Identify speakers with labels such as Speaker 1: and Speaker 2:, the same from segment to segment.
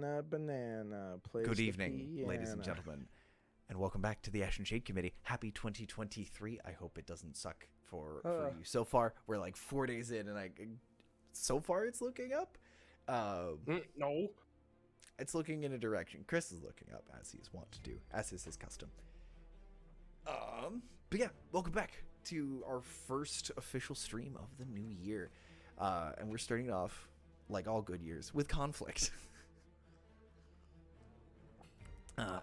Speaker 1: banana. Plays
Speaker 2: Good
Speaker 1: the
Speaker 2: evening, ladies and
Speaker 1: piano.
Speaker 2: gentlemen, and welcome back to the Ashe and Shade Committee. Happy 2023. I hope it doesn't suck for you. So far, we're like 4 days in, and so far it's looking up.
Speaker 3: No.
Speaker 2: It's looking in a direction. Chris is looking up, as he is wont to do, as is his custom. But yeah, welcome back to our first official stream of the new year. And we're starting off, like all good years, with conflict.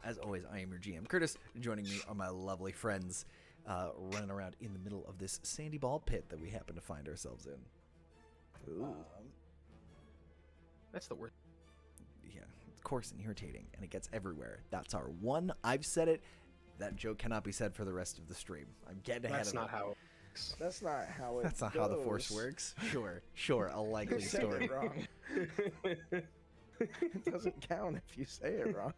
Speaker 2: As always, I am your GM, Curtis. Joining me are my lovely friends running around in the middle of this sandy ball pit that we happen to find ourselves in.
Speaker 1: Ooh.
Speaker 3: That's the word.
Speaker 2: Yeah, it's coarse and irritating, and it gets everywhere. That's our one. I've said it. That joke cannot be said for the rest of the stream. I'm getting ahead of it.
Speaker 3: That's not how.
Speaker 1: That's not how it
Speaker 2: That's not
Speaker 1: goes.
Speaker 2: how the Force works. Sure, a likely
Speaker 1: You said
Speaker 2: story.
Speaker 1: it wrong. It doesn't count if you say it wrong.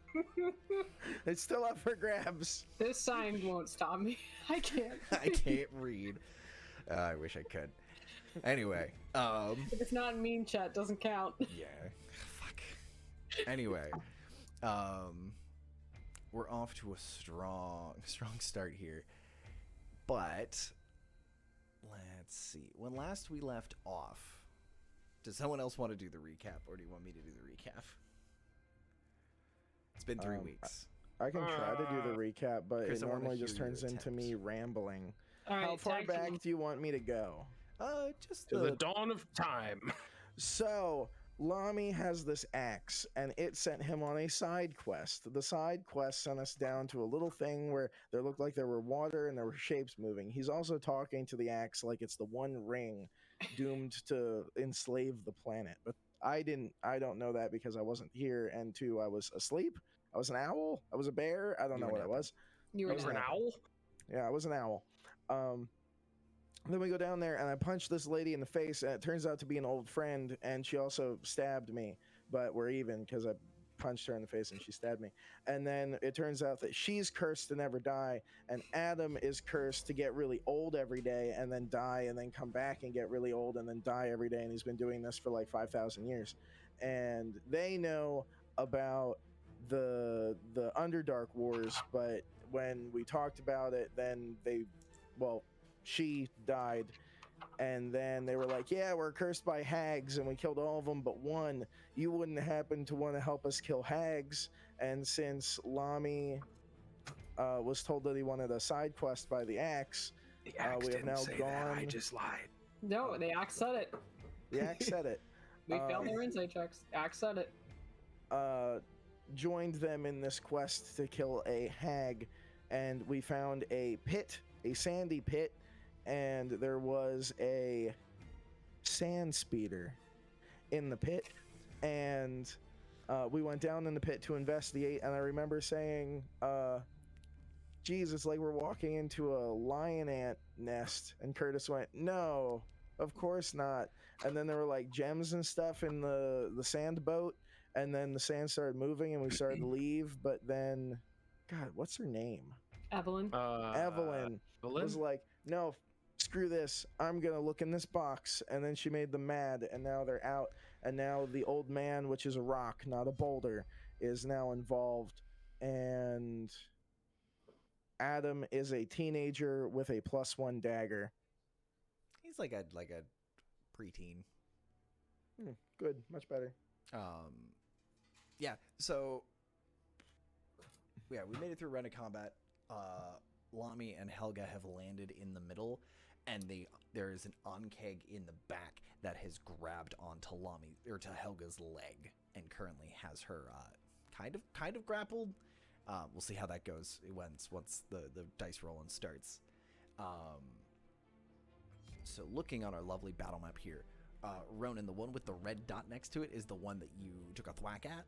Speaker 1: It's still up for grabs.
Speaker 4: This sign won't stop me. I can't.
Speaker 2: I can't read. I wish I could. Anyway,
Speaker 4: If it's not in meme chat, doesn't count.
Speaker 2: yeah, fuck. Anyway, we're off to a strong start here. But let's see. When last we left off, does someone else want to do the recap, or do you want me to do the recap? It's been 3 weeks.
Speaker 1: I can try to do the recap, but
Speaker 2: Chris,
Speaker 1: it
Speaker 2: I wanna
Speaker 1: normally
Speaker 2: hear
Speaker 1: just
Speaker 2: your
Speaker 1: turns into me
Speaker 2: attempts.
Speaker 1: rambling.
Speaker 4: All right,
Speaker 1: How far
Speaker 4: tag
Speaker 1: back
Speaker 4: team.
Speaker 1: do you want me to go?
Speaker 2: Just
Speaker 3: To the dawn of time.
Speaker 1: So, Lamy has this axe, and it sent him on a side quest. The side quest sent us down to a little thing where there looked like there were water and there were shapes moving. He's also talking to the axe like it's the one ring doomed to enslave the planet. But I don't know that because I wasn't here, and two, I was asleep. I was an owl. I was a bear. I don't
Speaker 2: You
Speaker 1: know
Speaker 2: were
Speaker 1: what I
Speaker 2: napping.
Speaker 1: was.
Speaker 4: You
Speaker 1: I
Speaker 4: were
Speaker 1: was
Speaker 3: For an
Speaker 4: not.
Speaker 3: owl?
Speaker 1: Yeah, I was an owl. Then we go down there, and I punch this lady in the face, and it turns out to be an old friend, and she also stabbed me, but we're even because I punched her in the face and she stabbed me. And then it turns out that she's cursed to never die, and Adam is cursed to get really old every day and then die and then come back and get really old and then die every day, and he's been doing this for like 5,000 years. And they know about the Underdark Wars, but when we talked about it, then she died, and then they were like, yeah, we're cursed by hags, and we killed all of them but one. You wouldn't happen to want to help us kill hags? And since Lamy was told that he wanted a side quest by the axe,
Speaker 3: The axe
Speaker 1: we have
Speaker 3: didn't
Speaker 1: now
Speaker 3: say that. I
Speaker 1: gone-
Speaker 3: just lied.
Speaker 4: No, the axe said it.
Speaker 1: the axe said it.
Speaker 4: We failed our insight checks. Axe said it.
Speaker 1: Joined them in this quest to kill a hag, and we found a pit, a sandy pit, and there was a sand speeder in the pit, and we went down in the pit to investigate, and I remember saying, geez, it's like we're walking into a lion ant nest, and Curtis went, no, of course not. And then there were like gems and stuff in the sand boat, and then the sand started moving and we started to leave, but then, God, what's her name?
Speaker 4: Evelyn.
Speaker 1: Evelyn was like, no, screw this, I'm gonna look in this box. And then she made them mad, and now they're out, and now the old man, which is a rock, not a boulder, is now involved, and Adam is a teenager with a +1 dagger.
Speaker 2: He's like a preteen.
Speaker 1: Good, much better.
Speaker 2: Yeah, so yeah, we made it through Rena combat. Lamy and Helga have landed in the middle, and there is an ankheg in the back that has grabbed onto Lamy or to Helga's leg and currently has her kind of grappled. We'll see how that goes once the dice rolling starts. So looking on our lovely battle map here, Ronan, the one with the red dot next to it is the one that you took a thwack at.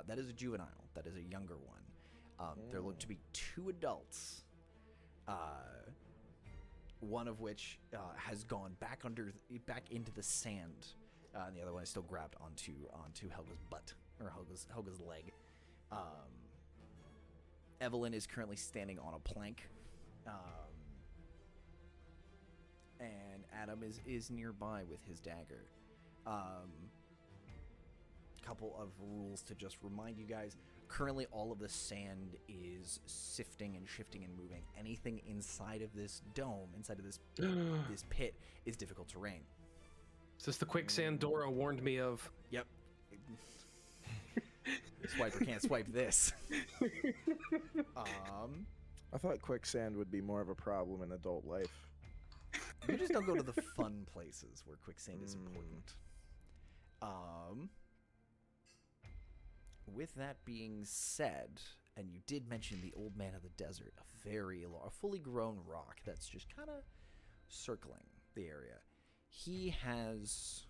Speaker 2: That is a juvenile. That is a younger one. There look to be two adults, one of which has gone back into the sand, and the other one is still grabbed onto Helga's butt, or Helga's leg. Evelyn is currently standing on a plank, and Adam is nearby with his dagger. couple of rules to just remind you guys. Currently, all of the sand is sifting and shifting and moving. Anything inside of this dome, inside of this this pit, is difficult terrain.
Speaker 3: Is this the quicksand Dora warned me of?
Speaker 2: Yep. Swiper can't swipe this.
Speaker 1: I thought quicksand would be more of a problem in adult life.
Speaker 2: You just don't go to the fun places where quicksand is important. With that being said, and you did mention the old man of the desert, a fully grown rock that's just kind of circling the area. He has,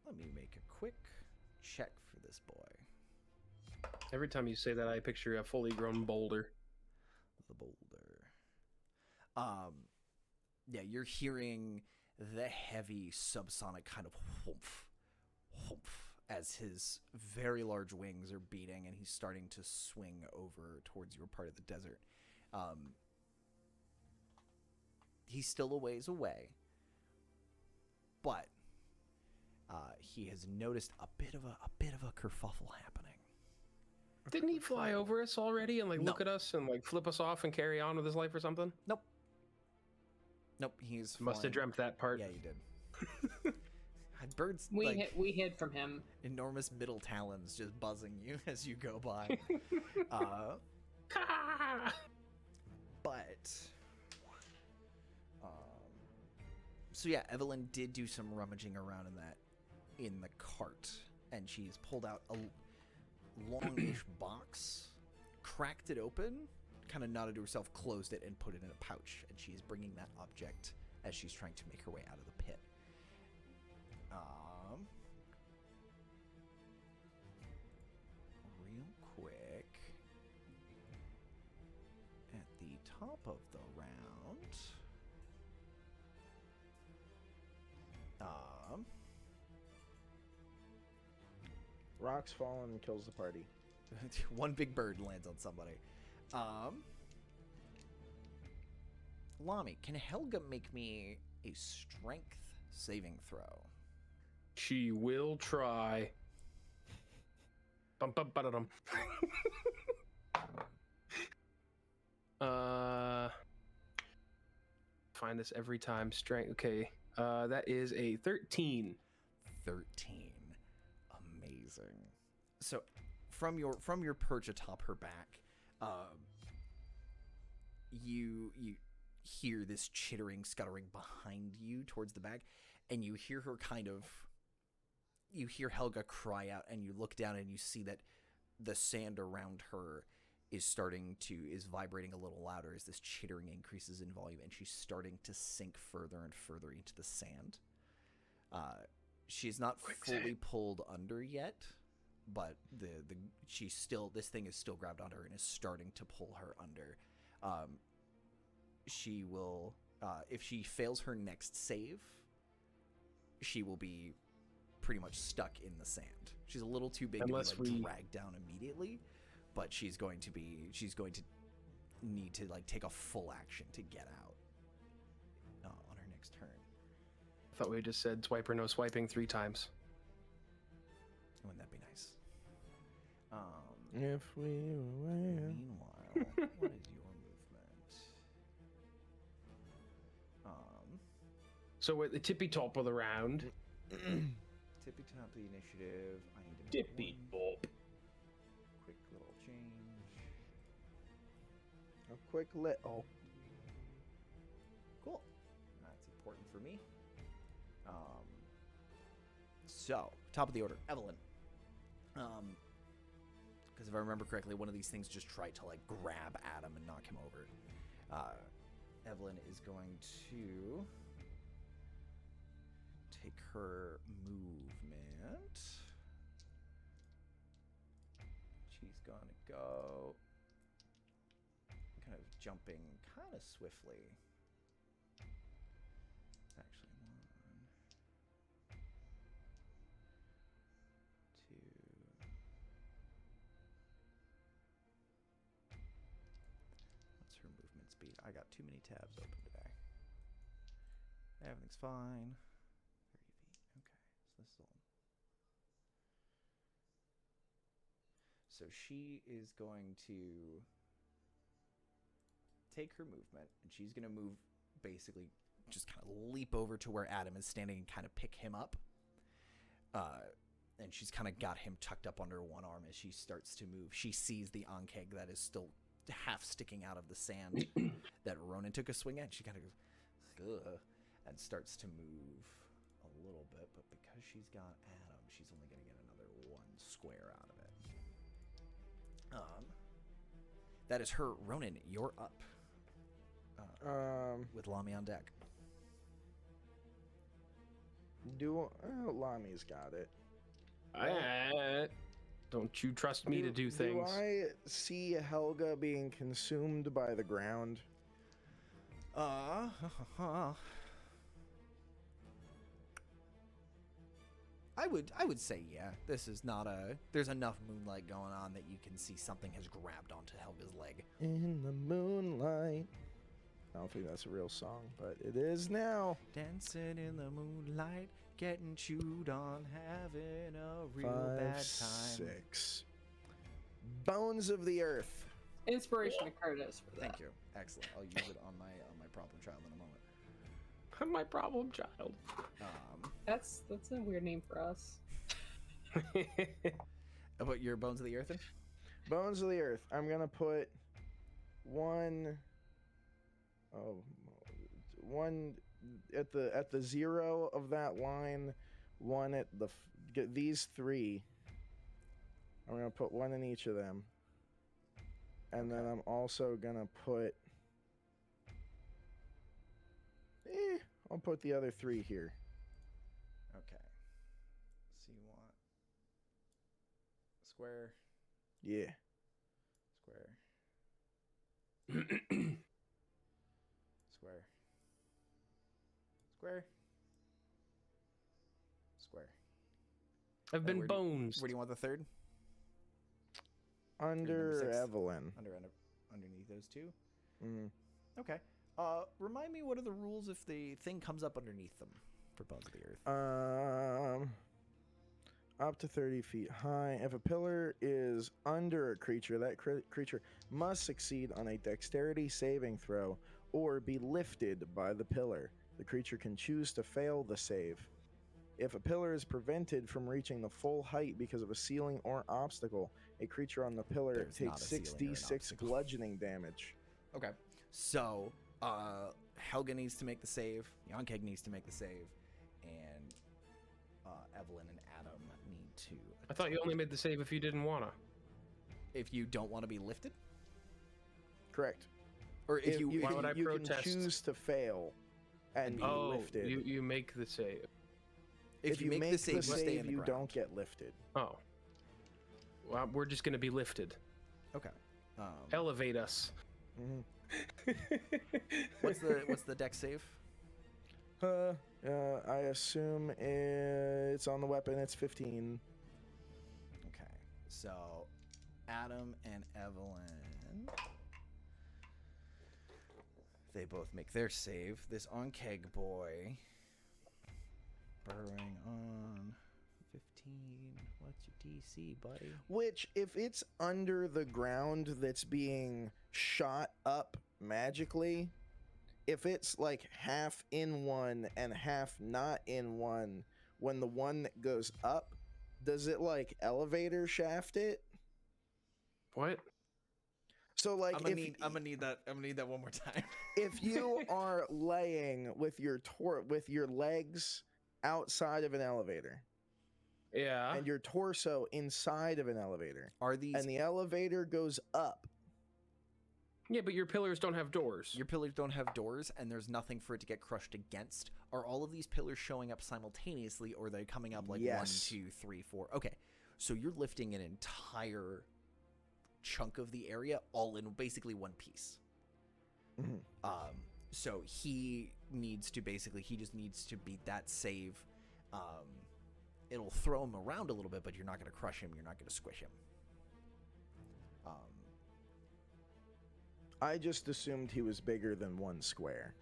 Speaker 2: let me make a quick check for this boy.
Speaker 3: Every time you say that, I picture a fully grown boulder.
Speaker 2: The boulder. Yeah, you're hearing the heavy subsonic kind of whoomph, whoomph, as his very large wings are beating and he's starting to swing over towards your part of the desert. He's still a ways away, but he has noticed a bit of a kerfuffle happening.
Speaker 3: Didn't he fly over us already and like
Speaker 2: No.
Speaker 3: look at us and like flip us off and carry on with his life or something?
Speaker 2: Nope. He's
Speaker 3: Must have
Speaker 2: flying.
Speaker 3: dreamt that part.
Speaker 2: Yeah, you did. Had birds
Speaker 4: We hid from him.
Speaker 2: enormous middle talons just buzzing you as you go by. But so yeah, Evelyn did do some rummaging around in the cart, and she's pulled out a longish box, cracked it open, kind of nodded to herself, closed it, and put it in a pouch. And she's bringing that object as she's trying to make her way out of the pit. Real quick, at the top of the round,
Speaker 1: Rocks falling and kills the party.
Speaker 2: one big bird lands on somebody. Lami, can Helga make me a strength saving throw?
Speaker 3: She will try. Bum bum ba-da-dum. Find this every time. Strength. Okay. That is a 13.
Speaker 2: 13. Amazing. So from your perch atop her back, you hear this chittering, scuttering behind you towards the back, and you hear Helga cry out, and you look down and you see that the sand around her is vibrating a little louder as this chittering increases in volume, and she's starting to sink further and further into the sand. She's not fully pulled under yet, but this thing is still grabbed onto her and is starting to pull her under. She will, if she fails her next save, she will be pretty much stuck in the sand. She's a little too big to be dragged down immediately, but she's going to need to take a full action to get out on her next turn.
Speaker 3: I thought we just said swiper no swiping 3 times.
Speaker 2: Wouldn't that be nice?
Speaker 1: If we were.
Speaker 2: Meanwhile, what is your movement?
Speaker 3: So we're at the tippy top of the round.
Speaker 2: Tippy top of the initiative. I need to make
Speaker 3: Tippy
Speaker 2: one
Speaker 3: top.
Speaker 2: quick little change.
Speaker 1: A quick little.
Speaker 2: Cool. That's important for me. So, top of the order, Evelyn. Because if I remember correctly, one of these things just tried to grab Adam and knock him over. Evelyn is going to take her movement. She's gonna go kind of jumping kind of swiftly. Actually, 1, 2. What's her movement speed? I got too many tabs open today. Everything's fine. 30 feet. Okay, so this is all. So she is going to take her movement, and she's going to move, basically just kind of leap over to where Adam is standing and kind of pick him up. And she's kind of got him tucked up under one arm as she starts to move. She sees the ankheg that is still half sticking out of the sand that Ronan took a swing at. She kind of goes, ugh, and starts to move a little bit. But because she's got Adam, she's only going to get another 1 square out of it. That is her. Ronan, you're up. With Lami on deck.
Speaker 1: Lami's got it.
Speaker 3: Don't you trust me to do things?
Speaker 1: Do I see Helga being consumed by the ground?
Speaker 2: I would say yeah. This is not a. There's enough moonlight going on that you can see something has grabbed onto Helga's leg.
Speaker 1: In the moonlight. I don't think that's a real song, but it is now.
Speaker 2: Dancing in the moonlight, getting chewed on, having a real bad time.
Speaker 1: 6. Bones of the Earth.
Speaker 4: Inspiration to Curtis for that.
Speaker 2: Thank you. Excellent. I'll use it on my problem child in a moment.
Speaker 3: My problem child.
Speaker 4: That's a weird name for us.
Speaker 2: About your Bones of the Earth?
Speaker 1: Bones of the Earth. I'm gonna put one at the 0 of that line, 1 at the these 3. I'm gonna put 1 in each of them, and then I'm also gonna put. I'll put the other 3 here.
Speaker 2: Okay. So you want square.
Speaker 1: Yeah.
Speaker 2: Square. Square. Square. Square.
Speaker 3: I've been
Speaker 2: where
Speaker 3: bones.
Speaker 2: Where do you want the third?
Speaker 1: Under
Speaker 2: 6?
Speaker 1: Evelyn.
Speaker 2: Underneath those 2?
Speaker 1: Mm.
Speaker 2: Okay. Remind me, what are the rules if the thing comes up underneath them for Bones of the Earth?
Speaker 1: Up to 30 feet high. If a pillar is under a creature, that creature must succeed on a dexterity saving throw or be lifted by the pillar. The creature can choose to fail the save. If a pillar is prevented from reaching the full height because of a ceiling or obstacle, a creature on the pillar
Speaker 2: There's not
Speaker 1: takes
Speaker 2: a ceiling or an
Speaker 1: 6d6
Speaker 2: obstacle.
Speaker 1: bludgeoning damage.
Speaker 2: Okay. So, Helga needs to make the save. The ankheg needs to make the save. And Evelyn and Adam need to...
Speaker 3: I thought you only made the save if you didn't wanna.
Speaker 2: If you don't want to be lifted?
Speaker 1: Correct.
Speaker 2: Or if you...
Speaker 3: Why would I
Speaker 1: you can
Speaker 3: protest?
Speaker 1: choose to fail and be lifted.
Speaker 3: you make the save.
Speaker 2: If you make the save, you stay in the
Speaker 1: you
Speaker 2: ground.
Speaker 1: don't get lifted.
Speaker 3: Oh. Well, we're just gonna be lifted.
Speaker 2: Okay.
Speaker 3: Elevate us.
Speaker 1: Mm-hmm.
Speaker 2: What's the dex save?
Speaker 1: I assume it's on the weapon. It's 15.
Speaker 2: Okay. So, Adam and Evelyn, they both make their save. This ankheg boy, burrowing on 15. What's your DC, buddy?
Speaker 1: Which, if it's under the ground that's being shot up magically, if it's like half in one and half not in one, when the one that goes up, does it like elevator shaft it?
Speaker 3: What?
Speaker 1: So like,
Speaker 2: I'm gonna need that one more time.
Speaker 1: if you are laying with your legs outside of an elevator,
Speaker 3: Yeah.
Speaker 1: and your torso inside of an elevator,
Speaker 2: Are these
Speaker 1: and the elevator goes up,
Speaker 3: Yeah, but your pillars don't have doors.
Speaker 2: your pillars don't have doors and there's nothing for it to get crushed against? Are all of these pillars showing up simultaneously, or are they coming up like
Speaker 1: Yes.
Speaker 2: 1, 2, 3, 4? Okay, so you're lifting an entire chunk of the area all in basically one piece.
Speaker 1: Mhm.
Speaker 2: So he just needs to beat that save. It'll throw him around a little bit, but you're not going to crush him. You're not going to squish him.
Speaker 1: I just assumed he was bigger than 1 square.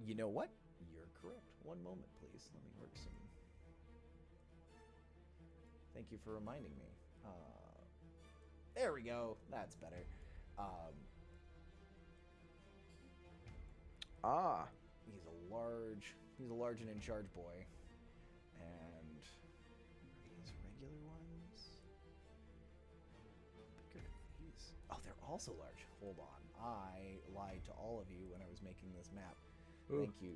Speaker 2: You know what? You're correct. One moment, please. Let me work some. Thank you for reminding me. There we go. That's better. He's a large and in charge boy. And these regular ones? Bigger than these. Oh, they're also large. Hold on. I lied to all of you when I was making this map.
Speaker 3: Ooh.
Speaker 2: Thank you.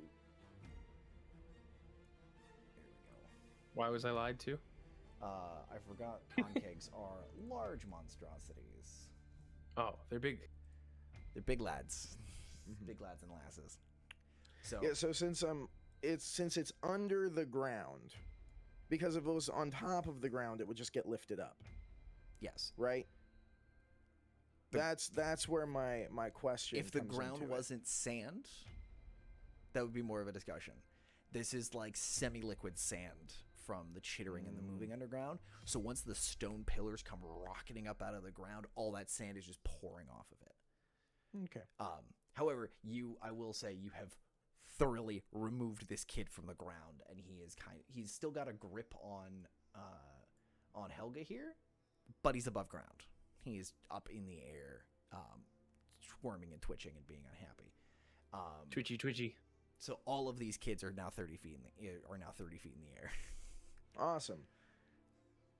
Speaker 2: There we go.
Speaker 3: Why was I lied to?
Speaker 2: I forgot ankheg are large monstrosities.
Speaker 3: Oh, they're big.
Speaker 2: They're big lads. Big lads and lasses. So
Speaker 1: Yeah, so since it's under the ground, because if it was on top of the ground, it would just get lifted up,
Speaker 2: yes.
Speaker 1: right? That's where my question.
Speaker 2: If the
Speaker 1: comes
Speaker 2: ground
Speaker 1: into it.
Speaker 2: wasn't sand, that would be more of a discussion. This is like semi-liquid sand from the chittering and the moving underground. So once the stone pillars come rocketing up out of the ground, all that sand is just pouring off of it.
Speaker 1: Okay.
Speaker 2: However, I will say you have thoroughly removed this kid from the ground, and he's still got a grip on Helga here, but he's above ground. He is up in the air, squirming and twitching and being unhappy.
Speaker 3: Twitchy.
Speaker 2: So all of these kids are now 30 feet in the air.
Speaker 1: Awesome.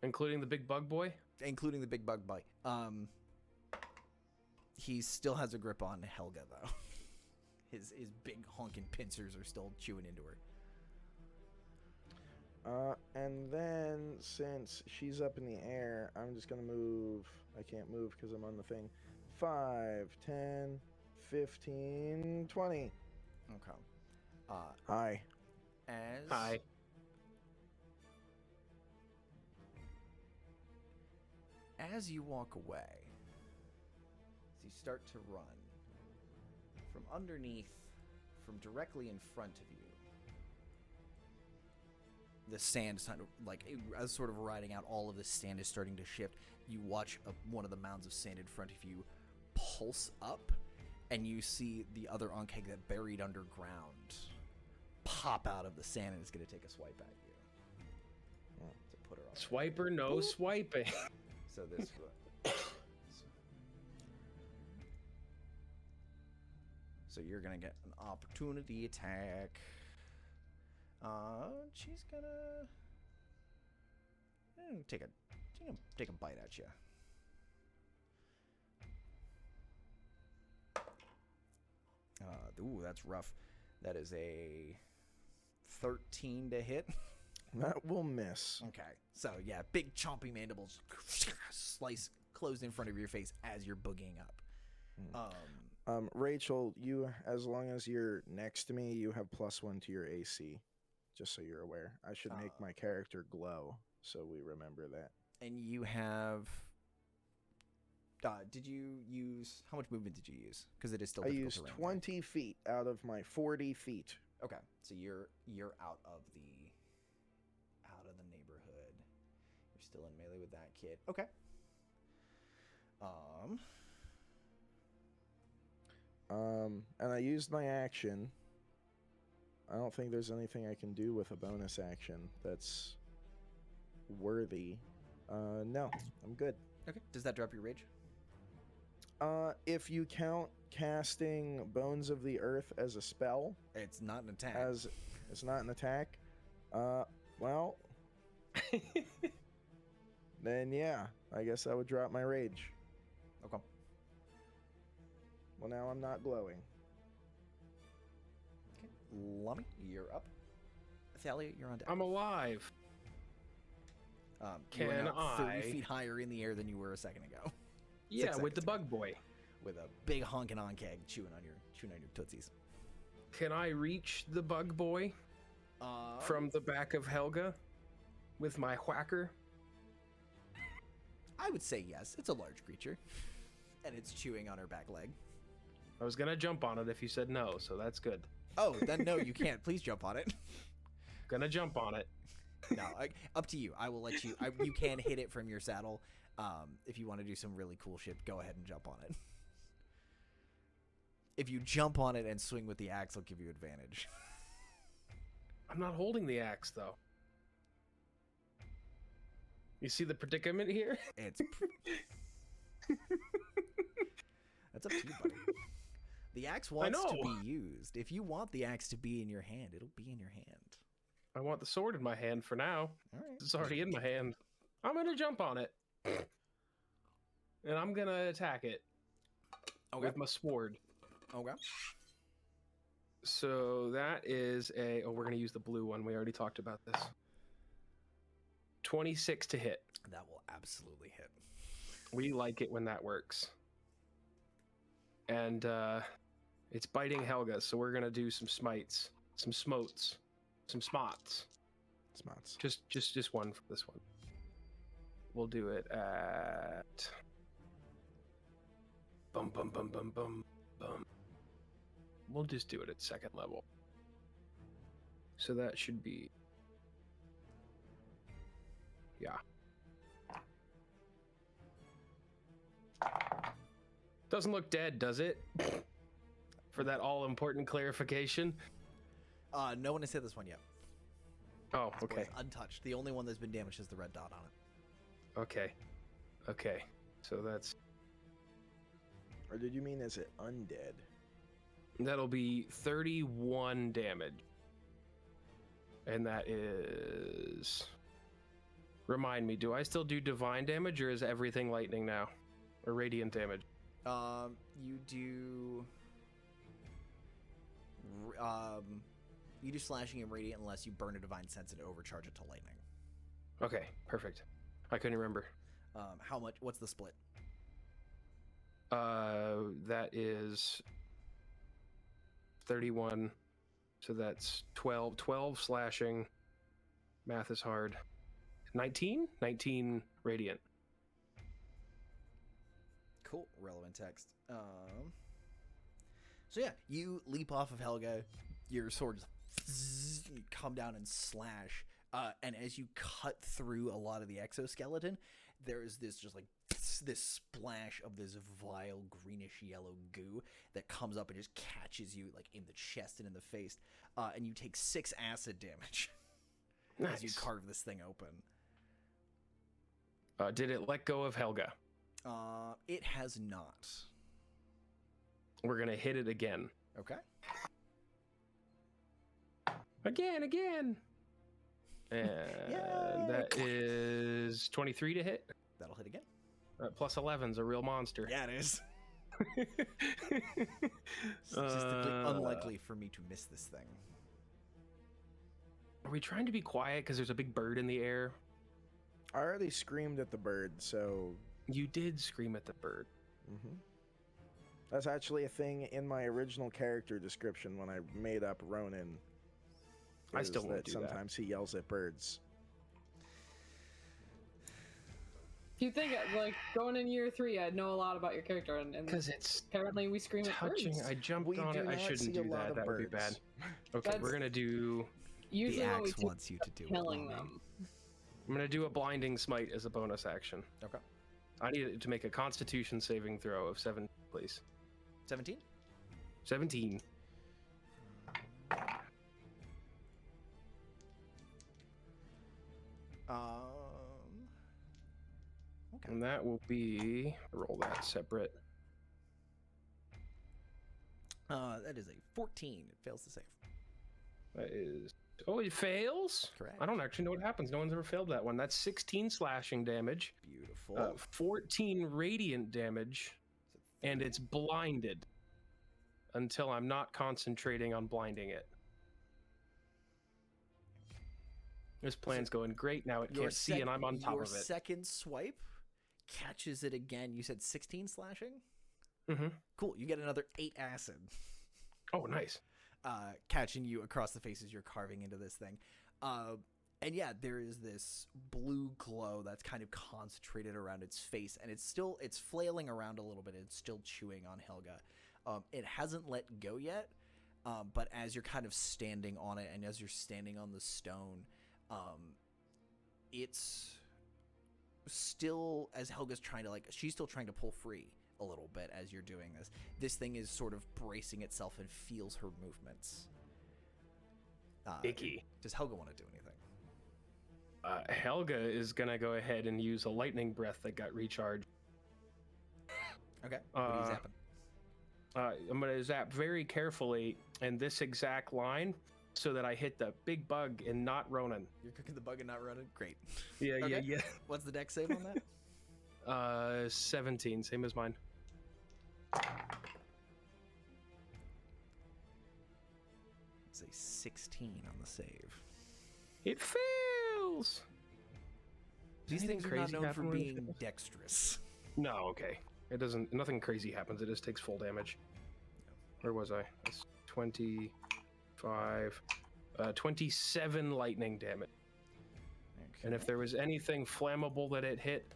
Speaker 3: Including the big bug boy?
Speaker 2: Including the big bug bite. He still has a grip on Helga, though. His big honking pincers are still chewing into her.
Speaker 1: And then since she's up in the air, I'm just gonna move. I can't move because I'm on the thing. 5, 10, 15, 20.
Speaker 2: Okay.
Speaker 1: Hi.
Speaker 3: Hi.
Speaker 2: As you walk away, as you start to run, from underneath, from directly in front of you, the sand is as sort of riding out, all of the sand is starting to shift. You watch one of the mounds of sand in front of you pulse up, and you see the other ankheg that buried underground pop out of the sand, and is going to take a swipe at you. To put her on.
Speaker 3: Swiper, no swiping.
Speaker 2: So this one. So you're gonna get an opportunity attack. She's gonna take a bite at you. Ooh, that's rough. That is a 13 to hit.
Speaker 1: That will miss.
Speaker 2: Okay, so yeah, big chompy mandibles slice closed in front of your face as you're boogieing up.
Speaker 1: Rachel, you, as long as you're next to me, you have +1 to your AC. Just so you're aware. I should make my character glow so we remember that.
Speaker 2: And you have. Did you use how much movement did you use? Because it is still.
Speaker 1: I
Speaker 2: difficult
Speaker 1: used
Speaker 2: to range.
Speaker 1: 20 feet out of my 40 feet.
Speaker 2: Okay, so you're out of the neighborhood. You're still in melee with that kid. Okay.
Speaker 1: And I used my action. I don't think there's anything I can do with a bonus action that's worthy. No, I'm good.
Speaker 2: Okay. Does that drop your rage?
Speaker 1: If you count casting Bones of the Earth as a spell,
Speaker 2: It's not an attack.
Speaker 1: as it's not an attack, well, then yeah, I guess I would drop my rage.
Speaker 2: Okay.
Speaker 1: Well, now I'm not glowing.
Speaker 2: Okay. Lummy, you're up. Thalia, you're on deck.
Speaker 3: I'm alive.
Speaker 2: You are
Speaker 3: Can
Speaker 2: now 30
Speaker 3: I-
Speaker 2: feet higher in the air than you were a second ago.
Speaker 3: Yeah,
Speaker 2: 6
Speaker 3: with the
Speaker 2: seconds
Speaker 3: bug boy.
Speaker 2: With a big honking ankheg chewing on your tootsies.
Speaker 3: Can I reach the bug boy from the back of Helga with my whacker?
Speaker 2: I would say yes. It's a large creature, and it's chewing on her back leg.
Speaker 3: I was gonna jump on it if you said no, so that's good.
Speaker 2: Oh, then no, you can't. Please jump on it.
Speaker 3: Gonna jump on it.
Speaker 2: No, up to you. I will let you. You can hit it from your saddle. If you want to do some really cool shit, go ahead and jump on it. If you jump on it and swing with the axe, I'll give you advantage.
Speaker 3: I'm not holding the axe though. You see the predicament here?
Speaker 2: It's that's up to you, buddy. The axe wants to be used. If you want the axe to be in your hand, it'll be in your hand.
Speaker 3: I want the sword in my hand for now.
Speaker 2: All right.
Speaker 3: It's already in my hand. I'm gonna jump on it, and I'm gonna attack it with my sword.
Speaker 2: Okay.
Speaker 3: So that is a. Oh, we're gonna use the blue one. We already talked about this. 26 to hit.
Speaker 2: That will absolutely hit.
Speaker 3: We like it when that works. And it's biting Helga, so we're gonna do some smites, some smotes, some smots.
Speaker 1: Smots.
Speaker 3: Just one for this one. We'll do it at bum bum bum bum bum bum. We'll just do it at second level. So that should be, yeah. Doesn't look dead, does it? For that all-important clarification.
Speaker 2: No one has hit this one yet.
Speaker 3: Oh,
Speaker 2: This
Speaker 3: okay.
Speaker 2: boy's untouched. The only one that's been damaged is the red dot on it.
Speaker 3: Okay. Okay. So that's...
Speaker 1: Or did you mean is it undead?
Speaker 3: That'll be 31 damage. And that is... Remind me, do I still do divine damage, or is everything lightning now? Or radiant damage?
Speaker 2: You do... You do slashing and radiant unless you burn a divine sense and overcharge it to lightning.
Speaker 3: Okay, perfect. I couldn't remember.
Speaker 2: How much? What's the split?
Speaker 3: That is 31. So that's 12 slashing. Math is hard. 19 radiant.
Speaker 2: Cool. Relevant text. So yeah, you leap off of Helga. Your sword just you come down and slash. And as you cut through a lot of the exoskeleton, there is this just like this splash of this vile greenish yellow goo that comes up and just catches you like in the chest and in the face. And you take 6 acid damage as you carve this thing open.
Speaker 3: Did it let go of Helga?
Speaker 2: It has not.
Speaker 3: We're gonna hit it again.
Speaker 2: Okay.
Speaker 3: Again. And that is 23 to hit.
Speaker 2: That'll hit again.
Speaker 3: Plus 11's a real monster.
Speaker 2: Yeah, it is. Statistically unlikely for me to miss this thing.
Speaker 3: Are we trying to be quiet because there's a big bird in the air?
Speaker 1: I already screamed at the bird, so...
Speaker 3: You did scream at the bird.
Speaker 1: Mm-hmm. That's actually a thing in my original character description when I made up Ronan.
Speaker 3: I still won't do that.
Speaker 1: Sometimes he yells at birds.
Speaker 4: You think, like, going in year 3, I'd know a lot about your character, and
Speaker 3: Because it's
Speaker 4: apparently we scream at birds.
Speaker 3: touching. I jumped
Speaker 1: We
Speaker 3: on
Speaker 1: do
Speaker 3: it. I
Speaker 1: not
Speaker 3: shouldn't
Speaker 1: see a
Speaker 3: do
Speaker 1: lot
Speaker 3: that.
Speaker 1: of
Speaker 3: That would be
Speaker 1: birds.
Speaker 3: bad. Okay, we're gonna do.
Speaker 4: Usually
Speaker 2: The
Speaker 4: when we
Speaker 2: axe wants you to do
Speaker 4: killing
Speaker 2: it.
Speaker 4: them.
Speaker 3: I'm gonna do a blinding smite as a bonus action.
Speaker 2: Okay.
Speaker 3: I need it to make a Constitution saving throw of 7, please.
Speaker 2: 17?
Speaker 3: 17.
Speaker 2: Okay.
Speaker 3: And that will be, roll that separate.
Speaker 2: That is a 14. It fails to save.
Speaker 3: That is, oh, it fails?
Speaker 2: Correct.
Speaker 3: I don't actually know what happens. No one's ever failed that one. That's 16 slashing damage,
Speaker 2: Beautiful.
Speaker 3: 14 radiant damage, and it's blinded until I'm not concentrating on blinding it. This plan's going great now. It can't see, and I'm on top of it.
Speaker 2: Your second swipe catches it again. You said 16 slashing?
Speaker 3: Mm-hmm.
Speaker 2: Cool. You get another 8 acid.
Speaker 3: Oh, nice.
Speaker 2: Catching you across the face as you're carving into this thing. And yeah, there is this blue glow that's kind of concentrated around its face, and it's flailing around a little bit. It's still chewing on Helga. It hasn't let go yet, but as you're kind of standing on it and as you're standing on the stone, it's still, as Helga's trying to, she's still trying to pull free a little bit as you're doing this. This thing is sort of bracing itself and feels her movements.
Speaker 3: Icky.
Speaker 2: Does Helga want to do anything?
Speaker 3: Helga is gonna go ahead and use a lightning breath that got recharged.
Speaker 2: Okay. What are you zapping?
Speaker 3: I'm gonna zap very carefully in this exact line so that I hit the big bug and not Ronan.
Speaker 2: You're cooking the bug and not running? Great.
Speaker 3: Yeah,
Speaker 2: Okay.
Speaker 3: yeah.
Speaker 2: What's the dex save on that?
Speaker 3: 17, same as mine.
Speaker 2: It's a 16 on the save.
Speaker 3: It fails.
Speaker 2: These
Speaker 3: Anything
Speaker 2: things are not
Speaker 3: crazy
Speaker 2: known for
Speaker 3: happen when it
Speaker 2: being
Speaker 3: fails?
Speaker 2: dexterous.
Speaker 3: No, okay. It doesn't. Nothing crazy happens. It just takes full damage. Where was I? That's 25, 27 lightning damage. And if there was anything flammable that it hit,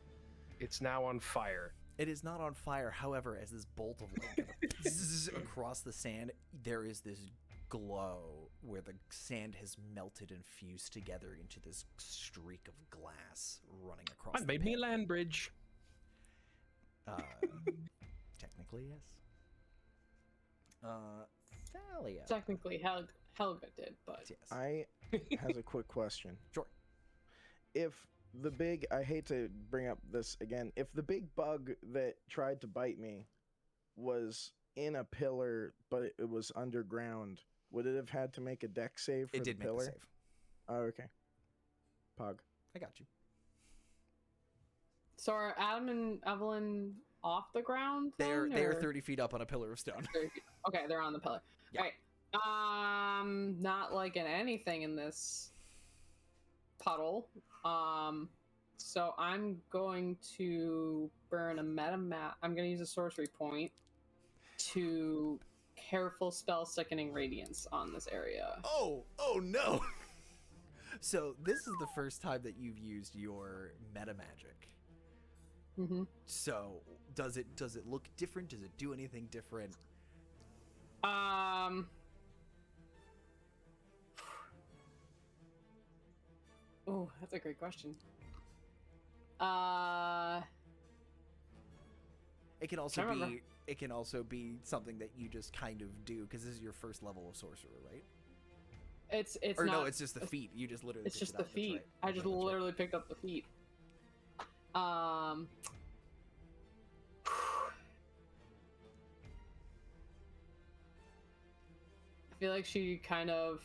Speaker 3: it's now on fire.
Speaker 2: It is not on fire. However, as this bolt of light kind of zzz across the sand, there is this glow where the sand has melted and fused together into this streak of glass running across.
Speaker 3: I made me a land bridge.
Speaker 2: Technically, yes. Thalia.
Speaker 4: Technically, Helga did, but
Speaker 2: Yes.
Speaker 1: I has a quick question.
Speaker 2: Sure.
Speaker 1: If the big, I hate to bring up this again, if the big bug that tried to bite me was in a pillar, but it was underground, would it have had to make a dex save for
Speaker 2: It did
Speaker 1: the
Speaker 2: make
Speaker 1: pillar?
Speaker 2: the save.
Speaker 1: Oh, okay. Pog.
Speaker 2: I got you.
Speaker 4: so are Adam and Evelyn off the ground?
Speaker 2: They are
Speaker 4: or-
Speaker 2: 30 feet up on a pillar of stone.
Speaker 4: Okay, they're on the pillar.
Speaker 2: Yeah.
Speaker 4: All right. Not liking anything in this puddle. So I'm going to burn a meta. I'm going to use a sorcery point to careful spell sickening radiance on this area.
Speaker 2: Oh no! So this is the first time that you've used your meta magic.
Speaker 4: Mm-hmm.
Speaker 2: So does it look different? Does it do anything different?
Speaker 4: Oh, that's a great question.
Speaker 2: It can also
Speaker 4: I remember.
Speaker 2: be. It can also be something that you just kind of do because this is your first level of sorcerer, right?
Speaker 4: It's
Speaker 2: Or
Speaker 4: not.
Speaker 2: no, it's just the feat. You just literally.
Speaker 4: It's
Speaker 2: picked
Speaker 4: just
Speaker 2: it
Speaker 4: the
Speaker 2: up. That's
Speaker 4: feet.
Speaker 2: right.
Speaker 4: I
Speaker 2: That's
Speaker 4: just
Speaker 2: right, that's right.
Speaker 4: literally picked up the feet. I feel like she kind of,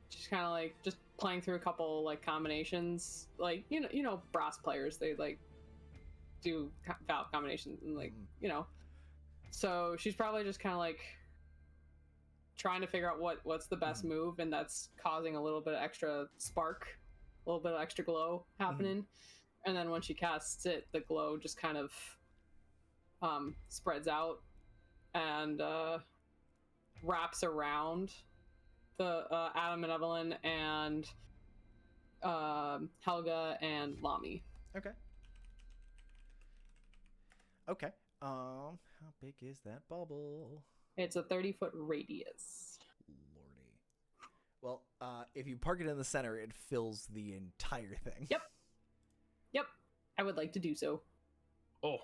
Speaker 4: she's kind of like just playing through a couple like combinations, like you know, brass players, they like do valve combinations and like so she's probably just kind of like trying to figure out what's the best move, and that's causing a little bit of extra spark, a little bit of extra glow happening. And then when she casts it, the glow just kind of spreads out and wraps around the Adam and Evelyn and Helga and Lami.
Speaker 2: Okay. Okay. How big is that bubble?
Speaker 4: It's a 30-foot radius.
Speaker 2: Lordy. Well, if you park it in the center, it fills the entire thing.
Speaker 4: Yep. I would like to do so.
Speaker 3: Oh,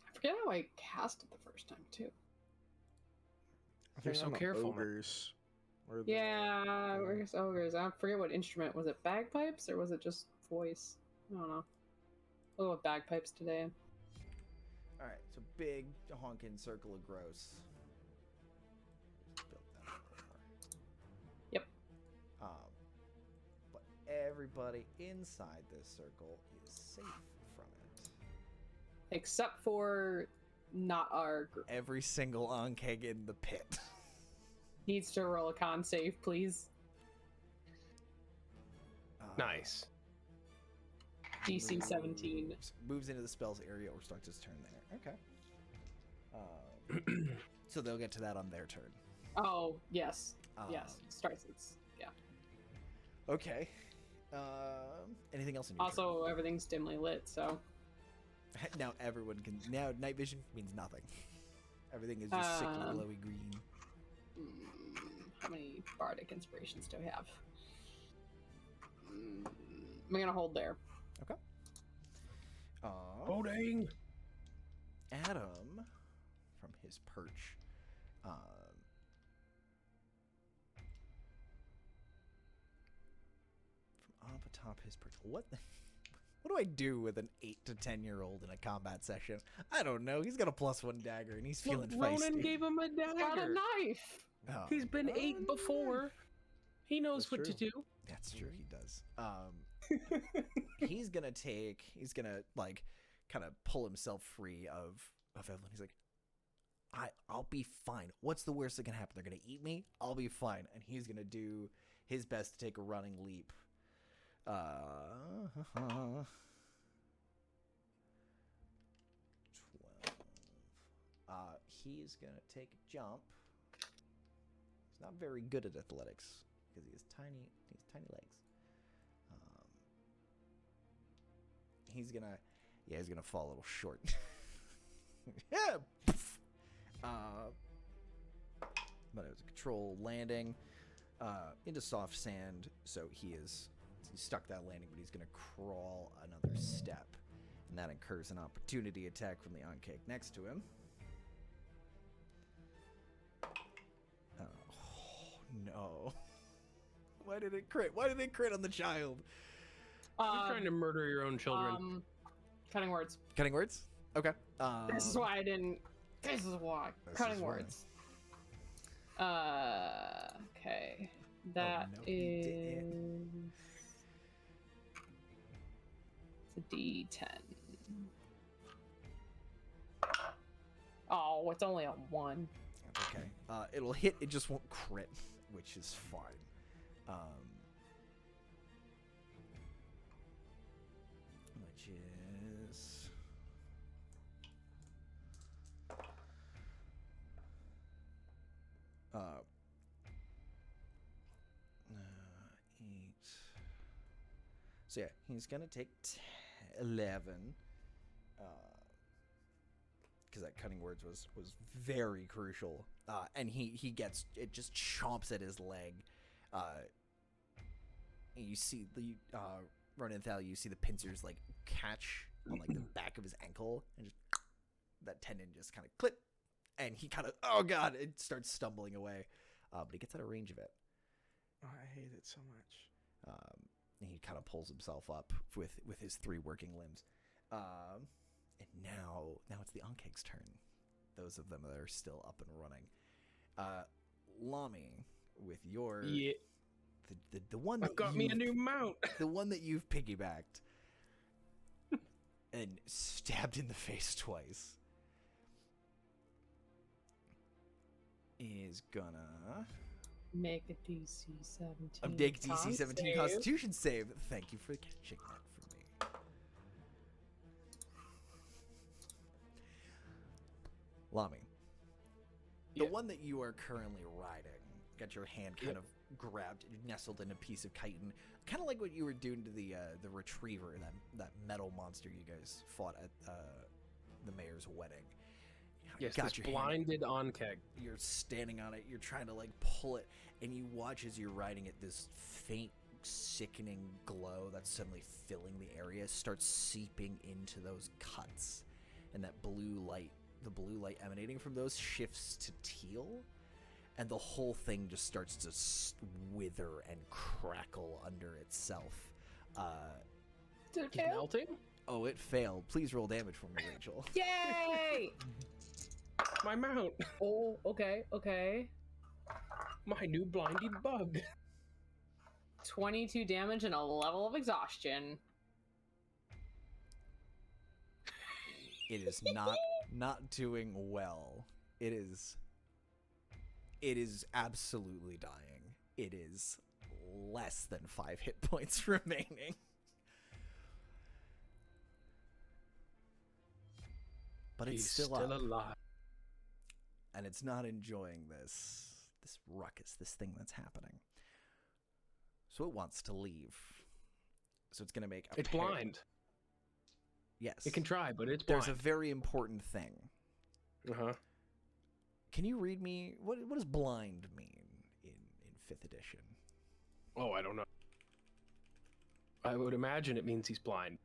Speaker 4: I forget how I cast it the first time too.
Speaker 1: I
Speaker 3: You're
Speaker 1: think
Speaker 3: so
Speaker 1: on the
Speaker 3: careful, man.
Speaker 1: ogres. Or the-
Speaker 4: Yeah, where's ogres? I forget what instrument. Was it bagpipes or was it just voice? I don't know. I'll go with bagpipes today.
Speaker 2: All right. So big honking circle of gross. Let's build that up a little more.
Speaker 4: Yep.
Speaker 2: But everybody inside this circle is safe from it.
Speaker 4: Except for not our group.
Speaker 2: Every single ankheg in the pit.
Speaker 4: Needs to roll a con save, please.
Speaker 3: nice.
Speaker 4: DC 17.
Speaker 2: Moves into the spell's area or starts its turn there. Okay. So they'll get to that on their turn.
Speaker 4: Oh, yes.
Speaker 2: Um,
Speaker 4: Yes. Starts its. Yeah.
Speaker 2: Okay. Anything else in your turn?
Speaker 4: Also, everything's dimly lit, so.
Speaker 2: Now everyone can. Now night vision means nothing. Everything is just sickly glowy green.
Speaker 4: How many bardic inspirations do I have? I'm gonna hold there.
Speaker 2: Okay.
Speaker 3: Oh dang!
Speaker 2: Adam, from his perch. From up atop his perch. What do I do with an 8 to 10-year-old in a combat session? I don't know. He's got a +1 dagger and he's feeling feisty.
Speaker 3: Ronan gave him a dagger.
Speaker 4: Got a knife.
Speaker 2: Oh,
Speaker 3: He's been 8 before. He knows
Speaker 1: That's
Speaker 3: what to
Speaker 1: true.
Speaker 3: do.
Speaker 2: That's true. He does. He's gonna like kind of pull himself free of Evelyn. He's like, I'll be fine. What's the worst that can happen? They're gonna eat me. I'll be fine. And he's gonna do his best to take a running leap. 12. He's gonna take a jump. He's not very good at athletics because he has tiny legs. He's gonna fall a little short. Yeah. But it was a control landing into soft sand, so he stuck that landing, but he's gonna crawl another step, and that incurs an opportunity attack from the ankheg next to him. Oh no! Why did it crit? Why did it crit on the child?
Speaker 3: You're trying to murder your own children.
Speaker 4: Cutting words.
Speaker 2: Cutting words? Okay.
Speaker 4: This is why I didn't. This is why. Cutting words. Okay. That
Speaker 2: no, he
Speaker 4: is. It's a D10. Oh, it's only a 1.
Speaker 2: Okay. It'll hit. It just won't crit, which is fine. Which is 8. So yeah, he's gonna take 11. Because that cutting words was very crucial, and he gets it, just chomps at his leg. And you see the Ronan Thal, you see the pincers like catch on like the back of his ankle, and just that tendon just kind of clip, and he kind of, oh god, it starts stumbling away, but he gets out of range of it.
Speaker 1: Oh, I hate it so much.
Speaker 2: And he kind of pulls himself up with his 3 working limbs. And now it's the ankheg's turn. Those of them that are still up and running. Lami, with your the one that
Speaker 3: got me a new mount.
Speaker 2: The one that you've piggybacked and stabbed in the face twice is gonna
Speaker 4: Make a DC 17.
Speaker 2: a big DC 17
Speaker 4: save.
Speaker 2: Constitution save. Thank you for catching that for me. Lami, the one that you are currently riding, got your hand kind of grabbed, nestled in a piece of chitin, kind of like what you were doing to the retriever, that metal monster you guys fought at the mayor's wedding.
Speaker 3: Yes,
Speaker 2: got
Speaker 3: this
Speaker 2: your hand.
Speaker 3: blinded ankheg.
Speaker 2: You're standing on it. You're trying to like pull it, and you watch as you're riding it. This faint, sickening glow that's suddenly filling the area starts seeping into those cuts, and that blue light. The blue light emanating from those shifts to teal, and the whole thing just starts to wither and crackle under itself.
Speaker 4: Did it
Speaker 3: Keep
Speaker 4: fail?
Speaker 3: melting?
Speaker 2: Oh, it failed. Please roll damage for me, Rachel.
Speaker 4: Yay!
Speaker 3: My mount.
Speaker 4: Oh, okay.
Speaker 3: My new blinded bug.
Speaker 4: 22 damage and a level of exhaustion.
Speaker 2: It is not doing well. It is absolutely dying. It is less than 5 hit points remaining. But it's
Speaker 3: He's
Speaker 2: still up.
Speaker 3: alive.
Speaker 2: And it's not enjoying this ruckus, this thing that's happening. So it wants to leave. So it's going to make a
Speaker 3: It's blind.
Speaker 2: Yes.
Speaker 3: It can try, but it's blind.
Speaker 2: There's a very important thing.
Speaker 3: Uh-huh.
Speaker 2: Can you read me what does blind mean in 5th edition?
Speaker 3: Oh, I don't know. I would imagine it means he's blind.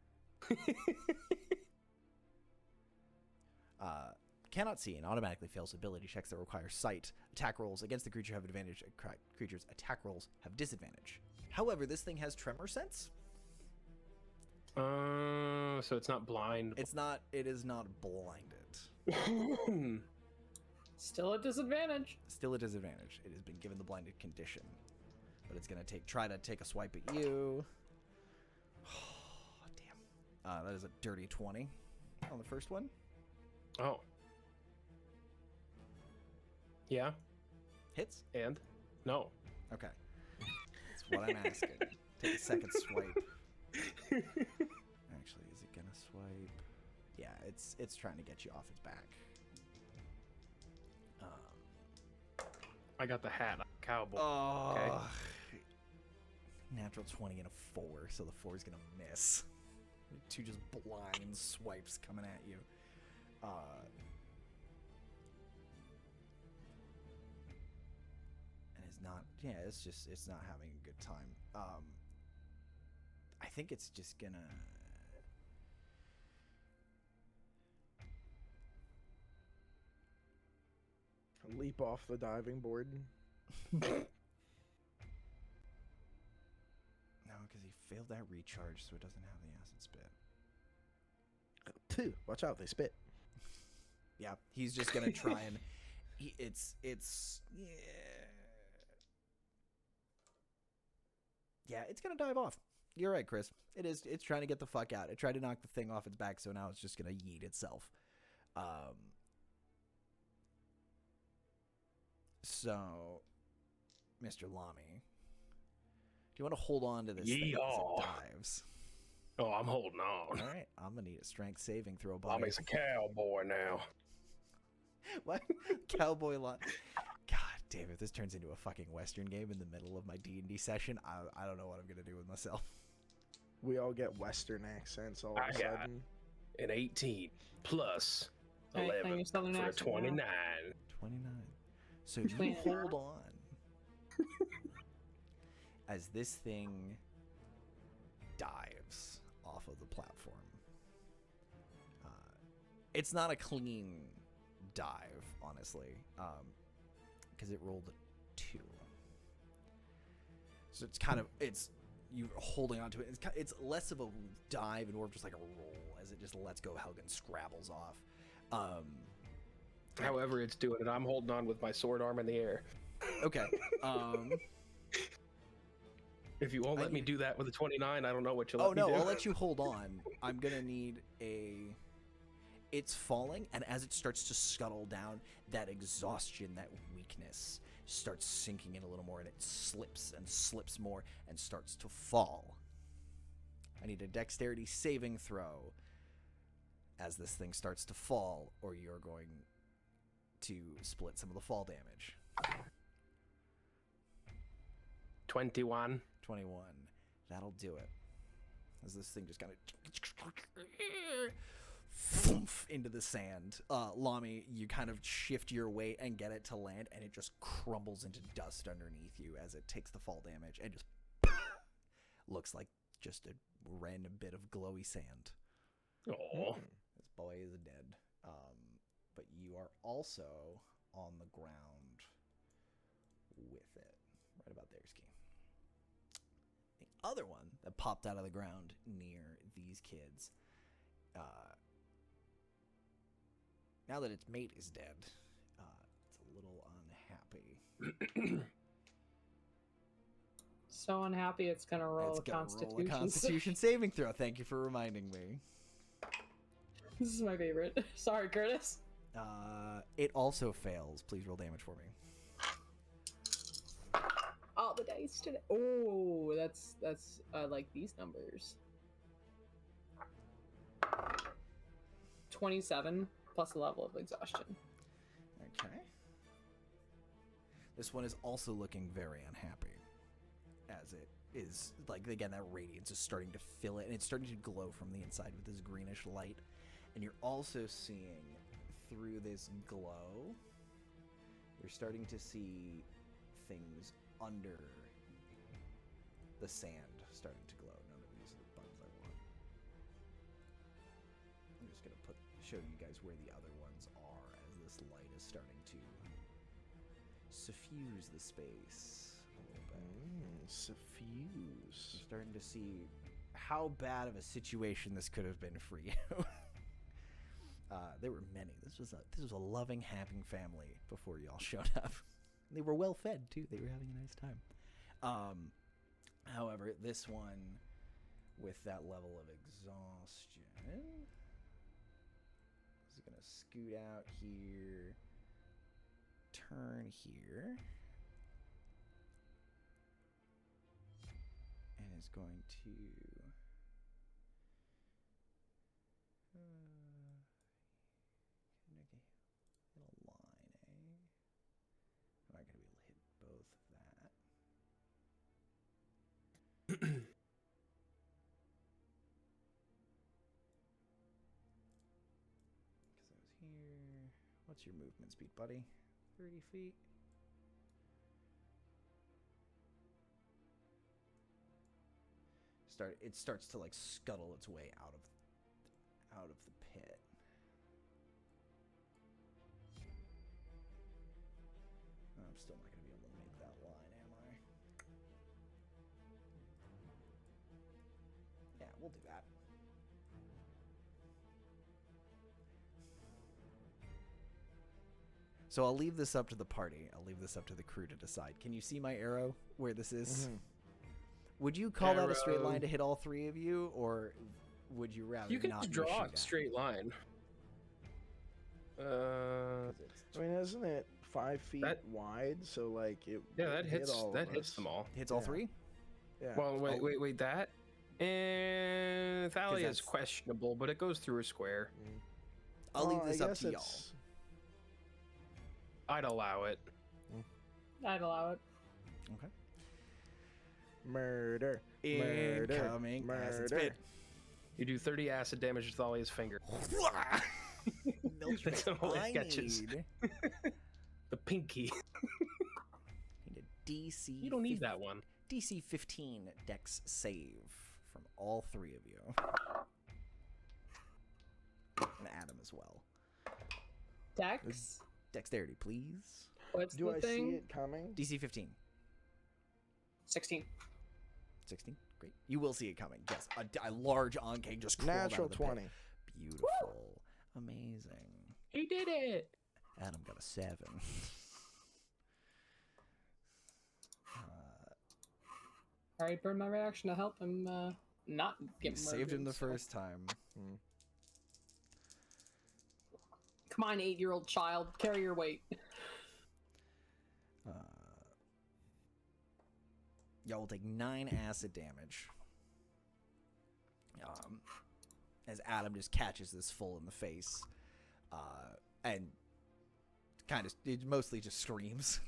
Speaker 2: cannot see and automatically fails ability checks that require sight. Attack rolls against the creature have advantage. Creatures' attack rolls have disadvantage. However, this thing has tremor sense.
Speaker 3: So it's not blind.
Speaker 2: It's not. It is not blinded.
Speaker 4: Still a disadvantage.
Speaker 2: Still a disadvantage. It has been given the blinded condition, but it's gonna try to take a swipe at you. Oh, damn. That is a dirty 20 on the first one.
Speaker 3: Oh. Yeah.
Speaker 2: Hits?
Speaker 3: And? No.
Speaker 2: Okay. That's what I'm asking. Take a second swipe. Actually, is it gonna swipe? Yeah, it's trying to get you off its back.
Speaker 3: I got the hat. Cowboy.
Speaker 2: Oh.
Speaker 3: Okay.
Speaker 2: Natural 20 and a 4, so the 4 is gonna miss. 2 just blind swipes coming at you. And it's not. Yeah, it's not having a good time. I think it's just gonna.
Speaker 1: Leap off the diving board.
Speaker 2: No, because he failed that recharge, so it doesn't have the acid spit.
Speaker 1: Watch out, they spit.
Speaker 2: Yeah, he's just gonna try and. It's yeah, it's gonna dive off. You're right, Chris. It is. It's trying to get the fuck out. It tried to knock the thing off its back, so now it's just gonna yeet itself. So, Mr. Lamy, do you want to hold on to this thing as it dives?
Speaker 3: Oh, I'm holding on.
Speaker 2: All right, I'm gonna need a strength saving throw. Buddy.
Speaker 3: Lamy's a cowboy now.
Speaker 2: What? Cowboy Lamy. God damn, if this turns into a fucking Western game in the middle of my D&D session, I don't know what I'm gonna do with myself.
Speaker 1: We all get Western accents all of a sudden.
Speaker 3: An 18 plus
Speaker 4: Right,
Speaker 3: 11
Speaker 4: so you're
Speaker 3: for a
Speaker 4: accent
Speaker 3: 29.
Speaker 4: now.
Speaker 2: 29. So you hold on as this thing dives off of the platform. It's not a clean dive, honestly, because it rolled a 2. So it's kind of you're holding onto it. It's less of a dive and more of just like a roll as it just lets go of Helga and scrabbles off.
Speaker 3: However it's doing it, I'm holding on with my sword arm in the air.
Speaker 2: Okay.
Speaker 3: If you won't let me do that with a 29, I don't know what you'll let me do.
Speaker 2: I'll let you hold on. I'm gonna need a. It's falling, and as it starts to scuttle down, that exhaustion, that weakness, starts sinking in a little more, and it slips and slips more, and starts to fall. I need a dexterity saving throw as this thing starts to fall, or you're going to split some of the fall damage.
Speaker 3: 21.
Speaker 2: 21. That'll do it. As this thing just kind of into the sand. Lamy, you kind of shift your weight and get it to land, and it just crumbles into dust underneath you as it takes the fall damage and just looks like just a random bit of glowy sand.
Speaker 3: Oh.
Speaker 2: This boy is dead. But you are also on the ground with it. Right about there, Ski. The other one that popped out of the ground near these kids, now that its mate is dead, it's a little unhappy.
Speaker 4: So unhappy it's gonna roll
Speaker 2: It's
Speaker 4: a
Speaker 2: gonna
Speaker 4: Constitution.
Speaker 2: roll a Constitution saving throw. Thank you for reminding me.
Speaker 4: This is my favorite. Sorry, Curtis.
Speaker 2: It also fails. Please roll damage for me.
Speaker 4: All the dice today. Oh, that's like these numbers. 27 plus a level of exhaustion.
Speaker 2: Okay. This one is also looking very unhappy, as it is, like, again, that radiance is starting to fill it, and it's starting to glow from the inside with this greenish light. And you're also seeing through this glow, you're starting to see things under the sand starting to glow. None of these are the buttons I want. I'm just gonna show you guys where the other ones are as this light is starting to suffuse the space a little bit.
Speaker 1: Suffuse.
Speaker 2: I'm starting to see how bad of a situation this could have been for you. There were many. This was a loving, happy family before y'all showed up. They were well fed too. They were having a nice time. However, this one, with that level of exhaustion, is gonna scoot out here, turn here, and is going to hit a line, eh? I'm not gonna be able to hit both of that. Because I was here. What's your movement speed, buddy? 30 feet. It starts to like scuttle its way out of the pit. I'm still not going to be able to make that line, am I? Yeah, we'll do that. So I'll leave this up to the party. I'll leave this up to the crew to decide. Can you see my arrow where this is? Mm-hmm. Would you call that a straight line to hit all three of you, or would you rather
Speaker 3: you can
Speaker 2: not
Speaker 3: draw a straight line?
Speaker 1: I mean, isn't it 5 feet wide? So like it.
Speaker 3: Yeah, that hits. That hits them all.
Speaker 2: Hits all three.
Speaker 1: Yeah.
Speaker 3: Well, wait. That and Thalia is questionable, but it goes through a square.
Speaker 2: I'll leave this up to y'all.
Speaker 3: I'd allow it.
Speaker 4: I'd allow it.
Speaker 2: Okay.
Speaker 1: Murder.
Speaker 2: Incoming acid spit.
Speaker 3: You do 30 acid damage to Thalia's finger.
Speaker 2: That's all it catches.
Speaker 3: The pinky.
Speaker 2: Need a DC.
Speaker 3: You don't need that one.
Speaker 2: DC 15 Dex save from all three of you. And Adam as well.
Speaker 4: Dex?
Speaker 2: Dexterity, please.
Speaker 4: What's
Speaker 1: Do
Speaker 4: the
Speaker 1: I
Speaker 4: thing?
Speaker 1: see it coming?
Speaker 2: DC 15.
Speaker 4: 16.
Speaker 2: 16. Great. You will see it coming. Yes. A large ankheg just crawled
Speaker 1: Natural
Speaker 2: out of the
Speaker 1: 20.
Speaker 2: Pit. Beautiful. Amazing.
Speaker 3: He did it.
Speaker 2: Adam got a 7.
Speaker 4: All right, burn my reaction to help him not get murdered.
Speaker 2: Saved him the first time.
Speaker 4: Come on, 8-year-old child, carry your weight.
Speaker 2: Y'all will take 9 acid damage. As Adam just catches this full in the face. And kind of, it mostly just screams.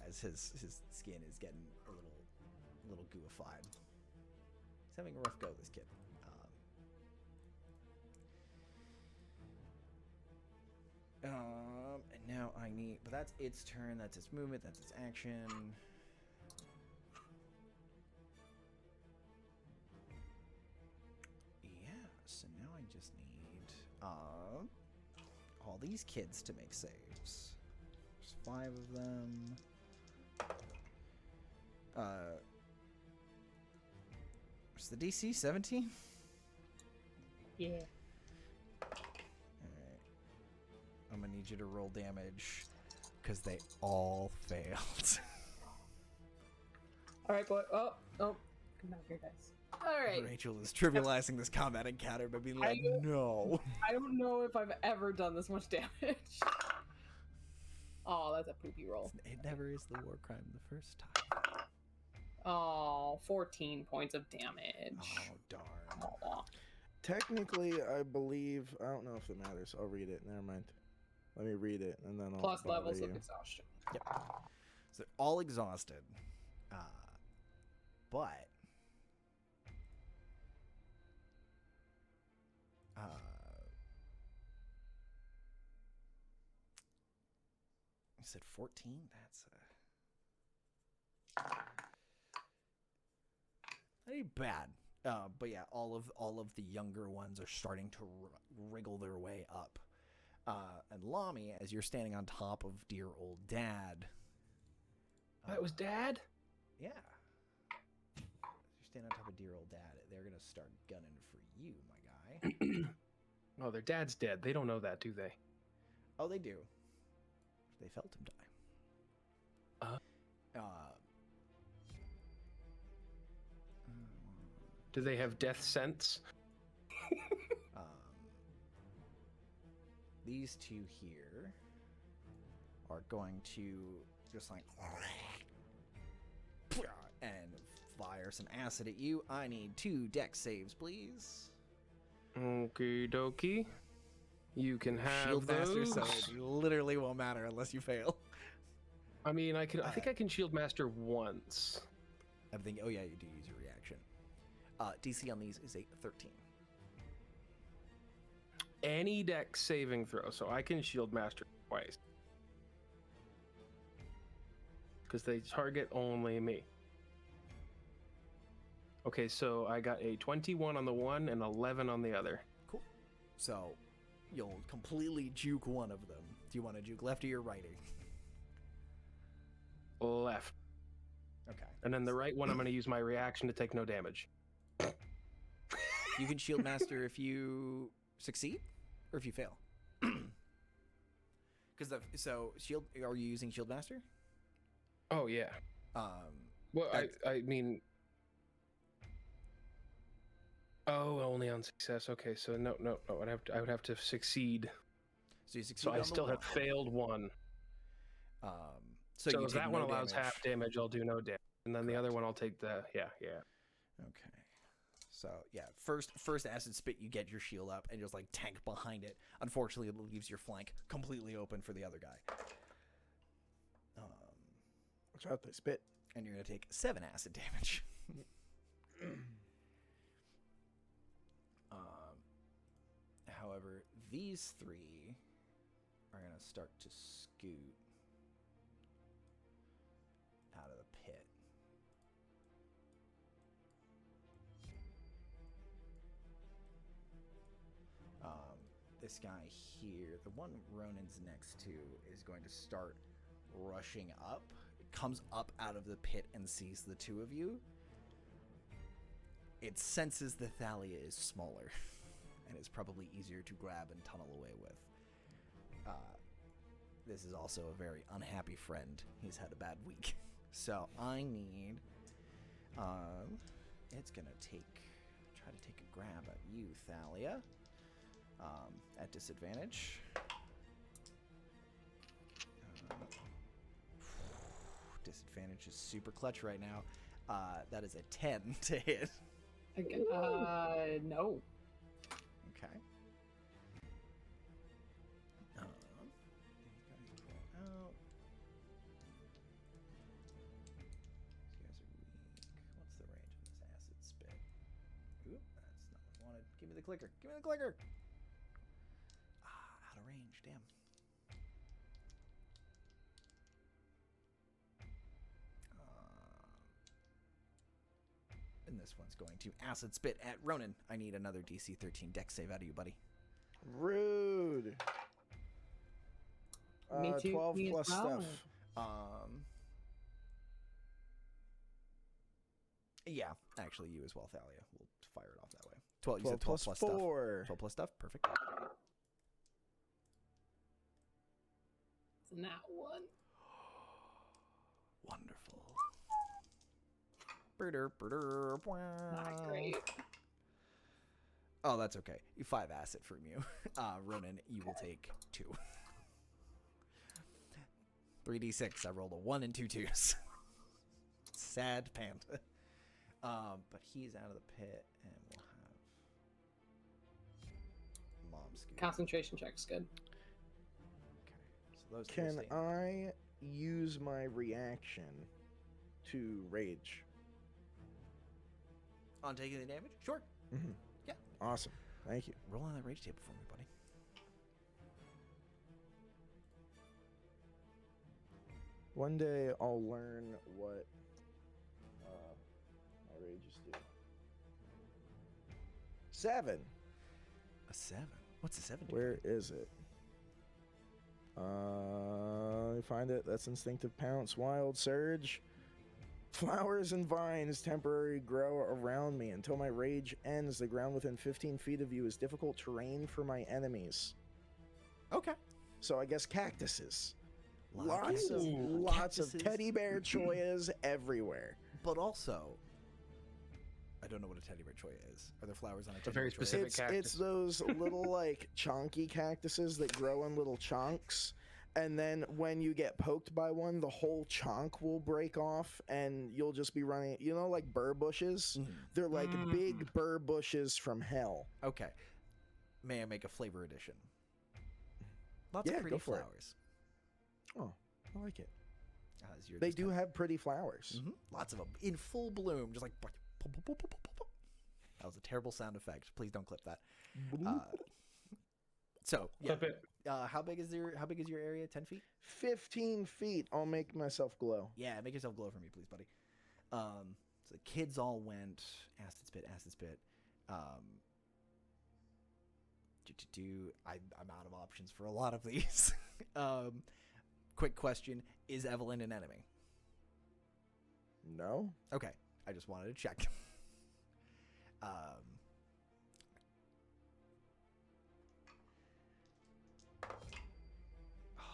Speaker 2: As his skin is getting a little gooified. He's having a rough go, this kid. And now I need, but that's its turn, that's its movement, that's its action. Yeah, so now I just need all these kids to make saves. There's 5 of them. What's the DC? 17?
Speaker 4: Yeah.
Speaker 2: I'm gonna need you to roll damage because they all failed.
Speaker 4: All right, boy. Oh, come out here, guys. All right.
Speaker 2: Rachel is trivializing this combat encounter by being like, no.
Speaker 4: I don't know if I've ever done this much damage. Oh, that's a poopy roll.
Speaker 2: It never is the war crime the first time.
Speaker 4: Oh, 14 points of damage.
Speaker 2: Oh, darn.
Speaker 4: Oh.
Speaker 1: Technically, I believe, I don't know if it matters. I'll read it. Never mind. Let me read it, and then I'll
Speaker 4: Plus levels
Speaker 1: you.
Speaker 4: of exhaustion.
Speaker 2: Yep. So they're all exhausted. But... I said 14? That's that ain't bad. But yeah, all of the younger ones are starting to wriggle their way up. And Lami, as you're standing on top of dear old Dad.
Speaker 3: That was Dad?
Speaker 2: Yeah. As you're standing on top of dear old Dad, they're going to start gunning for you, my guy.
Speaker 3: Oh, their dad's dead. They don't know that, do they?
Speaker 2: Oh, they do. They felt him die.
Speaker 3: Do they have death sense?
Speaker 2: These two here are going to just like and fire some acid at you. I need 2 dex saves, please.
Speaker 3: Okie dokie. You can have
Speaker 2: Shield master,
Speaker 3: those.
Speaker 2: so it literally won't matter unless you fail.
Speaker 3: I mean, I think I can shield master once.
Speaker 2: I think. Oh yeah, you do use your reaction. DC on these is a 13.
Speaker 3: Any dex saving throw, so I can shield master twice. Because they target only me. Okay, so I got a 21 on the one and 11 on the other.
Speaker 2: Cool. So you'll completely juke one of them. Do you want to juke lefty or righty?
Speaker 3: Left.
Speaker 2: Okay.
Speaker 3: And then the right one, I'm going to use my reaction to take no damage.
Speaker 2: You can shield master if you succeed or if you fail. Because so shield, are you using shield master?
Speaker 3: Oh yeah. Well, I mean. Oh, only on success. Okay, so no. I would have to succeed.
Speaker 2: So you succeed.
Speaker 3: So I still have failed one.
Speaker 2: So
Speaker 3: if that one allows half damage, I'll do no damage, and then the other one I'll take the yeah.
Speaker 2: Okay. So yeah, first acid spit, you get your shield up and just like tank behind it. Unfortunately, it leaves your flank completely open for the other guy.
Speaker 1: Watch out, they spit.
Speaker 2: And you're gonna take 7 acid damage. However, these 3 are gonna start to scoot out of the pit. This guy here, the one Ronan's next to, is going to start rushing up. It comes up out of the pit and sees the two of you. It senses the Thalia is smaller and is probably easier to grab and tunnel away with. This is also a very unhappy friend. He's had a bad week. So I need... it's going to try to take a grab at you, Thalia. At disadvantage. Disadvantage is super clutch right now. That is a 10 to hit.
Speaker 4: No.
Speaker 2: Okay. Out. These guys are weak. What's the range of this acid spit? Oop, that's not what I wanted. Give me the clicker. Give me the clicker. Out of range. Damn. And this one's going to acid spit at Ronan. I need another DC 13 dex save out of you, buddy.
Speaker 1: Rude.
Speaker 4: Me too,
Speaker 1: 12
Speaker 4: me as
Speaker 1: plus
Speaker 4: well.
Speaker 1: stuff.
Speaker 2: Yeah, actually, you as well, Thalia. We'll fire it off that way. 12. You
Speaker 1: 12
Speaker 2: said 12
Speaker 1: plus
Speaker 2: stuff.
Speaker 1: 4.
Speaker 2: 12 plus stuff. Perfect.
Speaker 4: It's not one.
Speaker 2: Wonderful.
Speaker 4: Not great.
Speaker 2: Oh, that's okay. 5 acid from you. Ronan, you will take 2. 3d6. I rolled a 1 and 2 2s. Sad panda. But he's out of the pit, and we'll have Mom scoot.
Speaker 4: Concentration check's good.
Speaker 2: Okay. So those two
Speaker 1: Can
Speaker 2: stay.
Speaker 1: I use my reaction to rage?
Speaker 2: On taking the damage? Sure.
Speaker 1: Mm-hmm.
Speaker 2: Yeah.
Speaker 1: Awesome. Thank you.
Speaker 2: Roll on that rage table for me, buddy.
Speaker 1: One day I'll learn what my rages do. 7.
Speaker 2: A 7. What's a 7?
Speaker 1: Where is it? I find it. That's instinctive pounce. Wild surge. Flowers and vines temporarily grow around me until my rage ends. The ground within 15 feet of you is difficult terrain for my enemies.
Speaker 2: Okay.
Speaker 1: So I guess cactuses.
Speaker 2: Lots
Speaker 1: Lots of
Speaker 2: cactuses.
Speaker 1: teddy bear choyas everywhere.
Speaker 2: But also, I don't know what a teddy bear choya is. Are there flowers on a teddy
Speaker 3: very
Speaker 2: bear choya?
Speaker 3: specific
Speaker 1: It's
Speaker 3: cactus.
Speaker 1: those little like chonky cactuses that grow in little chunks. And then when you get poked by one, the whole chunk will break off and you'll just be running, you know, like burr bushes?
Speaker 2: Mhm.
Speaker 1: They're like big burr bushes from hell.
Speaker 2: Okay. May I make a flavor addition? Lots
Speaker 1: Yeah,
Speaker 2: of pretty
Speaker 1: go for it.
Speaker 2: flowers.
Speaker 1: Oh, I like it.
Speaker 2: As you're
Speaker 1: They
Speaker 2: just
Speaker 1: do
Speaker 2: kinda-
Speaker 1: have pretty flowers.
Speaker 2: Mhm. Lots of them in full bloom, just like. That was a terrible sound effect. Please don't clip that. So yeah,
Speaker 3: Clip it.
Speaker 2: how big is your area? 10 feet?
Speaker 1: 15 feet. I'll make myself glow.
Speaker 2: Yeah, make yourself glow for me, please, buddy. So the kids all went acid spit. I'm out of options for a lot of these. Quick question: is Evelyn an enemy?
Speaker 1: No?
Speaker 2: Okay, I just wanted to check.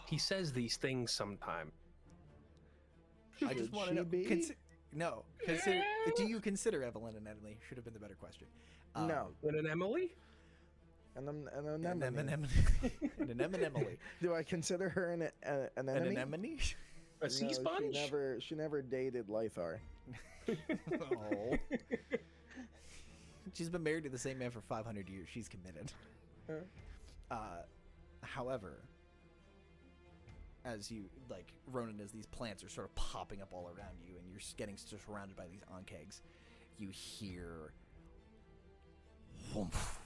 Speaker 3: He says these things sometime.
Speaker 2: I just
Speaker 1: Should
Speaker 2: want to
Speaker 1: she
Speaker 2: know.
Speaker 1: be?
Speaker 2: No. Do you consider Evelyn an enemy? Should have been the better question.
Speaker 1: No.
Speaker 3: And an Emily?
Speaker 1: And I'm
Speaker 2: An
Speaker 1: anemone.
Speaker 2: anemone.
Speaker 1: Do I consider her an
Speaker 2: An
Speaker 1: enemy?
Speaker 2: anemone?
Speaker 3: A sea
Speaker 1: No,
Speaker 3: sponge?
Speaker 1: She never dated Lythar.
Speaker 2: Oh. She's been married to the same man for 500 years. She's committed. However, as you like, Ronan, as these plants are sort of popping up all around you, and you're getting surrounded by these ankheg's, you hear whoomph,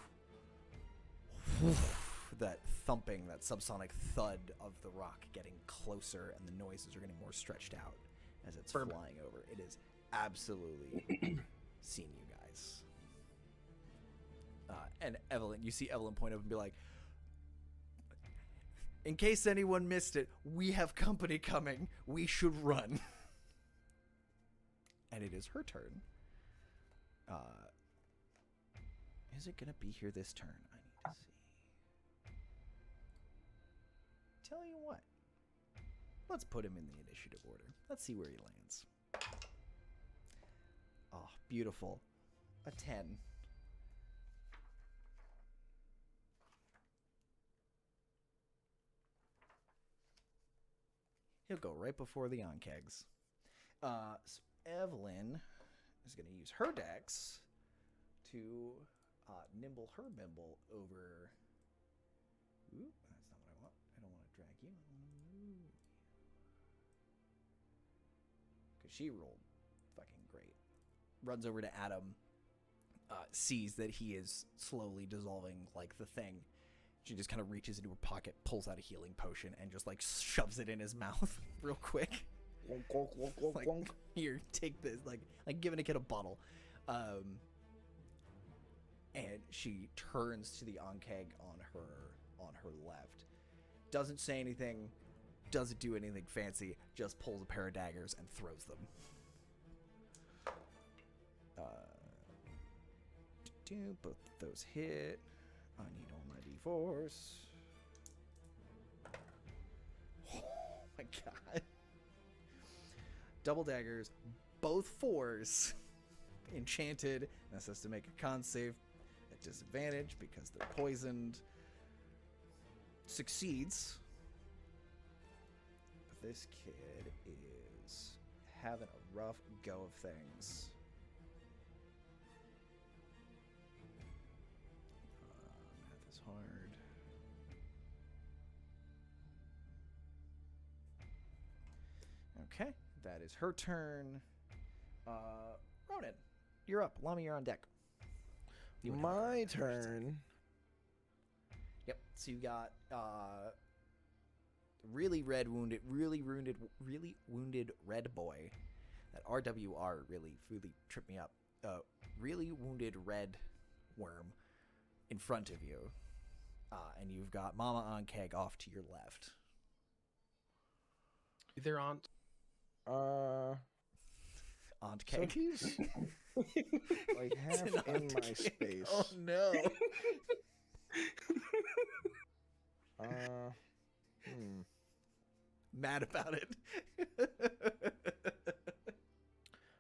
Speaker 2: whoomph, that thumping, that subsonic thud of the rock getting closer, and the noises are getting more stretched out as it's
Speaker 3: Burp.
Speaker 2: flying over. It is absolutely seen you guys. And Evelyn, you see Evelyn point up and be like, in case anyone missed it, we have company coming. We should run. And it is her turn. Is it going to be here this turn? I need to see. Tell you what. Let's put him in the initiative order. Let's see where he lands. Oh, beautiful. A 10. He'll go right before the ankheg's. So Evelyn is going to use her dex to nimble her bimble over. Ooh, that's not what I want. I don't want to drag you. I want to move. Because she rolled fucking great. Runs over to Adam. Sees that he is slowly dissolving like the thing. She just kind of reaches into her pocket, pulls out a healing potion, and just like shoves it in his mouth real quick. Like, here, take this. Like giving a kid a bottle. And she turns to the ankheg on her left. Doesn't say anything. Doesn't do anything fancy. Just pulls a pair of daggers and throws them. Both of those hit. I need all my d4s. Oh my god. Double daggers, both 4s. Enchanted. This has to make a con save at disadvantage because they're poisoned. Succeeds. But this kid is having a rough go of things. Math is hard. Okay, that is her turn. Ronan, you're up. Lami, you're on deck. You would have
Speaker 1: My
Speaker 2: a
Speaker 1: turn.
Speaker 2: Yep. So you got really wounded red boy. That RWR really tripped me up. Really wounded red worm in front of you, and you've got Mama ankheg off to your left.
Speaker 3: their aunt?
Speaker 2: Aunt
Speaker 1: So
Speaker 2: Keg.
Speaker 1: he's like half
Speaker 2: It's an
Speaker 1: in
Speaker 2: Aunt
Speaker 1: my
Speaker 2: Keg.
Speaker 1: space.
Speaker 2: Oh no. Mad about it.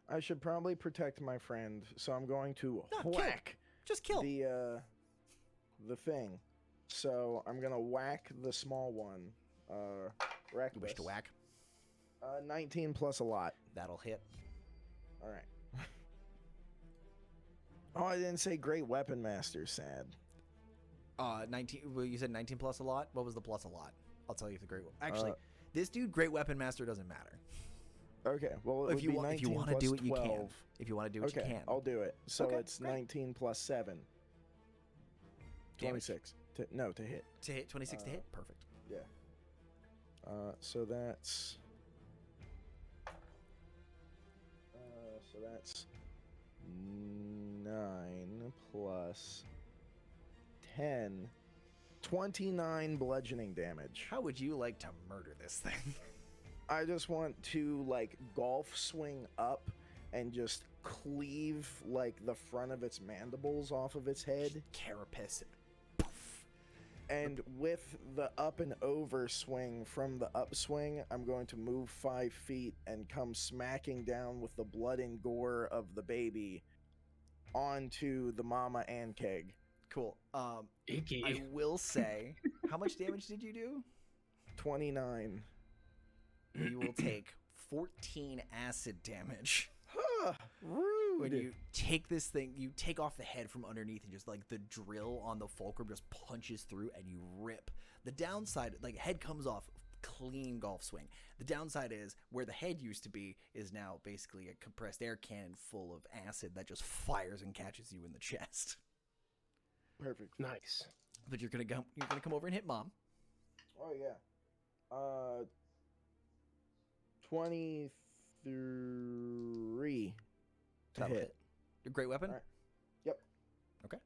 Speaker 1: I should probably protect my friend, so I'm going to
Speaker 2: No, kill.
Speaker 1: whack
Speaker 2: Just kill.
Speaker 1: the thing. So I'm gonna whack the small one. Wreck
Speaker 2: You wish to
Speaker 1: this.
Speaker 2: whack?
Speaker 1: 19 plus a lot.
Speaker 2: That'll hit.
Speaker 1: All right. Oh, I didn't say great weapon master. Sad.
Speaker 2: 19. Well, you said 19 plus a lot. What was the plus a lot? I'll tell you if the great. Actually, this dude, great weapon master, doesn't matter.
Speaker 1: Okay. Well, it
Speaker 2: If
Speaker 1: would
Speaker 2: you
Speaker 1: be
Speaker 2: want,
Speaker 1: 19
Speaker 2: if you want to
Speaker 1: plus
Speaker 2: do it, you
Speaker 1: 12.
Speaker 2: can. If you want to do it,
Speaker 1: Okay,
Speaker 2: you can.
Speaker 1: I'll do it. So
Speaker 2: Okay,
Speaker 1: it's
Speaker 2: great.
Speaker 1: 19 plus 7.
Speaker 2: Damage.
Speaker 1: 26. To hit.
Speaker 2: To hit 26 to hit. Perfect.
Speaker 1: Yeah. So that's. So that's 9 plus 10. 29 bludgeoning damage.
Speaker 2: How would you like to murder this thing?
Speaker 1: I just want to like golf swing up and just cleave like the front of its mandibles off of its head.
Speaker 2: Carapace.
Speaker 1: And with the up and over swing from the upswing, I'm going to move 5 feet and come smacking down with the blood and gore of the baby onto the mama ankheg.
Speaker 2: Cool.
Speaker 3: Icky.
Speaker 2: I will say, how much damage did you do?
Speaker 1: 29.
Speaker 2: You will take 14 acid damage.
Speaker 1: Huh, rude.
Speaker 2: When you take this thing, you take off the head from underneath and just like the drill on the fulcrum just punches through and you rip. The downside, like head comes off, clean golf swing. The downside is where the head used to be is now basically a compressed air cannon full of acid that just fires and catches you in the chest.
Speaker 1: Perfect.
Speaker 3: Nice.
Speaker 2: But you're gonna come over and hit mom.
Speaker 1: Oh yeah. 23 to
Speaker 2: That'll
Speaker 1: hit.
Speaker 2: Your great weapon.
Speaker 1: All right. Yep.
Speaker 2: Okay.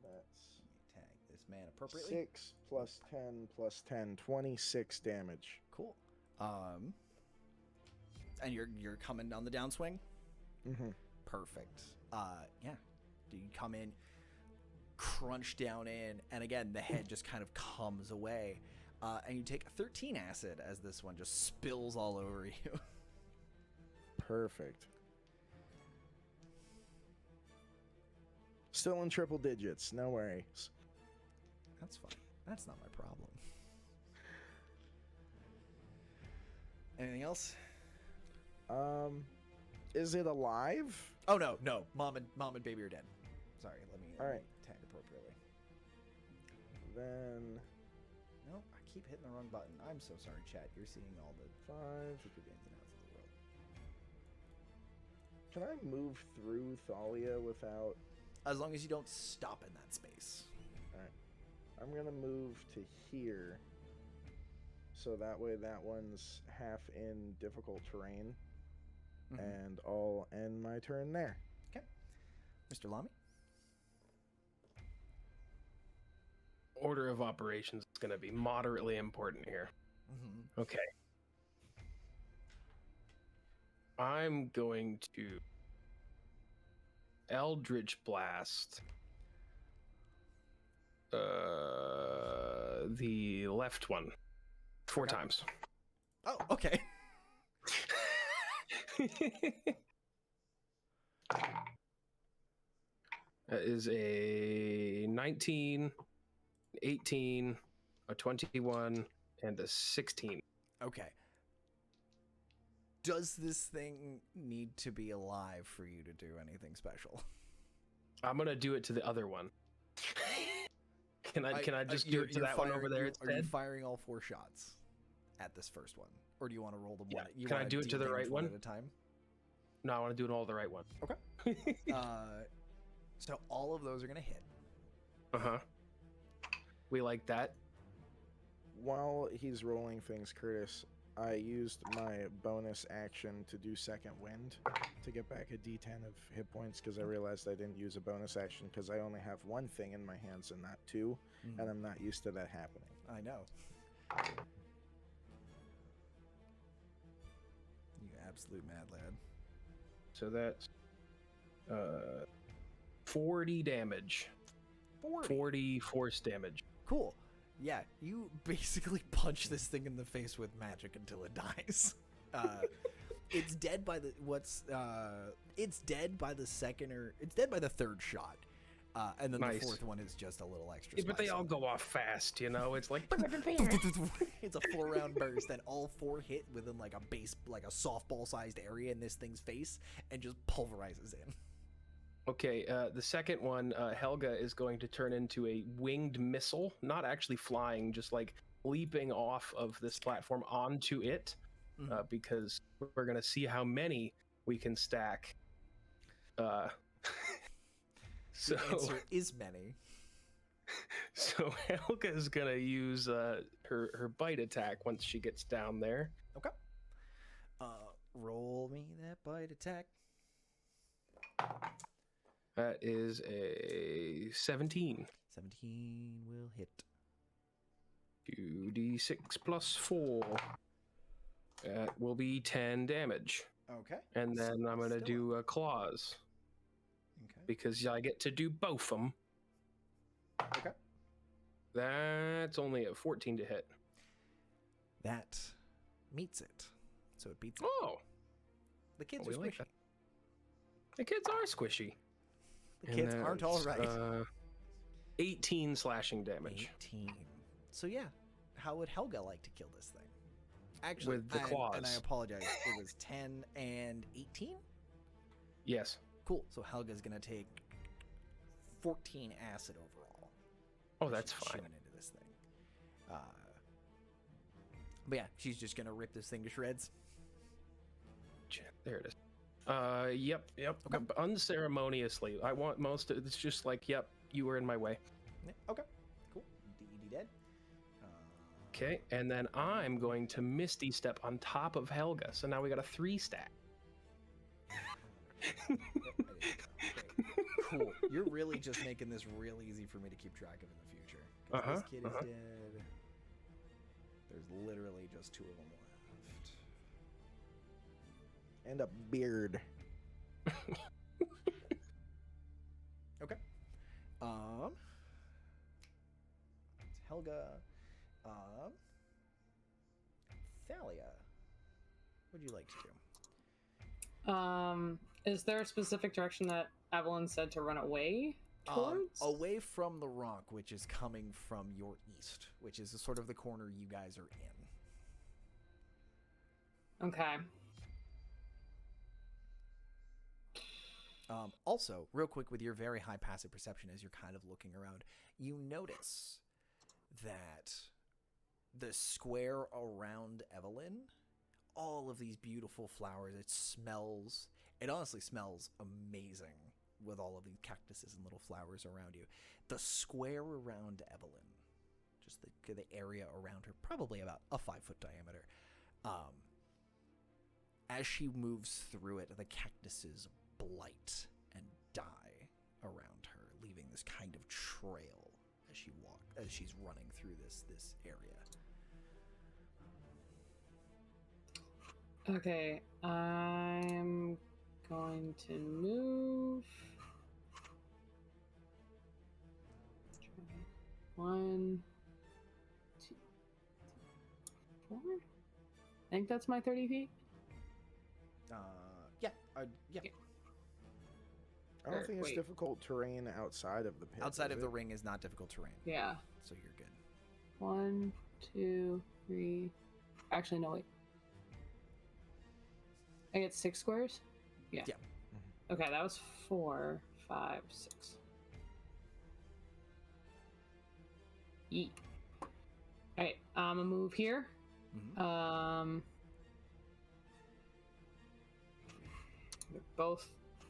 Speaker 1: That's
Speaker 2: Let me tag this man appropriately.
Speaker 1: 6 plus 10 plus 10, 26 damage.
Speaker 2: Cool. And you're coming down the downswing.
Speaker 1: Mm-hmm.
Speaker 2: Perfect. Yeah. Do you come in, crunch down in, and again the head just kind of comes away, and you take 13 acid as this one just spills all over you.
Speaker 1: Perfect. Still in triple digits, no worries.
Speaker 2: That's fine. That's not my problem. Anything else?
Speaker 1: Is it alive?
Speaker 2: Oh no, mom and baby are dead. Sorry, let me
Speaker 1: All right.
Speaker 2: tag appropriately.
Speaker 1: Then
Speaker 2: No, I keep hitting the wrong button. I'm so sorry, chat. You're seeing all the
Speaker 1: 5.
Speaker 2: secret ins and outs of the world.
Speaker 1: Can I move through Thalia without...
Speaker 2: As long as you don't stop in that space.
Speaker 1: I'm going to move to here. So that way that one's half in difficult terrain.
Speaker 2: Mhm.
Speaker 1: And I'll end my turn there.
Speaker 2: Mr. Lamy?
Speaker 3: Order of operations is going to be moderately important here.
Speaker 2: Mm-hmm.
Speaker 3: Okay. I'm going to Eldritch Blast the left one 4 times.
Speaker 2: Oh, okay.
Speaker 3: That is a 19, 18, a 21, and a 16.
Speaker 2: Okay. Does this thing need to be alive for you to do anything special?
Speaker 3: I'm gonna do it to the other one. Can I just do it to that one over there
Speaker 2: Are you
Speaker 3: instead?
Speaker 2: firing all 4 shots at this first one, or do you want to roll them
Speaker 3: Yeah.
Speaker 2: one? You
Speaker 3: Can I
Speaker 2: wanna
Speaker 3: do it to the
Speaker 2: damage
Speaker 3: right one?
Speaker 2: at a time?
Speaker 3: No, I want to do it all the right one.
Speaker 2: Okay. So all of those are gonna hit.
Speaker 3: Uh-huh. We like that.
Speaker 1: While he's rolling things, Curtis, I used my bonus action to do second wind to get back a D10 of hit points because I realized I didn't use a bonus action because I only have one thing in my hands and not two, and I'm not used to that happening.
Speaker 2: I know. You absolute mad lad.
Speaker 3: So that's 40 damage. 40 force damage.
Speaker 2: Cool. Yeah, you basically punch this thing in the face with magic until it dies. It's dead by the it's dead by the second it's dead by the third shot. And then the fourth one is just a little extra.
Speaker 3: Yeah, but they all go off fast, you know. It's like
Speaker 2: it's a 4-round burst, and all 4 hit within like a softball-sized area in this thing's face, and just pulverizes in.
Speaker 3: Okay, the second one, Helga is going to turn into a winged missile, not actually flying, just like leaping off of this platform onto it, because we're going to see how many we can stack. So,
Speaker 2: the answer is many.
Speaker 3: So Helga is going to use her bite attack once she gets down there.
Speaker 2: Okay. Roll me that bite attack.
Speaker 3: That is a 17.
Speaker 2: 17 will hit.
Speaker 3: 2d6 plus 4. That will be 10 damage.
Speaker 2: Okay.
Speaker 3: And then I'm going to do claws.
Speaker 2: Okay.
Speaker 3: Because I get to do both of them.
Speaker 2: Okay.
Speaker 3: That's only a 14 to hit.
Speaker 2: That meets it. So it beats it.
Speaker 3: Oh.
Speaker 2: The kids are
Speaker 3: we
Speaker 2: squishy.
Speaker 3: like that. The kids are squishy.
Speaker 2: The kids aren't all right.
Speaker 3: 18 slashing damage.
Speaker 2: 18. So yeah, how would Helga like to kill this thing? Actually,
Speaker 3: with the claws.
Speaker 2: And I apologize. It was 10 and 18?
Speaker 3: Yes.
Speaker 2: Cool. So Helga's going to take 14 acid overall.
Speaker 3: Oh, that's
Speaker 2: She's
Speaker 3: fine.
Speaker 2: shooting into this thing. But yeah, she's just going to rip this thing to shreds.
Speaker 3: There it is. Yep.
Speaker 2: Okay.
Speaker 3: Unceremoniously. I want most of it's just like, yep, you were in my way.
Speaker 2: Yeah, okay. Cool. DED dead.
Speaker 3: Okay, and then I'm going to Misty Step on top of Helga. So now we got a 3 stack.
Speaker 2: Yep, cool. You're really just making this real easy for me to keep track of in the future. 'Cause this kid is dead. There's literally just 2 of them left.
Speaker 1: And a beard.
Speaker 2: Okay. It's Helga. Thalia. What would you like to do?
Speaker 4: Is there a specific direction that Evelyn said to run away towards?
Speaker 2: Away from the rock, which is coming from your east, which is sort of the corner you guys are in.
Speaker 4: Okay.
Speaker 2: Also, real quick, with your very high passive perception as you're kind of looking around, you notice that the square around Evelyn, all of these beautiful flowers, it honestly smells amazing with all of these cactuses and little flowers around you. The square around Evelyn, just the area around her, probably about a 5-foot diameter. As she moves through it, the cactuses blight and die around her, leaving this kind of trail as she's running through this area.
Speaker 4: Okay, I'm going to move. 1, 2, 4. I think that's my 30 feet.
Speaker 2: Yeah.
Speaker 1: I don't think it's
Speaker 4: Wait.
Speaker 1: difficult terrain outside of the pit.
Speaker 2: Outside
Speaker 1: is
Speaker 2: of the
Speaker 1: it?
Speaker 2: ring is not difficult terrain.
Speaker 4: Yeah.
Speaker 2: So you're good.
Speaker 4: 1, 2, 3. Actually, no, wait. I get 6 squares? Yeah.
Speaker 2: Yeah.
Speaker 4: Okay, that was 4, 5, 6. Yeet. Alright, I'm gonna move here.
Speaker 2: Mm-hmm.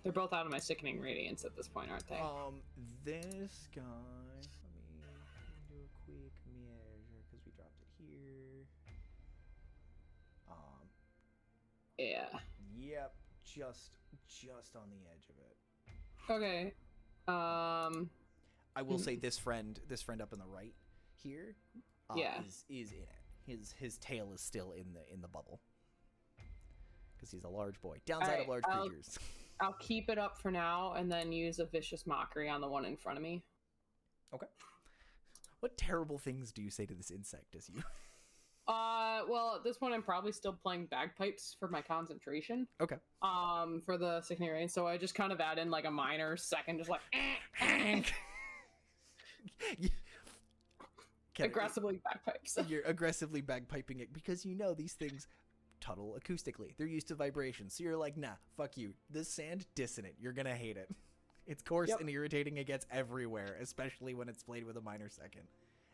Speaker 4: They're both out of my sickening radiance at this point, aren't they?
Speaker 2: This guy, let me do a quick measure because we dropped it here.
Speaker 4: Yeah.
Speaker 2: Yep, just on the edge of it.
Speaker 4: Okay.
Speaker 2: I will say this friend up on the right here,
Speaker 4: Yeah.
Speaker 2: is in it. His tail is still in the bubble because he's a large boy. Downside of large creatures.
Speaker 4: I'll keep it up for now and then use a vicious mockery on the one in front of me.
Speaker 2: Okay. What terrible things do you say to this insect as you?
Speaker 4: Well, at this point, I'm probably still playing bagpipes for my concentration.
Speaker 2: Okay.
Speaker 4: For the Sickney Rain, so I just kind of add in like a minor second, just like aggressively bagpipes.
Speaker 2: You're aggressively bagpiping it because you know these things tuttle acoustically. They're used to vibration, so you're like, nah, fuck you. This sand, dissonant. You're gonna hate it. It's coarse and irritating. It gets everywhere, especially when it's played with a minor second.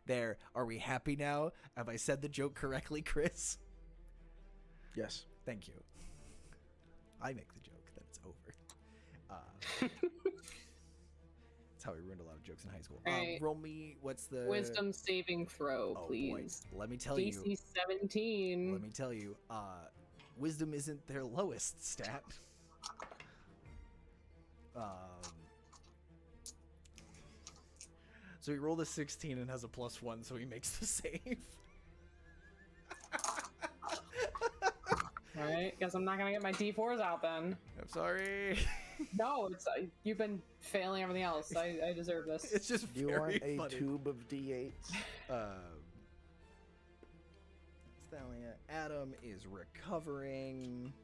Speaker 2: There. Are we happy now? Have I said the joke correctly, Chris?
Speaker 1: Yes.
Speaker 2: Thank you. I make the joke, then it's over. That's how we ruined a lot of jokes in high school.
Speaker 4: Right.
Speaker 2: Roll me, what's the...
Speaker 4: Wisdom saving throw, please.
Speaker 2: Boy. Let me tell you.
Speaker 4: DC 17.
Speaker 2: Let me tell you. Wisdom isn't their lowest stat. So he rolled a 16 and has a +1, so he makes the save.
Speaker 4: All right, guess I'm not gonna get my D4s out then.
Speaker 2: I'm sorry.
Speaker 4: No, it's you've been failing everything else. I deserve this.
Speaker 2: It's just
Speaker 1: Do you
Speaker 2: very
Speaker 1: want a
Speaker 2: funny.
Speaker 1: tube of D8s?
Speaker 2: Thalia. Adam is recovering.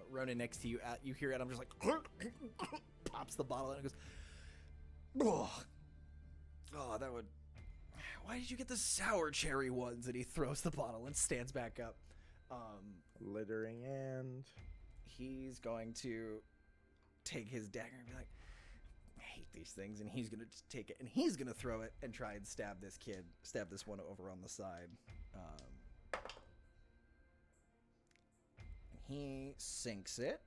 Speaker 2: Ronan next to you. You hear Adam just like pops the bottle and goes, oh, that would. Why did you get the sour cherry ones? And he throws the bottle and stands back up.
Speaker 1: Littering and
Speaker 2: He's going to take his dagger and be like, I hate these things, and he's gonna just take it and he's gonna throw it and try and stab this one over on the side. He sinks it.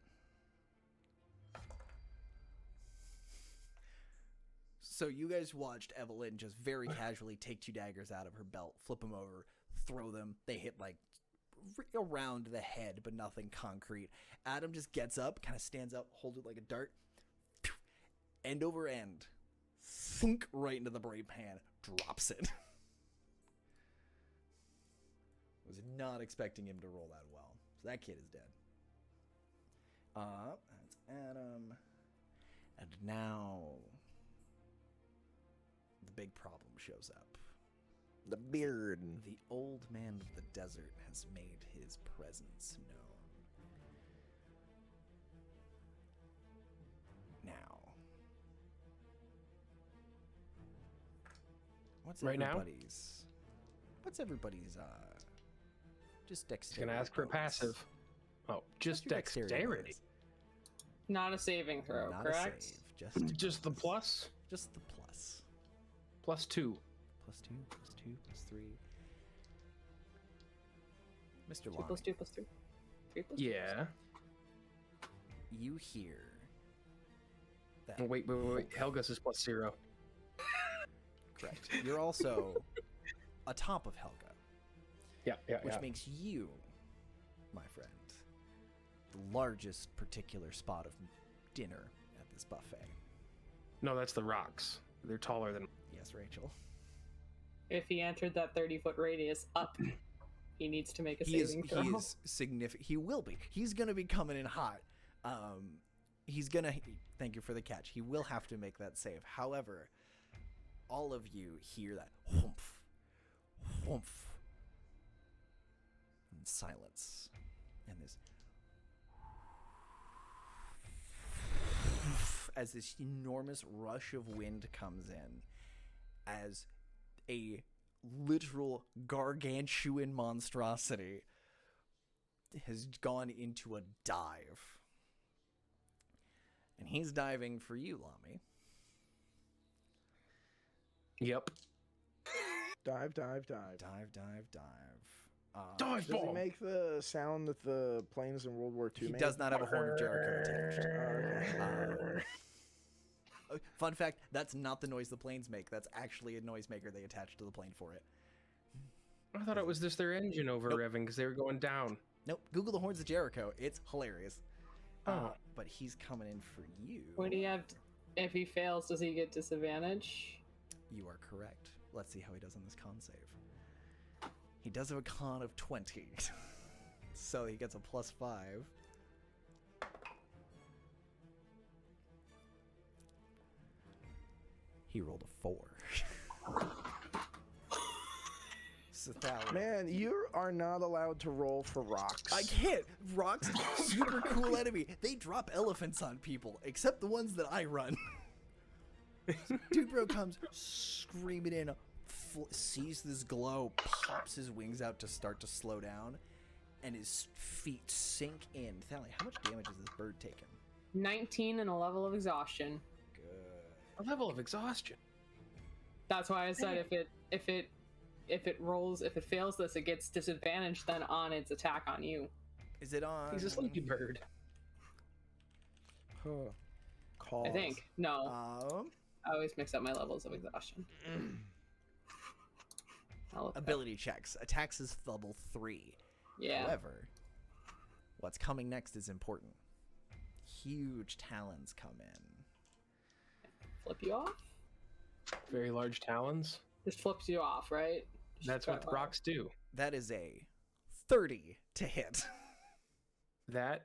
Speaker 2: So you guys watched Evelyn just very casually take 2 daggers out of her belt, flip them over, throw them. They hit like around the head, but nothing concrete. Adam just gets up, kind of stands up, holds it like a dart, end over end, thunk right into the brain pan, drops it. Was not expecting him to roll that well. So that kid is dead. That's Adam. And now the big problem shows up.
Speaker 1: the beard.
Speaker 2: The old man of the desert has made his presence known. Now, what's
Speaker 3: Right now?
Speaker 2: everybody's just
Speaker 3: He's
Speaker 2: dexterity?
Speaker 3: gonna ask for a
Speaker 2: bonus?
Speaker 3: passive. Oh, just
Speaker 2: What's your
Speaker 3: dexterity.
Speaker 2: bonus?
Speaker 4: Not a saving throw,
Speaker 2: Not
Speaker 4: correct?
Speaker 2: a save,
Speaker 3: Just the plus?
Speaker 2: just the plus.
Speaker 3: Plus 2.
Speaker 2: +2, +2, +3. Mr.
Speaker 4: 2
Speaker 2: Lonnie,
Speaker 4: plus 2 plus 3. 3 plus
Speaker 3: Yeah.
Speaker 2: you hear that.
Speaker 3: Oh, wait. Helga's is +0.
Speaker 2: Correct. You're also atop of Helga,
Speaker 3: Yeah.
Speaker 2: which makes you, my friend, the largest particular spot of dinner at this buffet.
Speaker 3: No, that's the rocks. They're taller than.
Speaker 2: Yes, Rachel.
Speaker 4: If he entered that 30-foot radius up, he needs to make a
Speaker 2: He is
Speaker 4: saving throw.
Speaker 2: significant. He will be. He's gonna be coming in hot. He's gonna. Thank you for the catch. He will have to make that save. However, all of you hear that whoomph, whoomph, and silence, and this as this enormous rush of wind comes in, as a literal gargantuan monstrosity has gone into a dive. And he's diving for you, Lami.
Speaker 3: Yep.
Speaker 1: Dive.
Speaker 2: Dive.
Speaker 3: Dive
Speaker 1: Does he
Speaker 3: bomb.
Speaker 1: make the sound that the planes in World War II
Speaker 2: He
Speaker 1: made?
Speaker 2: does not have a Horn of Jericho attached.
Speaker 1: Okay.
Speaker 2: Fun fact, that's not the noise the planes make. That's actually a noisemaker they attached to the plane for it.
Speaker 3: I thought it was just their engine over revving because they were going down.
Speaker 2: Nope. Google the Horns of Jericho. It's hilarious.
Speaker 3: Oh.
Speaker 2: But he's coming in for you.
Speaker 4: What do you have? If he fails, does he get disadvantage?
Speaker 2: You are correct. Let's see how he does on this con save. He does have a con of 20. So he gets a +5. He rolled a 4. So that
Speaker 1: Man, you are not allowed to roll for rocks.
Speaker 2: I can't. Rocks, super cool enemy. They drop elephants on people, except the ones that I run. Dude bro comes screaming in, sees this glow, pops his wings out to start to slow down, and his feet sink in. Thali, how much damage has this bird taken?
Speaker 4: 19 and a level of exhaustion.
Speaker 2: Good.
Speaker 3: A level of exhaustion.
Speaker 4: That's why I said if it fails this, it gets disadvantage then on its attack on you.
Speaker 2: Is it on?
Speaker 3: He's a sleepy bird.
Speaker 1: Huh. Cause.
Speaker 4: I think. No. I always mix up my levels of exhaustion.
Speaker 2: Ability checks. Attacks is level 3.
Speaker 4: Yeah.
Speaker 2: However, what's coming next is important. Huge talons come in.
Speaker 4: Flip you off?
Speaker 3: Very large talons.
Speaker 4: Just flips you off, right?
Speaker 3: That's what the rocks do.
Speaker 2: That is a 30 to hit.
Speaker 3: That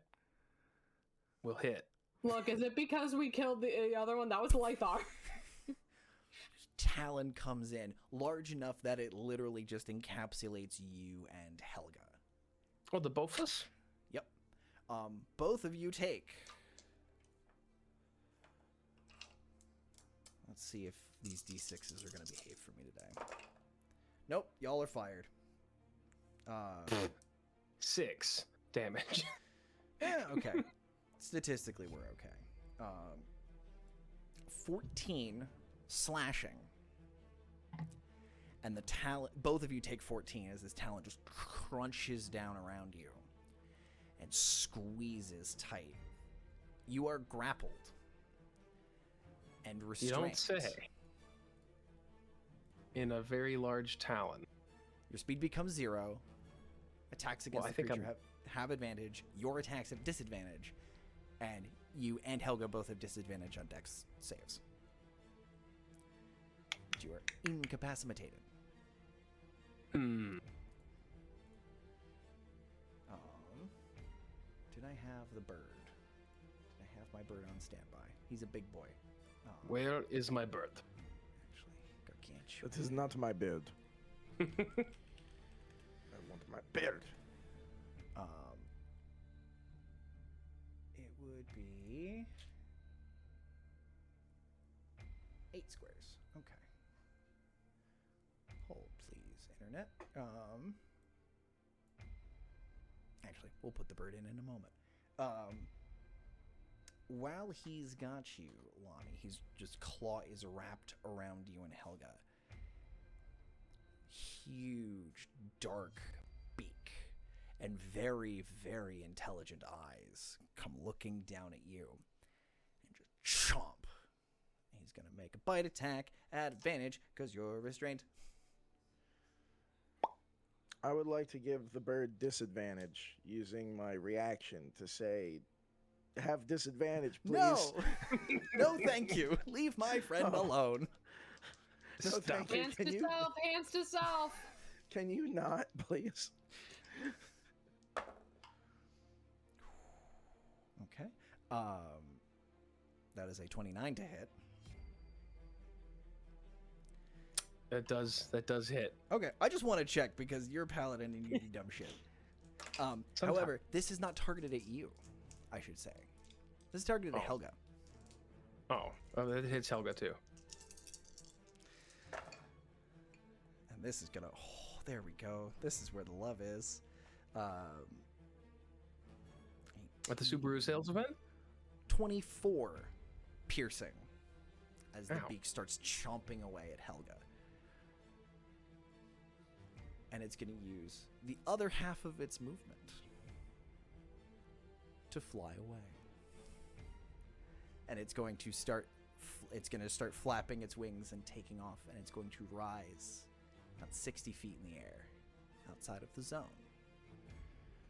Speaker 3: will hit.
Speaker 4: Look, is it because we killed the other one? That was Lythar.
Speaker 2: Talon comes in, large enough that it literally just encapsulates you and Helga.
Speaker 3: Oh, the both of us?
Speaker 2: Yep. Both of you take. Let's see if these D6s are going to behave for me today. Nope, y'all are fired.
Speaker 3: 6 damage.
Speaker 2: Yeah, okay. Statistically, we're okay. 14 slashing. And the talent, both of you take 14 as this talent just crunches down around you and squeezes tight. You are grappled and restrained.
Speaker 3: You don't say. In a very large talon.
Speaker 2: Your speed becomes 0. Attacks against the creature have advantage. Your attacks have disadvantage. And you and Helga both have disadvantage on dex saves. You are incapacitated. Did I have the bird? Did I have my bird on standby? He's a big boy.
Speaker 3: Where is my bird?
Speaker 2: Actually, gargantuan.
Speaker 1: It is not my beard. I want my beard.
Speaker 2: It would be 8 squares. Okay. Hold, please, internet. Actually, we'll put the bird in a moment. While he's got you, Lonnie, his just claw is wrapped around you and Helga. Huge, dark beak and very, very intelligent eyes come looking down at you and just chomp. He's going to make a bite attack at advantage because you're restrained.
Speaker 1: I would like to give the bird disadvantage using my reaction to say, have disadvantage, please.
Speaker 2: No! No, thank you. Leave my friend alone.
Speaker 1: No, thank you.
Speaker 4: Hands to self, hands to self.
Speaker 1: Can you not, please?
Speaker 2: Okay. That is a 29 to hit.
Speaker 3: That does hit.
Speaker 2: Okay, I just want to check because you're a paladin and you do dumb shit. However, this is not targeted at you, I should say. This is targeted at Helga.
Speaker 3: Oh, that hits Helga too.
Speaker 2: And this is gonna... Oh, there we go. This is where the love is.
Speaker 3: At the Subaru sales event?
Speaker 2: 24 piercing as the
Speaker 3: Ow.
Speaker 2: beak starts chomping away at Helga. And it's going to use the other half of its movement to fly away. And it's going to start flapping its wings and taking off, and it's going to rise about 60 feet in the air outside of the zone.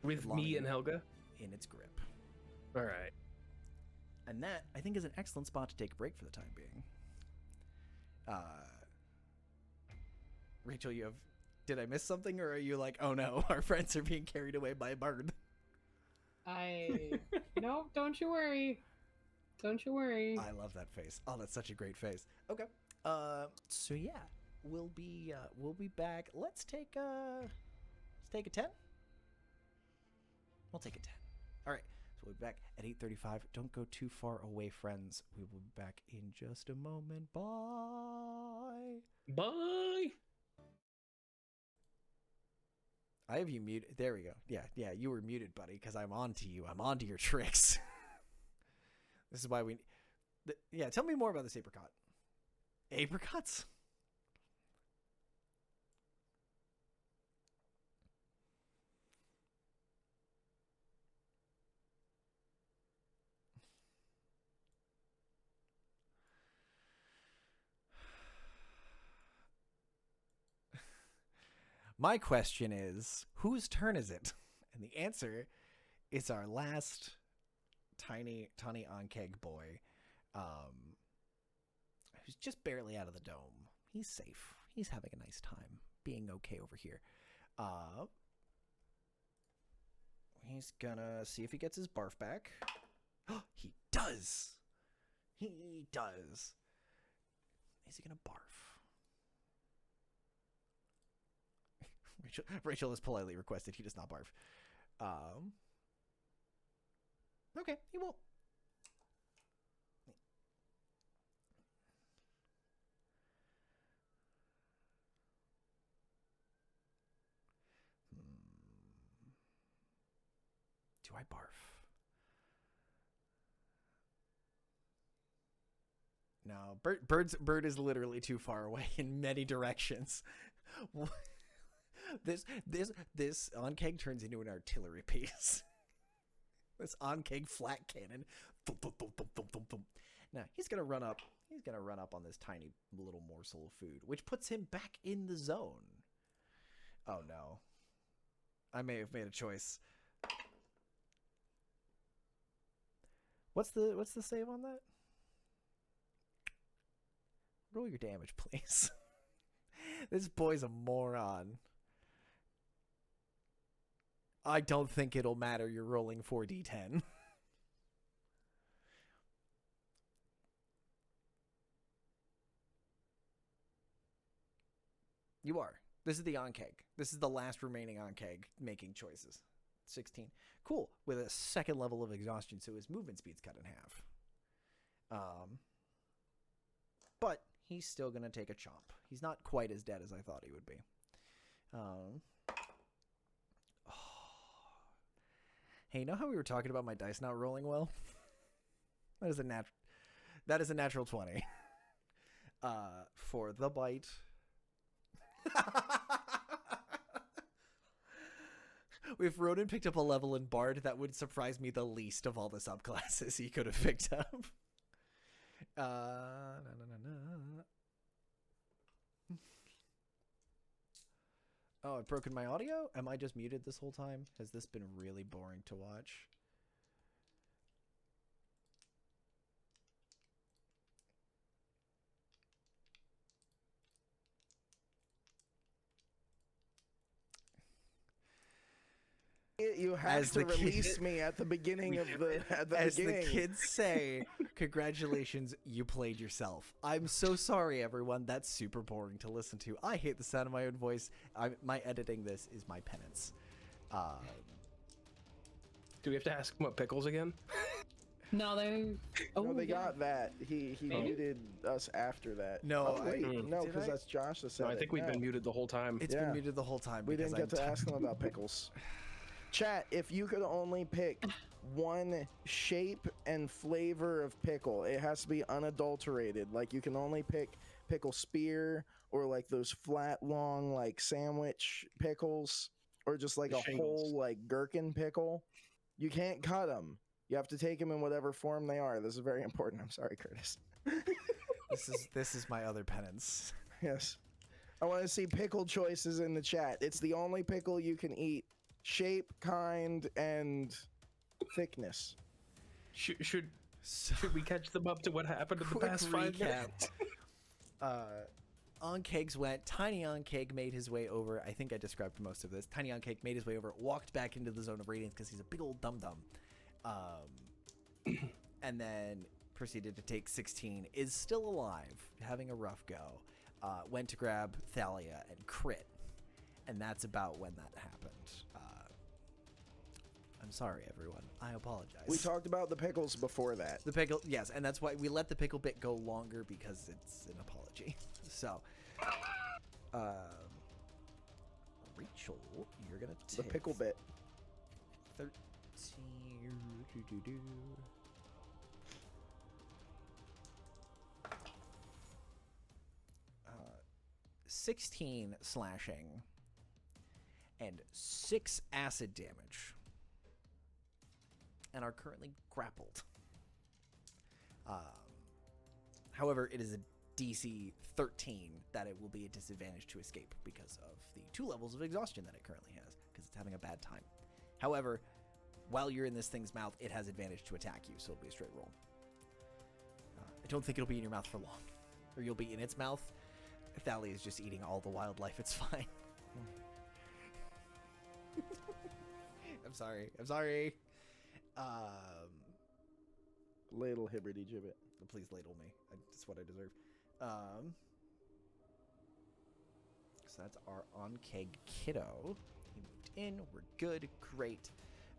Speaker 3: With
Speaker 2: Lonnie
Speaker 3: me and Helga?
Speaker 2: in its grip.
Speaker 3: All right.
Speaker 2: And that, I think, is an excellent spot to take a break for the time being. Rachel, you have... Did I miss something, or are you like, oh no, our friends are being carried away by a bird?
Speaker 4: No, don't you worry. Don't you worry.
Speaker 2: I love that face. Oh, that's such a great face. Okay. So yeah, we'll be back. Let's take a 10. We'll take a 10. All right. So we'll be back at 8:35. Don't go too far away, friends. We will be back in just a moment. Bye.
Speaker 3: Bye.
Speaker 2: I have you muted. There we go. Yeah, you were muted, buddy, because I'm on to you. I'm on to your tricks. This is why we... Yeah, tell me more about this apricot. Apricots? My question is, whose turn is it? And the answer is our last tiny ankheg boy, who's just barely out of the dome. He's safe. He's having a nice time being okay over here. He's gonna see if he gets his barf back. He does. He does. Is he gonna barf? Rachel has politely requested he does not barf. Okay, he won't. Do I barf? No, bird is literally too far away in many directions. This ankheg turns into an artillery piece. This ankheg flat cannon. Thump, thump, thump, thump, thump, thump, thump. Now he's gonna run up. He's gonna run up on this tiny little morsel of food, which puts him back in the zone. Oh no! I may have made a choice. What's the save on that? Roll your damage, please. This boy's a moron. I don't think it'll matter. You're rolling 4d10. You are. This is the ankheg. This is the last remaining ankheg making choices. 16. Cool. With a second level of exhaustion, so his movement speed's cut in half. But he's still going to take a chomp. He's not quite as dead as I thought he would be. Hey, you know how we were talking about my dice not rolling well? That is a natural 20. For the bite. If Ronan picked up a level in Bard, that would surprise me the least of all the subclasses he could have picked up. Oh, I've broken my audio? Am I just muted this whole time? Has this been really boring to watch?
Speaker 1: You have to release me at the beginning of the
Speaker 2: As
Speaker 1: beginning.
Speaker 2: the kids say, congratulations, you played yourself. I'm so sorry, everyone. That's super boring to listen to. I hate the sound of my own voice. My editing this is my penance.
Speaker 3: Do we have to ask him what pickles again?
Speaker 4: No, they. Oh,
Speaker 1: No, they
Speaker 4: yeah.
Speaker 1: got that. He muted us after that.
Speaker 2: No,
Speaker 1: oh, wait, no,
Speaker 2: did
Speaker 1: because
Speaker 2: I?
Speaker 1: that's Josh that said
Speaker 3: No, I
Speaker 1: it.
Speaker 3: think we've been muted the whole time.
Speaker 2: It's been muted the whole time.
Speaker 1: We
Speaker 2: because
Speaker 1: didn't get to ask them about pickles. Chat, if you could only pick one shape and flavor of pickle, it has to be unadulterated. Like, you can only pick pickle spear or like those flat, long, like sandwich pickles, or just like
Speaker 3: The
Speaker 1: a
Speaker 3: shingles.
Speaker 1: whole like gherkin pickle. You can't cut them. You have to take them in whatever form they are. This is very important. I'm sorry, Curtis.
Speaker 2: This is my other penance.
Speaker 1: Yes. I want to see pickle choices in the chat. It's the only pickle you can eat. Shape, kind, and thickness.
Speaker 3: Should we catch them up to what happened in the
Speaker 2: Quick
Speaker 3: past 5
Speaker 2: recap.
Speaker 3: minutes?
Speaker 2: Ankheg's went. Tiny Ankheg made his way over. I think I described most of this. Tiny Ankheg made his way over, walked back into the zone of radiance because he's a big old dum-dum. And then proceeded to take 16. Is still alive, having a rough go. Went to grab Thalia and crit. And that's about when that happened. I'm sorry, everyone. I apologize.
Speaker 1: We talked about the pickles before that.
Speaker 2: The pickle, yes, and that's why we let the pickle bit go longer because it's an apology. So, Rachel, you're gonna take
Speaker 1: The pickle bit.
Speaker 2: 13. 16 slashing and 6 acid damage, and are currently grappled. However, it is a DC 13 that it will be a disadvantage to escape because of the 2 levels of exhaustion that it currently has, because it's having a bad time. However, while you're in this thing's mouth, it has advantage to attack you, so it'll be a straight roll. I don't think it'll be in your mouth for long, or you'll be in its mouth. Thalia is just eating all the wildlife. It's fine. I'm sorry.
Speaker 1: Ladle hibbity gibbet.
Speaker 2: Please ladle me. That's what I deserve. So that's our ankheg kiddo. He moved in. We're good. Great.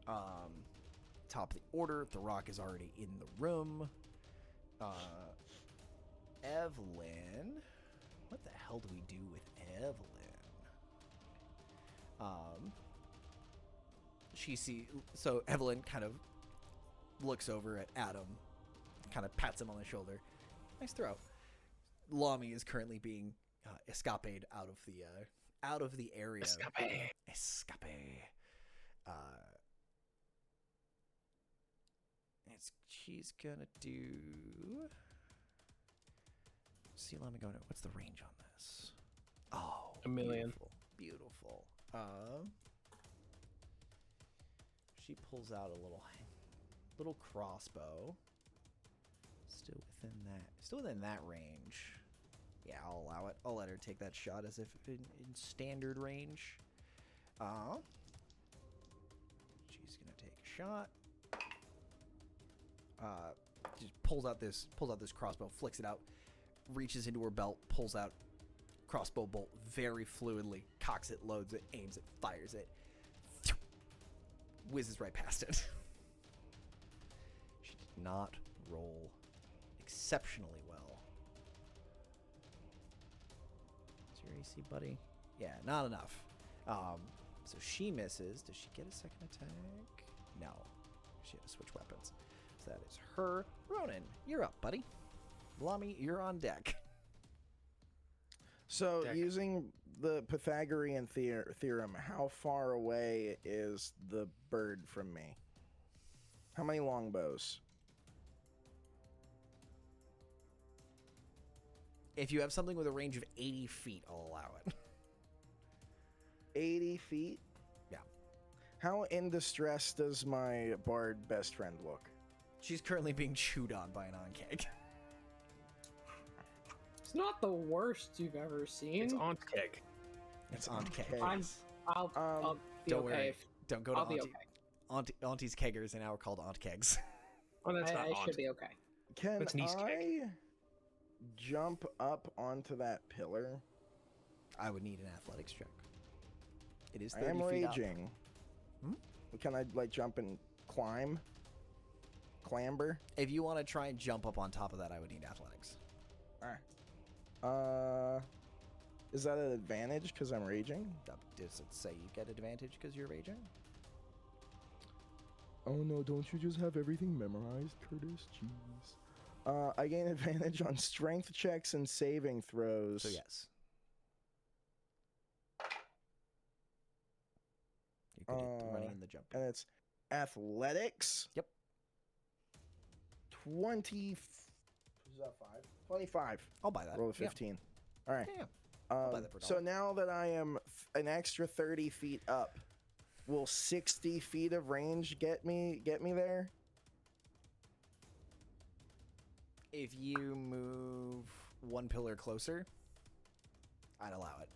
Speaker 2: Top of the order. The rock is already in the room. Evelyn. What the hell do we do with Evelyn? So Evelyn kind of looks over at Adam, kind of pats him on the shoulder. Nice throw. Lami is currently being escaped out of the area. Escape. She's gonna do. See, let me go to. What's the range on this? Oh,
Speaker 3: 1 million.
Speaker 2: Beautiful. She pulls out a little crossbow. Still within that range. Yeah, I'll allow it. I'll let her take that shot as if in standard range. She's gonna take a shot. Just pulls out this crossbow, flicks it out, reaches into her belt, pulls out crossbow bolt very fluidly, cocks it, loads it, aims it, fires it, whizzes right past it. She did not roll exceptionally well. What's your AC, buddy? Yeah, not enough. So she misses. Does she get a second attack? No. She had to switch weapons. So that is her. Ronan, you're up, buddy. Lami, you're on deck.
Speaker 1: So, using the Pythagorean theorem, how far away is the bird from me? How many longbows?
Speaker 2: If you have something with a range of 80 feet, I'll allow it.
Speaker 1: 80 feet?
Speaker 2: Yeah.
Speaker 1: How in distress does my bard best friend look?
Speaker 2: She's currently being chewed on by an ankheg.
Speaker 4: It's not the worst you've ever seen.
Speaker 3: It's ankheg.
Speaker 2: It's ankheg.
Speaker 4: I'll be
Speaker 2: Don't
Speaker 4: okay.
Speaker 2: worry. Don't go to
Speaker 4: I'll be
Speaker 2: Auntie's keggers, and now we're called aunkegs.
Speaker 3: Oh, that's not
Speaker 4: I
Speaker 3: aunt.
Speaker 4: should be okay.
Speaker 1: Can
Speaker 3: That's niece
Speaker 1: I
Speaker 3: cake.
Speaker 1: jump up onto that pillar?
Speaker 2: I would need an athletics check. It is
Speaker 1: I
Speaker 2: 30
Speaker 1: am
Speaker 2: feet up.
Speaker 1: raging.
Speaker 2: Hmm?
Speaker 1: Can I like jump and climb? Clamber?
Speaker 2: If you want to try and jump up on top of that, I would need athletics.
Speaker 1: Is that an advantage because I'm raging?
Speaker 2: Does it say you get advantage because you're raging?
Speaker 1: Oh no, don't you just have everything memorized, Curtis? Jeez. I gain advantage on strength checks and saving throws.
Speaker 2: So yes. You're good at running in the jump.
Speaker 1: And it's athletics.
Speaker 2: Yep.
Speaker 1: 20. Is that 5? 25.
Speaker 2: I'll buy that.
Speaker 1: Roll a
Speaker 2: Yeah.
Speaker 1: 15. All right.
Speaker 2: Yeah. I'll buy that for a
Speaker 1: So
Speaker 2: dollar.
Speaker 1: now that I am an extra 30 feet up, will 60 feet of range get me there?
Speaker 2: If you move one pillar closer, I'd allow it.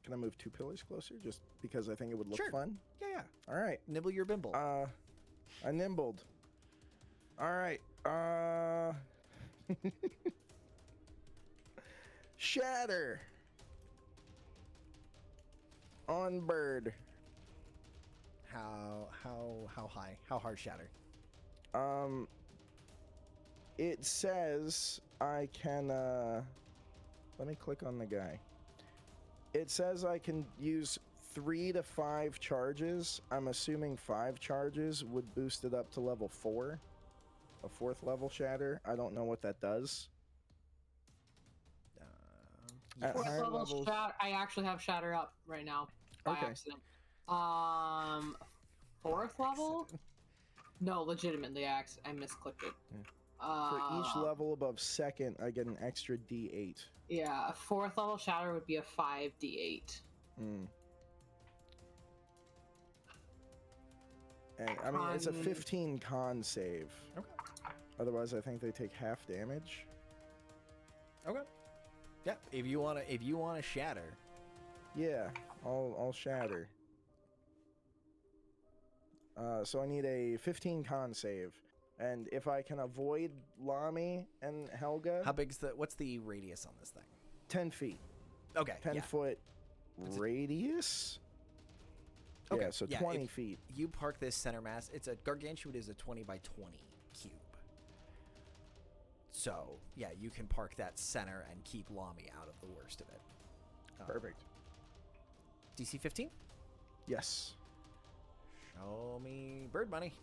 Speaker 1: Can I move 2 pillars closer just because I think it would look
Speaker 2: Sure.
Speaker 1: fun?
Speaker 2: Yeah.
Speaker 1: All right.
Speaker 2: Nibble your bimble.
Speaker 1: I nimbled. All right. Shatter. On bird.
Speaker 2: How high? How hard shatter?
Speaker 1: It says I can let me click on the guy. It says I can use 3 to 5 charges. I'm assuming 5 charges would boost it up to level 4. A 4th level shatter. I don't know what that does. At
Speaker 4: Fourth
Speaker 1: higher
Speaker 4: level
Speaker 1: levels-
Speaker 4: I actually have shatter up right now by
Speaker 1: Okay.
Speaker 4: accident. 4th level? No, legitimately, I misclicked it.
Speaker 1: For each level above 2nd, I get an extra D8.
Speaker 4: Yeah, a 4th level shatter would be a 5d8.
Speaker 1: And I mean, it's a 15 con save.
Speaker 2: Okay.
Speaker 1: Otherwise, I think they take half damage.
Speaker 2: Okay. Yeah. If you wanna shatter.
Speaker 1: Yeah, I'll shatter. So I need a 15 con save, and if I can avoid Lami and Helga,
Speaker 2: How big's what's the radius on this thing?
Speaker 1: 10 feet,
Speaker 2: Okay.
Speaker 1: 10
Speaker 2: yeah.
Speaker 1: foot radius.
Speaker 2: Okay,
Speaker 1: Yeah, so
Speaker 2: yeah,
Speaker 1: 20
Speaker 2: if-
Speaker 1: feet.
Speaker 2: You park this center mass. It's a gargantuan is a 20 by 20 cube. So yeah, you can park that center and keep Lami out of the worst of it.
Speaker 1: Perfect.
Speaker 2: DC 15.
Speaker 1: Yes.
Speaker 2: Show me bird money.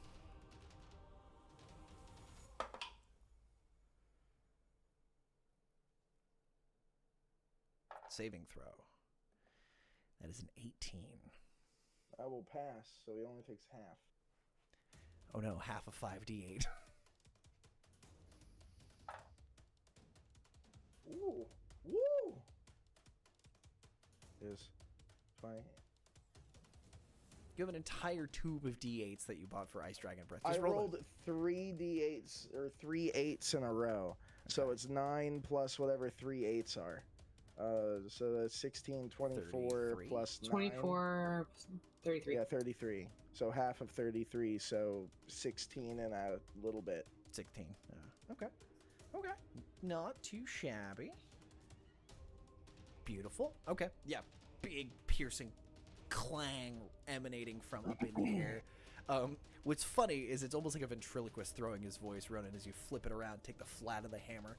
Speaker 2: Saving throw. That is an 18.
Speaker 1: I will pass, so he only takes half.
Speaker 2: Oh no, half of 5d8.
Speaker 1: Ooh. Woo! Is fine.
Speaker 2: You have an entire tube of d8s that you bought for Ice Dragon Breath.
Speaker 1: I
Speaker 2: Just roll
Speaker 1: rolled 3 d8s or 3 8s in a row, so it's 9 plus whatever 3 8s are. So that's 16, 24
Speaker 2: 33.
Speaker 1: plus 9.
Speaker 4: 24, 33.
Speaker 1: Yeah, 33. So half of 33, so 16 and a little bit.
Speaker 2: 16. Okay. Okay. Not too shabby. Beautiful. Okay. Yeah. Big piercing clang emanating from up in the air. What's funny is it's almost like a ventriloquist throwing his voice, Ronan, as you flip it around, take the flat of the hammer,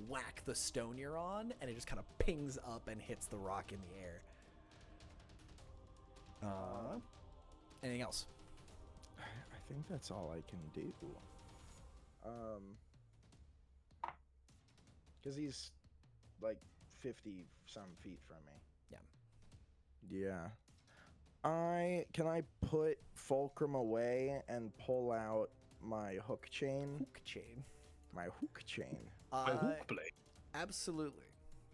Speaker 2: whack the stone you're on, and it just kind of pings up and hits the rock in the air. Anything else?
Speaker 1: I think that's all I can do. Because he's like 50 some feet from me. Yeah. Can I put Fulcrum away and pull out my hook chain?
Speaker 2: Hook chain.
Speaker 1: My hook chain.
Speaker 3: My hook blade.
Speaker 2: Absolutely.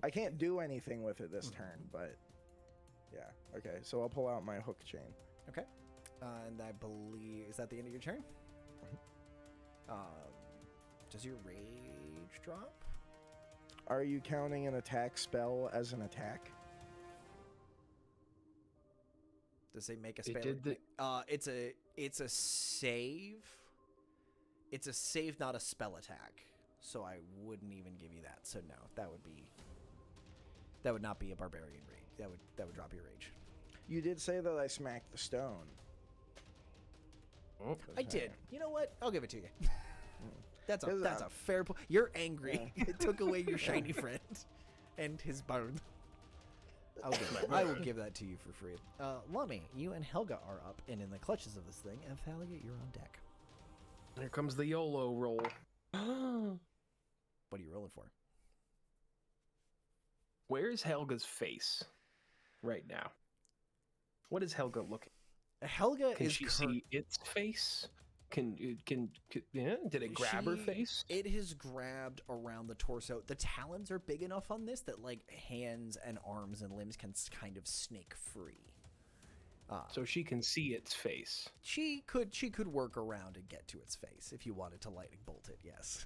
Speaker 1: I can't do anything with it this turn, but yeah. Okay, so I'll pull out my hook chain.
Speaker 2: Okay. And I believe, is that the end of your turn? Does your rage drop?
Speaker 1: Are you counting an attack spell as an attack?
Speaker 2: Does they make a
Speaker 3: It
Speaker 2: spell?
Speaker 3: did the-
Speaker 2: It's a save. It's a save, not a spell attack. So I wouldn't even give you that. So no, that would not be a barbarian rage. That would drop your rage.
Speaker 1: You did say that I smacked the stone.
Speaker 3: Oh,
Speaker 2: I did. You know what? I'll give it to you. That's
Speaker 1: Because,
Speaker 2: a fair point. You're angry. It took away your shiny friend and his bone. I will give that to you for free. Lummy, you and Helga are up and in the clutches of this thing. And Thalia, you're on deck.
Speaker 3: Here comes the YOLO roll.
Speaker 2: What are you rolling for?
Speaker 3: Where's Helga's face right now? What is Helga looking?
Speaker 2: Helga
Speaker 3: Can
Speaker 2: is
Speaker 3: she see its face? Yeah, did it grab her face?
Speaker 2: It has grabbed around the torso. The talons are big enough on this that like hands and arms and limbs can kind of snake free.
Speaker 3: So she can see its face.
Speaker 2: She could work around and get to its face if you wanted to lightning bolt it. Yes.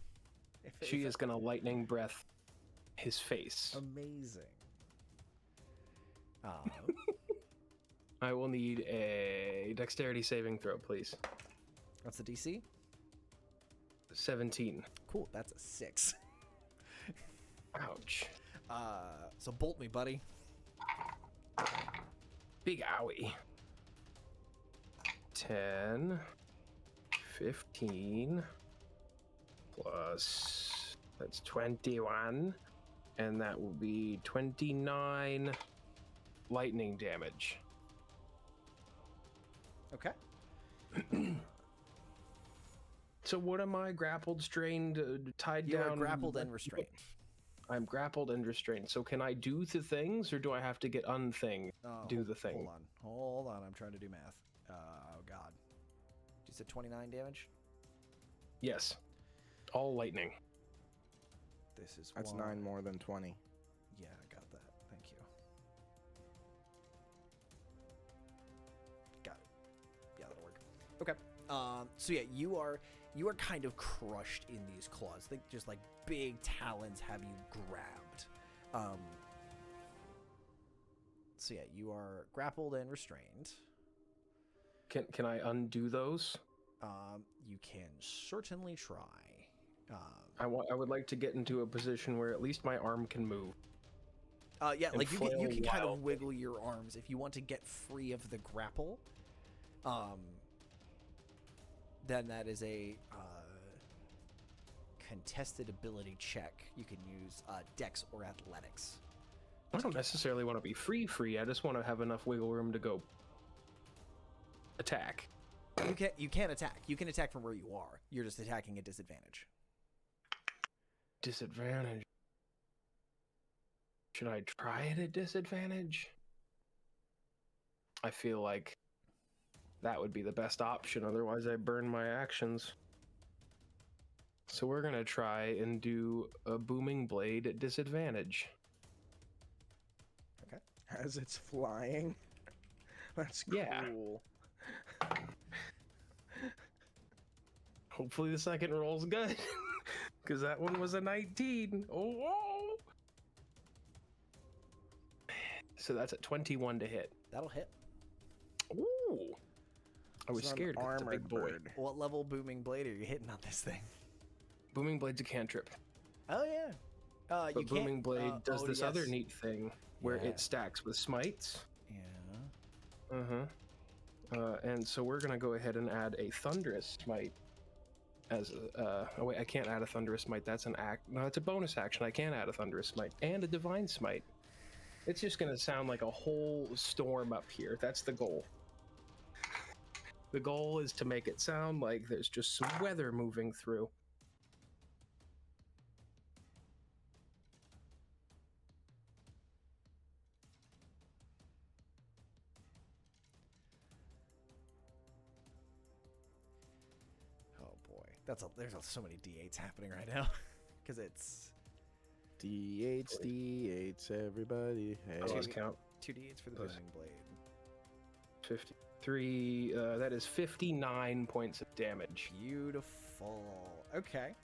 Speaker 3: She is gonna lightning breath his face.
Speaker 2: Amazing.
Speaker 3: I will need a dexterity saving throw, please.
Speaker 2: What's the DC?
Speaker 3: 17.
Speaker 2: Cool, that's a 6.
Speaker 3: Ouch.
Speaker 2: So bolt me, buddy.
Speaker 3: Big owie. 10, 15, plus, that's 21, and that will be 29 lightning damage.
Speaker 2: Okay.
Speaker 3: So what am I? Grappled, strained, tied
Speaker 2: You
Speaker 3: down?
Speaker 2: are grappled and restrained.
Speaker 3: I'm grappled and restrained. So can I do the things, or do I have to get unthing? Do the thing.
Speaker 2: Hold on. I'm trying to do math. Oh God. You said 29 damage.
Speaker 3: Yes. All lightning.
Speaker 2: This is
Speaker 1: That's 9 more than 20.
Speaker 2: Yeah, I got that. Thank you. Got it. Yeah, that'll work. Okay. So yeah, you are kind of crushed in these claws. They just like big talons have you grabbed. So yeah, you are grappled and restrained.
Speaker 3: Can I undo those?
Speaker 2: You can certainly try.
Speaker 3: I would like to get into a position where at least my arm can move.
Speaker 2: Yeah, like you can kind of
Speaker 3: wildly.
Speaker 2: wiggle your arms if you want to get free of the grapple. Then that is a contested ability check. You can use Dex or Athletics.
Speaker 3: I don't necessarily want to be free. I just want to have enough wiggle room to go attack.
Speaker 2: You can attack. You can attack from where you are. You're just attacking at disadvantage.
Speaker 3: Disadvantage. Should I try it at disadvantage? I feel like that would be the best option. Otherwise, I burn my actions. So we're going to try and do a booming blade at disadvantage.
Speaker 2: Okay.
Speaker 1: As it's flying. That's cool.
Speaker 3: Yeah. Hopefully the second roll's good. Because that one was a 19. Oh! So that's at 21 to hit.
Speaker 2: That'll hit.
Speaker 3: Ooh! I was
Speaker 1: It's an
Speaker 3: scared 'cause it's a big
Speaker 1: armored
Speaker 3: boy.
Speaker 1: bird.
Speaker 2: What level booming blade are you hitting on this thing?
Speaker 3: Booming blade's a cantrip.
Speaker 2: Oh yeah.
Speaker 3: But
Speaker 2: You
Speaker 3: booming
Speaker 2: can't,
Speaker 3: blade does this other
Speaker 2: yes.
Speaker 3: neat thing where
Speaker 2: Yeah.
Speaker 3: it stacks with smites.
Speaker 2: Yeah.
Speaker 3: And so we're gonna go ahead and add a thunderous smite as a, oh wait, I can't add a thunderous smite. That's an act. No, it's a bonus action. I can't add a thunderous smite and a divine smite. It's just gonna sound like a whole storm up here. That's the goal. The goal is to make it sound like there's just some weather moving through.
Speaker 2: Oh boy, there's so many D8s happening right now, because it's
Speaker 1: D8s, everybody. Hey.
Speaker 3: I lost count.
Speaker 2: 2 D8s for the
Speaker 3: Plus-
Speaker 2: booming blade.
Speaker 3: 53. That is 59 points of damage.
Speaker 2: Beautiful. Okay.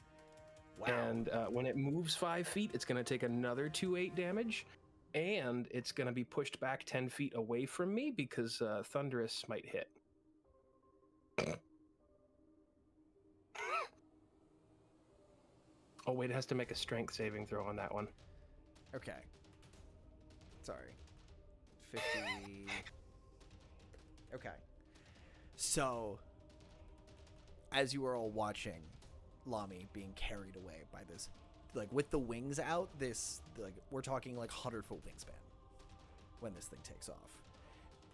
Speaker 2: Wow.
Speaker 3: And when it moves 5 feet, it's going to take another 2/8 damage, and it's going to be pushed back 10 feet away from me because Thunderous might hit. Oh wait, it has to make a strength saving throw on that one.
Speaker 2: Okay. Sorry. 50. Okay. So, as you are all watching Lami being carried away by this, like with the wings out, this, like, we're talking like 100-foot wingspan when this thing takes off.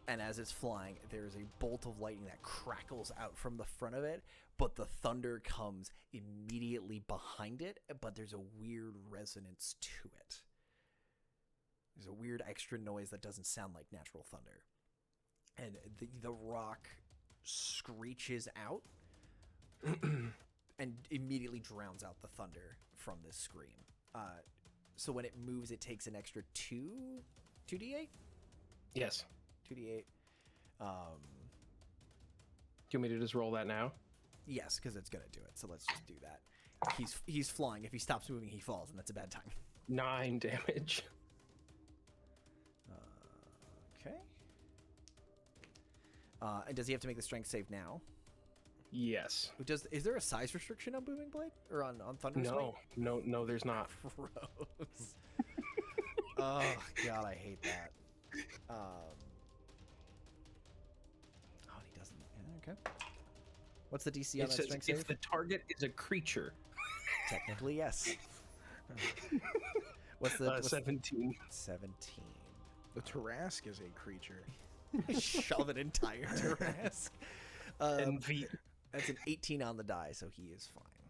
Speaker 2: And as it's flying, there's a bolt of lightning that crackles out from the front of it, but the thunder comes immediately behind it, but there's a weird resonance to it. There's a weird extra noise that doesn't sound like natural thunder. And the rock screeches out, and immediately drowns out the thunder from this scream. So when it moves, it takes an extra 2d8?
Speaker 3: Yes.
Speaker 2: 2d8.
Speaker 3: Do you want me to just roll that now?
Speaker 2: Yes, because it's gonna do it. So let's just do that. He's flying. If he stops moving, he falls, and that's a bad time.
Speaker 3: 9 damage.
Speaker 2: Okay. And does he have to make the strength save now?
Speaker 3: Yes.
Speaker 2: Is there a size restriction on Booming Blade or on Thunder Smite?
Speaker 3: No, there's not.
Speaker 2: Gross. Oh God, I hate that. Oh, and he doesn't. Yeah, okay. What's the DC on that strength save?
Speaker 3: If the target is a creature.
Speaker 2: Technically, yes. What's the
Speaker 3: 17?
Speaker 2: 17.
Speaker 1: The Tarrasque is a creature.
Speaker 2: Shove an entire Tarrasque.
Speaker 3: And V.
Speaker 2: That's an 18 on the die, so he is fine.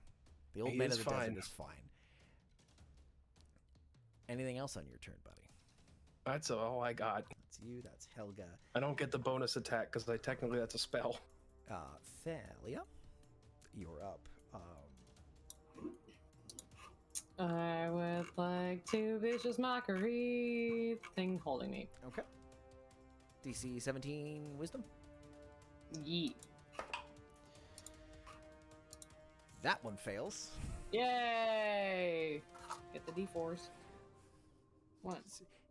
Speaker 2: The old man of the desert is fine. Anything else on your turn, buddy?
Speaker 3: That's all I got.
Speaker 2: That's you. That's Helga.
Speaker 3: I don't get the bonus attack because technically that's a spell.
Speaker 2: Thalia, you're up.
Speaker 4: I would like to vicious mockery thing holding me.
Speaker 2: Okay. DC 17 wisdom.
Speaker 4: Yeet.
Speaker 2: That one fails.
Speaker 4: Yay! Get the D4s. What?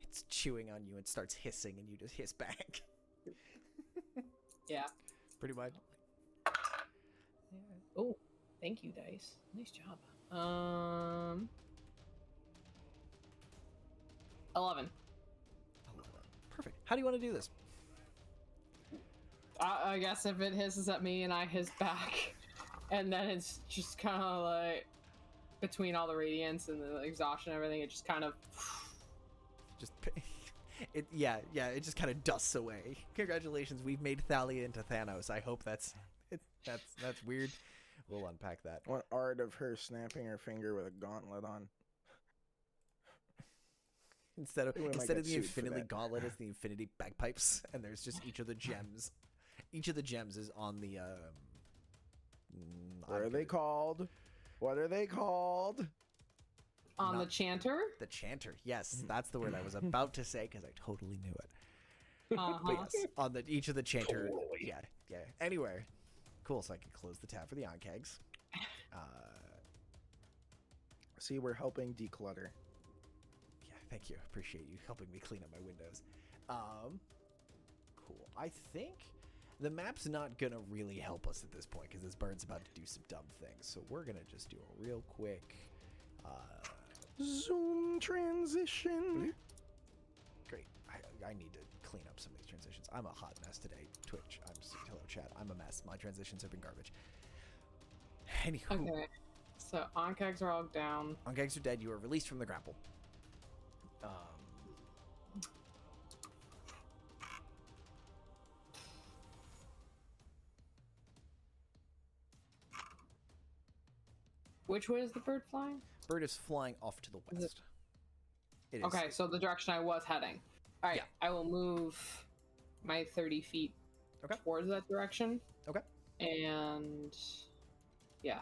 Speaker 2: It's chewing on you and starts hissing, and you just hiss back.
Speaker 4: Yeah.
Speaker 2: Pretty much.
Speaker 4: Oh, thank you, dice. Nice job. 11.
Speaker 2: Perfect. How do you want to do this?
Speaker 4: I guess if it hisses at me and I hiss back, and then it's just kind of like between all the radiance and the exhaustion and everything, it just kind of
Speaker 2: it just kind of dusts away. Congratulations, we've made Thalia into Thanos. I hope that's weird. We'll unpack that.
Speaker 1: What art of her snapping her finger with a gauntlet on?
Speaker 2: Instead of the Infinity Gauntlet, it's the Infinity Bagpipes, and there's just each of the gems. Each of the gems is on the.
Speaker 1: What are they called? What are they called?
Speaker 4: On the chanter?
Speaker 2: The chanter, yes, that's the word I was about to say because I totally knew it. But yes, on each of the chanter.
Speaker 3: Totally.
Speaker 2: Yeah. Anyway, cool. So I can close the tab for the ankheg.
Speaker 1: See, we're helping declutter.
Speaker 2: Yeah, thank you. Appreciate you helping me clean up my windows. Cool. I think the map's not gonna really help us at this point because this bird's about to do some dumb things. So we're gonna just do a real quick
Speaker 1: zoom transition.
Speaker 2: Great. I need to clean up some of these transitions. I'm a hot mess today. Twitch. Hello chat. I'm a mess. My transitions have been garbage. Anywho.
Speaker 4: Okay. So ankegs are all down.
Speaker 2: Ankegs are dead. You are released from the grapple.
Speaker 4: Which way is the bird flying?
Speaker 2: Bird is flying off to the west. It is.
Speaker 4: Okay, so the direction I was heading. All right,
Speaker 2: Yeah.
Speaker 4: I will move my 30 feet towards that direction.
Speaker 2: Okay.
Speaker 4: And yeah,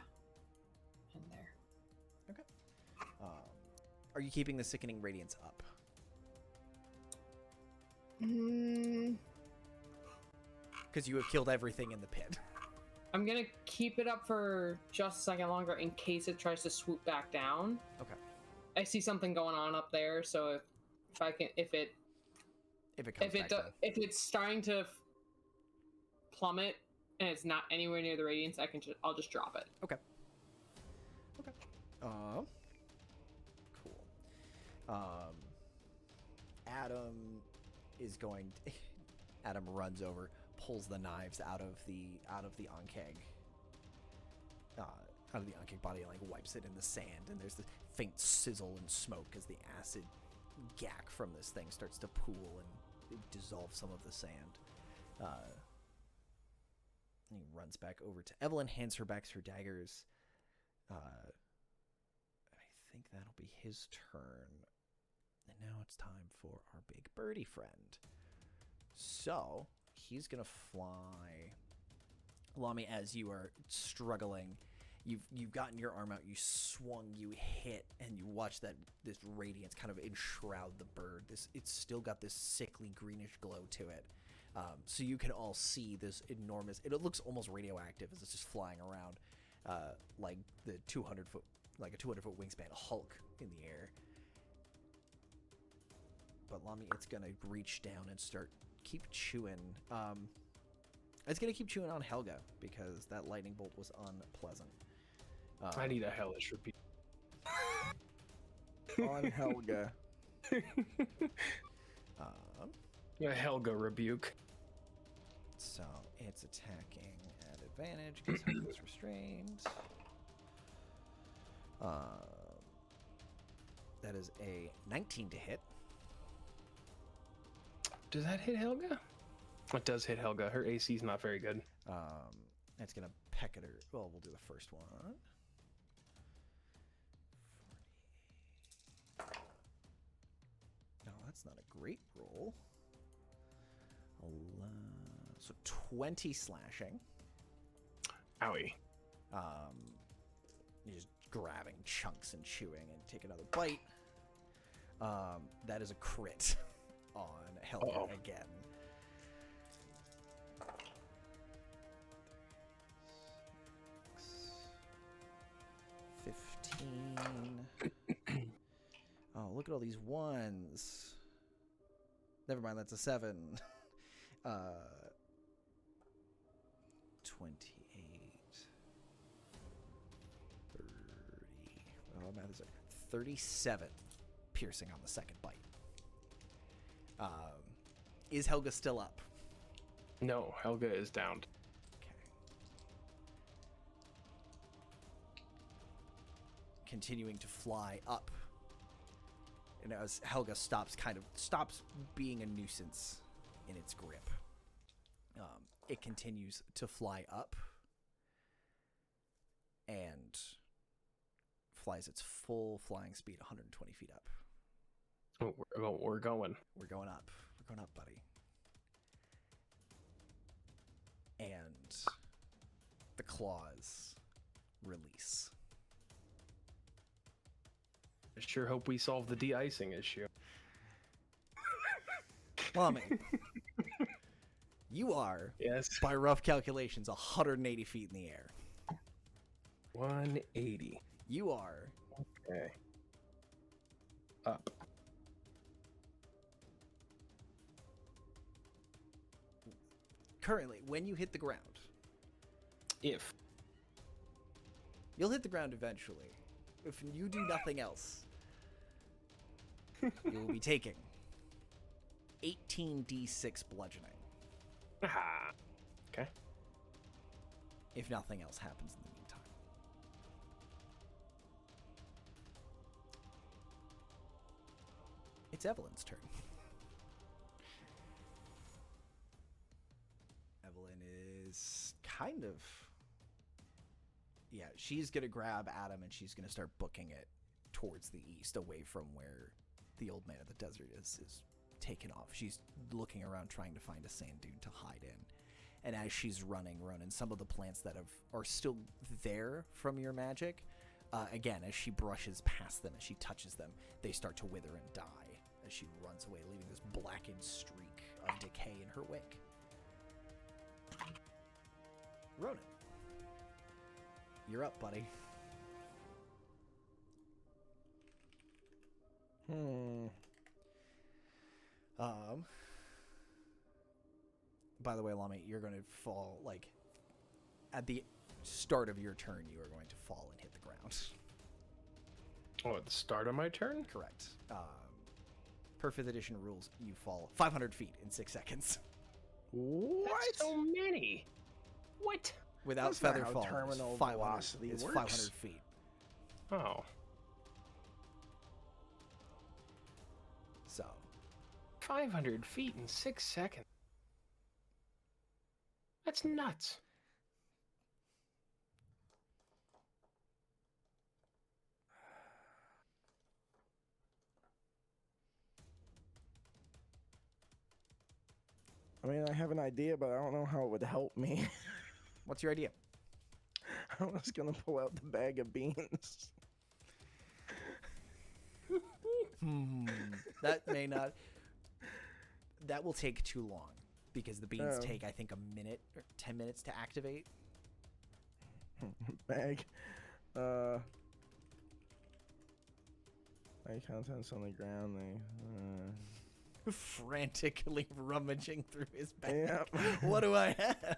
Speaker 4: and there.
Speaker 2: Okay. Are you keeping the sickening radiance up? Because you have killed everything in the pit.
Speaker 4: I'm gonna keep it up for just a second longer in case it tries to swoop back down.
Speaker 2: Okay.
Speaker 4: I see something going on up there, so if it's starting to plummet and it's not anywhere near the radiance, I'll just drop it.
Speaker 2: Okay. Cool. Adam runs over, pulls the knives out of the ankheg. Out of the ankheg body and like wipes it in the sand, and there's the faint sizzle and smoke as the acid gack from this thing starts to pool and dissolve some of the sand. And he runs back over to Evelyn, hands her back her daggers. I think that'll be his turn. And now it's time for our big birdie friend. So he's gonna fly Lami, as you are struggling, you've gotten your arm out, you swung, you hit, and you watch this radiance kind of enshroud the bird. It's still got this sickly greenish glow to it. So you can all see this enormous. It looks almost radioactive as it's just flying around, like the 200-foot, like a 200-foot wingspan Hulk in the air. But Lami, it's gonna reach down and keep chewing. It's gonna keep chewing on Helga because that lightning bolt was unpleasant.
Speaker 3: I need a hellish repeat.
Speaker 1: On Helga.
Speaker 3: A Helga rebuke.
Speaker 2: So it's attacking at advantage because Helga's restrained. That is a 19 to hit.
Speaker 3: Does that hit Helga? It does hit Helga. Her AC is not very good.
Speaker 2: It's gonna peck at her. Well, we'll do the first one. 48. No, that's not a great roll. So 20 slashing.
Speaker 3: Owie.
Speaker 2: You're just grabbing chunks and chewing and take another bite. That is a crit on Helga again. 15. Oh, look at all these ones. Never mind, that's a 7. 28. 30. Oh, math is 37 piercing on the second bite. Is Helga still up?
Speaker 3: No, Helga is downed.
Speaker 2: Okay. Continuing to fly up. And as Helga stops being a nuisance in its grip, it continues to fly up and flies its full flying speed, 120 feet up.
Speaker 3: Oh, we're going.
Speaker 2: We're going up. We're going up, buddy. And the claws release.
Speaker 3: I sure hope we solve the de-icing issue.
Speaker 2: Lami, you are,
Speaker 3: yes,
Speaker 2: by rough calculations, 180 feet in the air.
Speaker 3: 180.
Speaker 2: You are
Speaker 3: Okay. Up.
Speaker 2: currently, when you hit the ground,
Speaker 3: If.
Speaker 2: you'll hit the ground eventually. If you do nothing else, you will be taking 18d6 bludgeoning.
Speaker 3: Aha. Okay.
Speaker 2: If nothing else happens in the meantime. It's Evelyn's turn. Evelyn is kind of... Yeah, she's going to grab Adam and she's going to start booking it towards the east, away from where the old man of the desert is taken off. She's looking around trying to find a sand dune to hide in. And as she's running, Ronan, some of the plants that are still there from your magic, again, as she brushes past them, as she touches them, they start to wither and die as she runs away, leaving this blackened streak of decay in her wake. Ronan, you're up, buddy. By the way, Lami, you're going to fall, like, at the start of your turn, you are going to fall and hit the ground.
Speaker 3: Oh, at the start of my turn?
Speaker 2: Correct. Per 5th edition rules, you fall 500 feet in 6 seconds.
Speaker 1: What?
Speaker 3: That's so many. What?
Speaker 2: Without
Speaker 1: That's not
Speaker 2: feather
Speaker 1: how
Speaker 2: fall,
Speaker 1: terminal
Speaker 2: 500,
Speaker 1: velocity
Speaker 2: it's
Speaker 1: works.
Speaker 2: 500 feet.
Speaker 3: Oh.
Speaker 2: So,
Speaker 3: 500 feet in 6 seconds. That's nuts.
Speaker 1: I mean, I have an idea, but I don't know how it would help me.
Speaker 2: What's your idea?
Speaker 1: I was gonna pull out the bag of beans.
Speaker 2: That may not. That will take too long because the beans take, I think, a minute or 10 minutes to activate.
Speaker 1: Bag. My contents on the ground. They.
Speaker 2: Frantically rummaging through his bag.
Speaker 1: Yep.
Speaker 2: What do I have?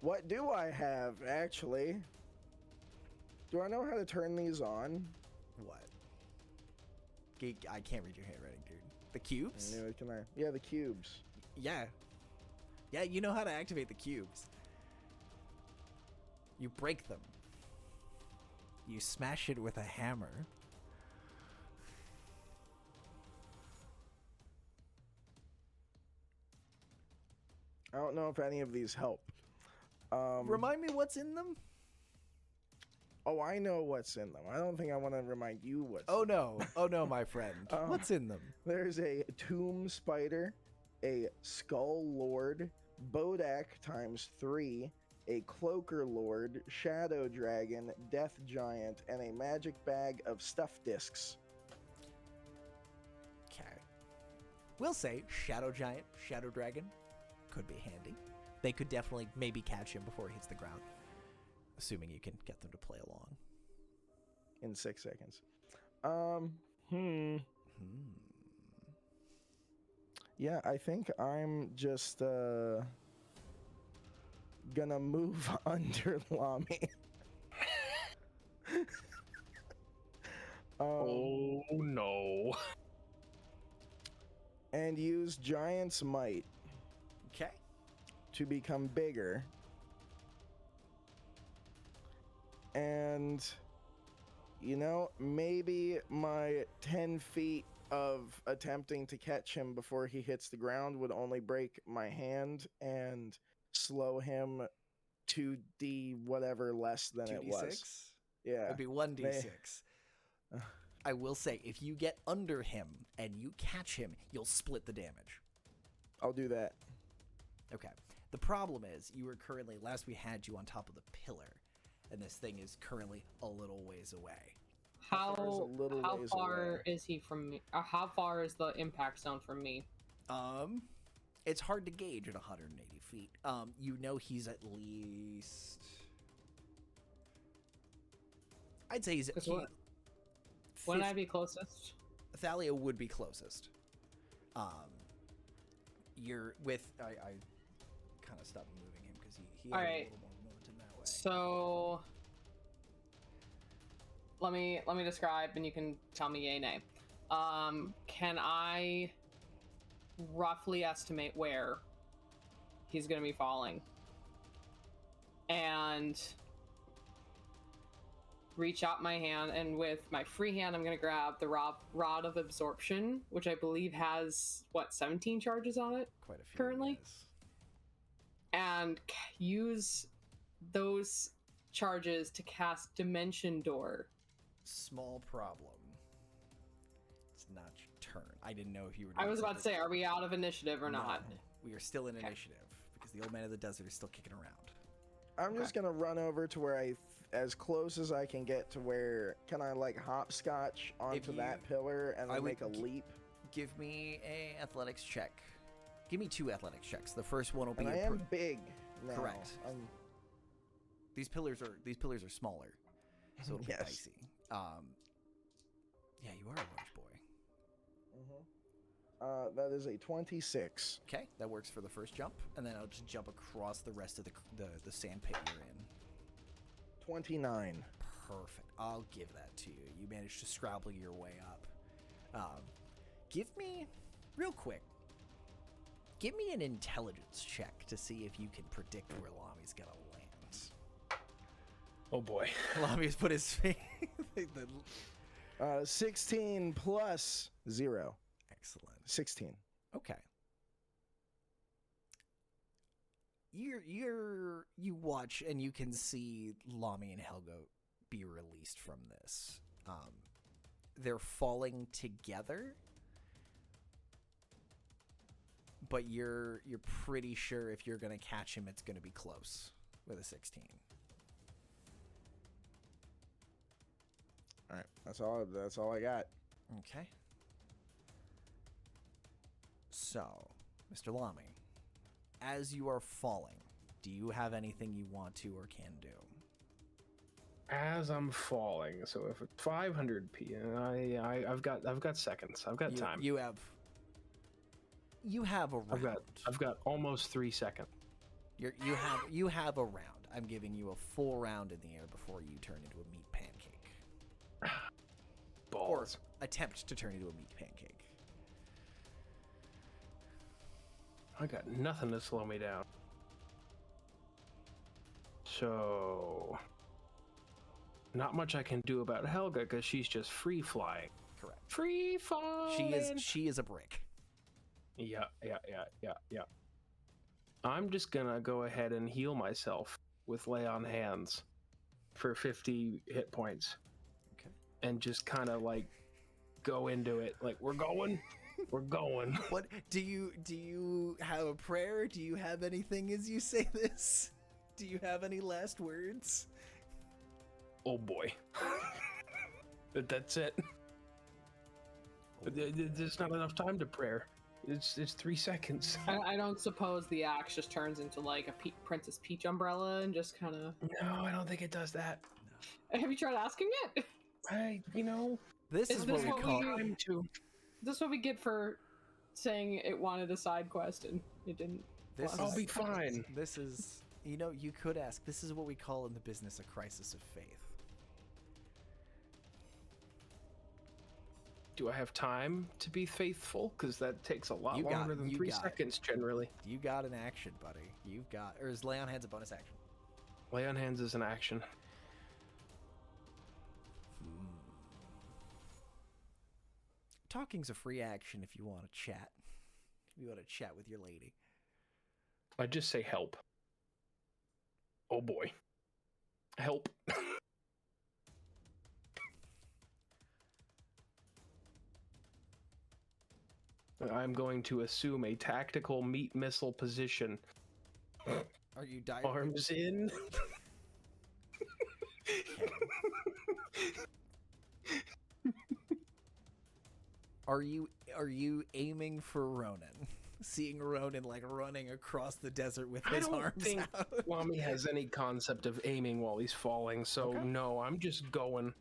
Speaker 1: What do I have actually? Do I know how to turn these on?
Speaker 2: What? I can't read your handwriting, dude. The cubes?
Speaker 1: Anyway, can I? Yeah, the cubes.
Speaker 2: Yeah. Yeah, you know how to activate the cubes. You break them. You smash it with a hammer.
Speaker 1: I don't know if any of these help.
Speaker 2: Remind me what's in them?
Speaker 1: Oh, I know what's in them. I don't think I want to remind you what's.
Speaker 2: Oh no. Oh no, my friend. What's in them?
Speaker 1: There's a tomb spider, a skull lord, bodak ×3, a cloaker lord, shadow dragon, death giant, and a magic bag of stuff discs.
Speaker 2: Okay. We'll say shadow giant, shadow dragon could be handy. They could definitely maybe catch him before he hits the ground. Assuming you can get them to play along.
Speaker 1: In 6 seconds. Yeah, I think I'm just gonna move under Lami.
Speaker 3: Oh no.
Speaker 1: And use Giant's Might
Speaker 2: Okay.
Speaker 1: to become bigger. And, you know, maybe my 10 feet of attempting to catch him before he hits the ground would only break my hand and slow him 2d whatever less than it was.
Speaker 2: 2d6?
Speaker 1: Yeah.
Speaker 2: It'd be 1d6. I will say, if you get under him and you catch him, you'll split the damage.
Speaker 1: I'll do that.
Speaker 2: Okay. The problem is, you were currently, last we had you on top of the pillar, and this thing is currently a little ways away.
Speaker 4: How
Speaker 1: ways
Speaker 4: far
Speaker 1: away.
Speaker 4: is he from me? Or how far is the impact zone from me?
Speaker 2: It's hard to gauge at 180 feet. You know he's at least... I'd say he's...
Speaker 4: Wouldn't I be closest?
Speaker 2: Thalia would be closest. You're with... I kind of stopped moving him because he had a little more momentum that way.
Speaker 4: So... Let me describe, and you can tell me yay, nay. Can I roughly estimate where he's going to be falling? And reach out my hand, and with my free hand, I'm going to grab the Rod of Absorption, which I believe has, 17 charges on it?
Speaker 2: Quite a few.
Speaker 4: Currently?
Speaker 2: Yes.
Speaker 4: And use those charges to cast Dimension Door.
Speaker 2: Small problem. It's not your turn. I didn't know if you were.
Speaker 4: I was about to say, are we out of initiative or not?
Speaker 2: No, we are still in initiative because the old man of the desert is still kicking around.
Speaker 1: I'm just gonna run over to where as close as I can get to where, can I like hopscotch onto that pillar and then make a leap?
Speaker 2: Give me a athletics check. Give me 2 athletics checks. The first one will be.
Speaker 1: And I am big now.
Speaker 2: Correct. These pillars are smaller, so it'll be dicey. Yeah, you are a large boy.
Speaker 1: That is a 26.
Speaker 2: Okay, that works for the first jump, and then I'll just jump across the rest of the sand pit you're in.
Speaker 1: 29.
Speaker 2: Perfect. I'll give that to you. You managed to scrabble your way up. Give me, real quick, give me an intelligence check to see if you can predict where Lami's gonna land.
Speaker 3: Oh boy.
Speaker 2: Lami's put his face.
Speaker 1: 16 plus 0.
Speaker 2: Excellent.
Speaker 1: 16.
Speaker 2: Okay. You watch and you can see Lami and Helga be released from this. They're falling together, but you're pretty sure if you're gonna catch him, it's gonna be close with a 16.
Speaker 1: All right, that's all I got.
Speaker 2: Okay. So, Mr. Lamy, as you are falling, do you have anything you want to or can do?
Speaker 3: As I'm falling, so if it's 500 p, I've got seconds. I've got time.
Speaker 2: You have a round.
Speaker 3: I've got almost 3 seconds.
Speaker 2: You have a round. I'm giving you a full round in the air before you turn into a meat pancake.
Speaker 3: Balls.
Speaker 2: Or attempt to turn into a meat pancake.
Speaker 3: I got nothing to slow me down. So, not much I can do about Helga because she's just free flying.
Speaker 2: Correct.
Speaker 3: Free falling.
Speaker 2: She is a brick.
Speaker 3: Yeah. I'm just gonna go ahead and heal myself with lay on hands for 50 hit points.
Speaker 2: Okay.
Speaker 3: And just kind of like go into it. Like, we're going.
Speaker 2: What do you have a prayer? Do you have anything as you say this? Do you have any last words?
Speaker 3: Oh boy. That's it. There's not enough time to prayer. It's 3 seconds.
Speaker 4: I don't suppose the axe just turns into like a Princess Peach umbrella and just kind of.
Speaker 3: No, I don't think it does that.
Speaker 4: Have you tried asking it?
Speaker 2: This is what we call.
Speaker 4: This is what we get for saying it wanted a side quest and it didn't.
Speaker 3: I'll be fine.
Speaker 2: This is, you could ask. This is what we call in the business a crisis of faith.
Speaker 3: Do I have time to be faithful? Because that takes a lot longer than 3 seconds generally.
Speaker 2: You got an action, buddy. Or is lay on hands a bonus action?
Speaker 3: Lay on hands is an action.
Speaker 2: Talking's a free action if you want to chat. If you want to chat with your lady.
Speaker 3: I just say help. Oh boy. Help. I'm going to assume a tactical meat missile position.
Speaker 2: Are you dying?
Speaker 3: Arms in.
Speaker 2: Are you aiming for Ronan? Seeing Ronan like running across the desert with his arms out.
Speaker 3: I don't think Lamy has any concept of aiming while he's falling, so no, I'm just going.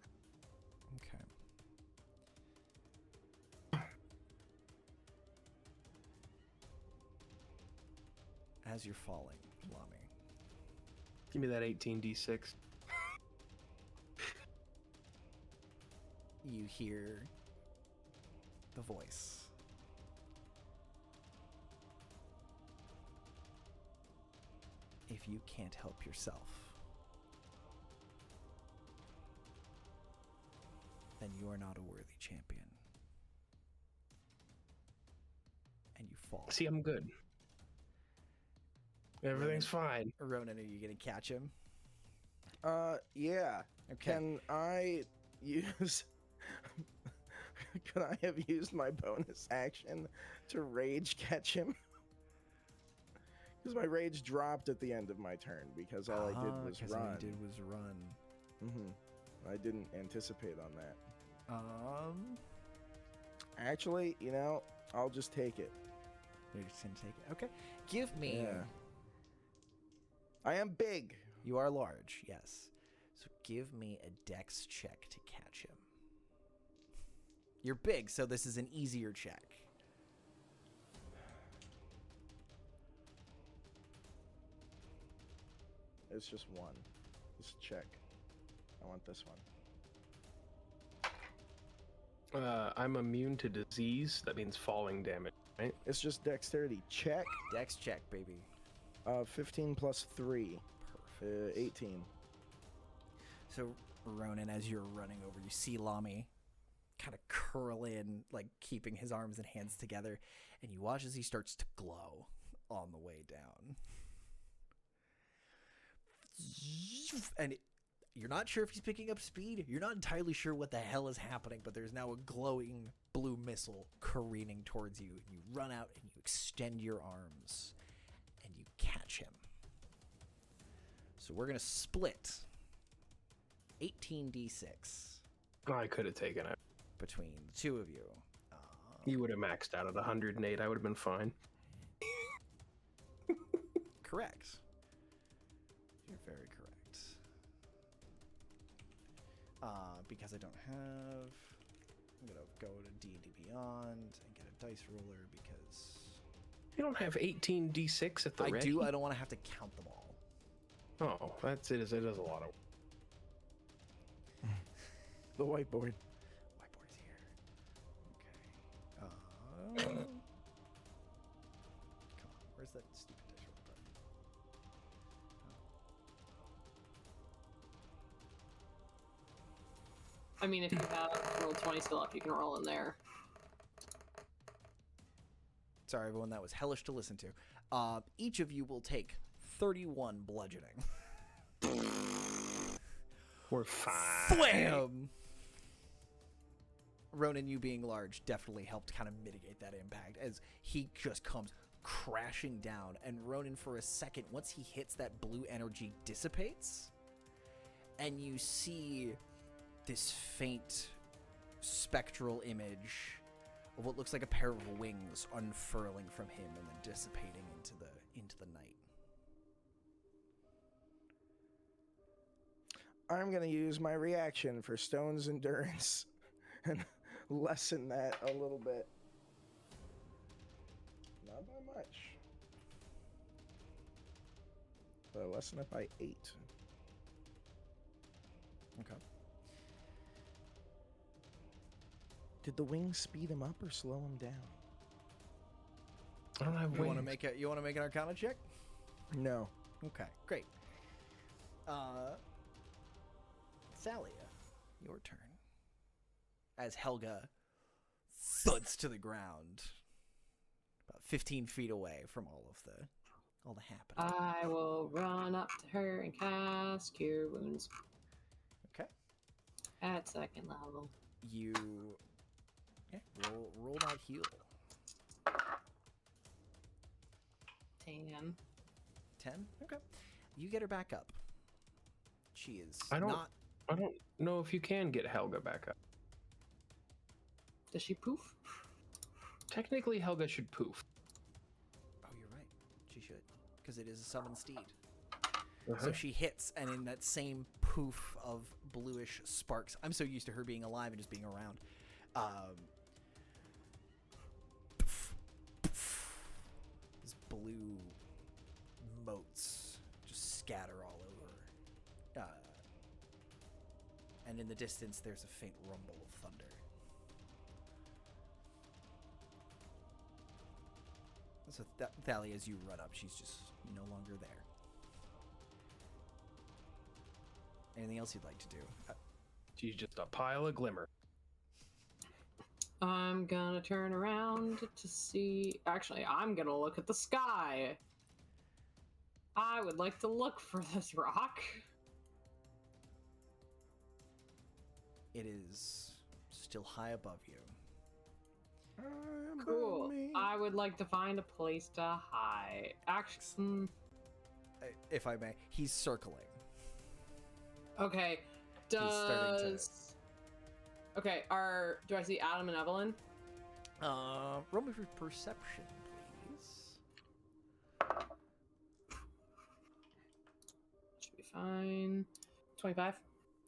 Speaker 2: Okay. As you're falling, Lamy.
Speaker 3: Give me that 18d6.
Speaker 2: You hear the voice. If you can't help yourself, then you are not a worthy champion. And you fall.
Speaker 3: See, I'm good. Everything's fine.
Speaker 2: Ronan, are you gonna catch him?
Speaker 1: Yeah.
Speaker 2: Okay.
Speaker 1: Can I use... Could I have used my bonus action to rage catch him? Because my rage dropped at the end of my turn because all I did was run.
Speaker 2: All you did was run.
Speaker 1: Mm-hmm. I didn't anticipate on that. Actually, I'll just take it.
Speaker 2: You're just gonna take it. Okay. Give me.
Speaker 1: Yeah. I am big.
Speaker 2: You are large, yes. So give me a dex check to catch him. You're big, so this is an easier check.
Speaker 1: It's just one. Just check. I want this one.
Speaker 3: I'm immune to disease. That means falling damage, right?
Speaker 1: It's just dexterity. Check.
Speaker 2: Dex check, baby.
Speaker 1: 15 plus 3.
Speaker 2: Perfect.
Speaker 1: 18.
Speaker 2: So, Ronan, as you're running over, you see Lamy kind of curl in, like keeping his arms and hands together, and you watch as he starts to glow on the way down. And you're not sure if he's picking up speed. You're not entirely sure what the hell is happening, but there's now a glowing blue missile careening towards you. And you run out and you extend your arms, and you catch him. So we're going to split 18d6
Speaker 3: I could have taken it.
Speaker 2: between the two of you.
Speaker 3: You would have maxed out at 108. I would have been fine.
Speaker 2: Correct. You're very correct. Because I don't have... I'm going to go to D&D Beyond and get a dice roller because...
Speaker 3: You don't have 18d6 at the ready?
Speaker 2: I do. I don't want to have to count them all.
Speaker 3: Oh, that's it. It is a lot of...
Speaker 1: The whiteboard.
Speaker 2: Whiteboard is here. Okay. Come on. Where's that stupid dice roller button?
Speaker 4: I mean, if you have roll 20 still up, you can roll in there.
Speaker 2: Sorry, everyone. That was hellish to listen to. Each of you will take 31 bludgeoning.
Speaker 3: We're fine.
Speaker 2: Wham! Ronan, you being large, definitely helped kind of mitigate that impact as he just comes crashing down. And Ronan, for a second, once he hits that blue energy, dissipates. And you see this faint spectral image of what looks like a pair of wings unfurling from him and then dissipating into the night.
Speaker 1: I'm going to use my reaction for Stone's endurance and lessen that a little bit. Not by much. But I lessen it by 8.
Speaker 2: Okay.
Speaker 1: Did the wings speed him up or slow him down?
Speaker 3: I don't have
Speaker 2: You want to
Speaker 3: wings.
Speaker 2: make an Arcana check?
Speaker 1: No.
Speaker 2: Okay, great. Thalia, your turn. As Helga thuds to the ground, about 15 feet away from all the happening.
Speaker 4: I will run up to her and cast Cure Wounds
Speaker 2: Okay.
Speaker 4: at 2nd level.
Speaker 2: You roll that heal.
Speaker 4: 10.
Speaker 2: 10. Okay. You get her back up. She is
Speaker 3: I don't
Speaker 2: not.
Speaker 3: know if you can get Helga back up.
Speaker 4: Does she poof?
Speaker 3: Technically, Helga should poof.
Speaker 2: Oh, you're right. She should, because it is a summoned steed.
Speaker 3: Uh-huh.
Speaker 2: So she hits, and in that same poof of bluish sparks, I'm so used to her being alive and just being around. These blue motes just scatter all over. And in the distance, there's a faint rumble of thunder. So Thalia, as you run up, she's just no longer there. Anything else you'd like to do?
Speaker 3: She's just a pile of glimmer.
Speaker 4: I'm gonna turn around to see. Actually, I'm gonna look at the sky. I would like to look for this rock.
Speaker 2: It is still high above you.
Speaker 4: Cool. I would like to find a place to hide. Actually,
Speaker 2: If I may, he's circling.
Speaker 4: okay.
Speaker 2: starting
Speaker 4: Okay. Do I see Adam and Evelyn?
Speaker 2: Roll me for perception, please.
Speaker 4: Should be fine. 25.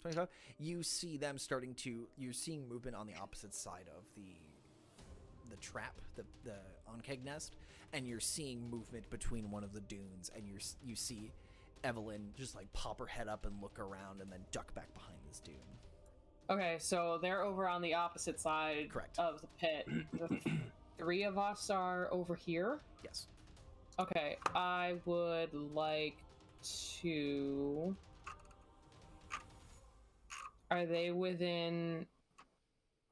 Speaker 2: 25. You see them starting to. You're seeing movement on the opposite side of the trap, the ankheg nest, and you're seeing movement between one of the dunes, and you see Evelyn just like pop her head up and look around, and then duck back behind this dune.
Speaker 4: Okay, so they're over on the opposite side
Speaker 2: Correct.
Speaker 4: of the pit. The 3 of us are over here.
Speaker 2: Yes.
Speaker 4: Okay, I would like to. Are they within?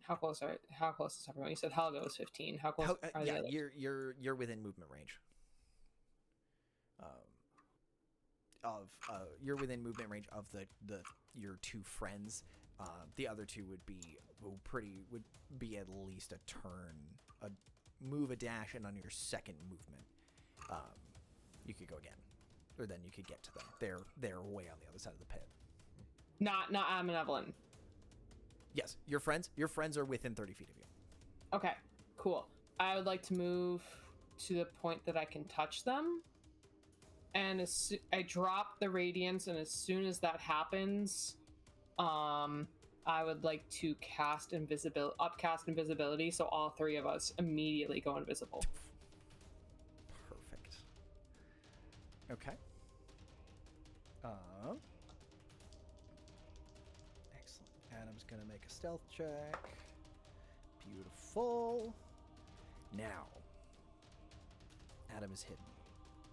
Speaker 4: How close is everyone? You said Helga was 15. How close are the
Speaker 2: Yeah,
Speaker 4: others?
Speaker 2: you're within movement range. You're within movement range of your 2 friends. The other 2 would be at least a turn, move, a dash, and on your second movement, you could go again, or then you could get to them. They're way on the other side of the pit.
Speaker 4: Not Benevolent.
Speaker 2: Yes, your friends are within 30 feet of you.
Speaker 4: Okay, cool. I would like to move to the point that I can touch them, and I drop the radiance, and as soon as that happens, I would like to upcast invisibility, so all three of us immediately go invisible.
Speaker 2: Perfect. Okay. Excellent. Adam's gonna make a stealth check. Beautiful. Now, Adam is hidden.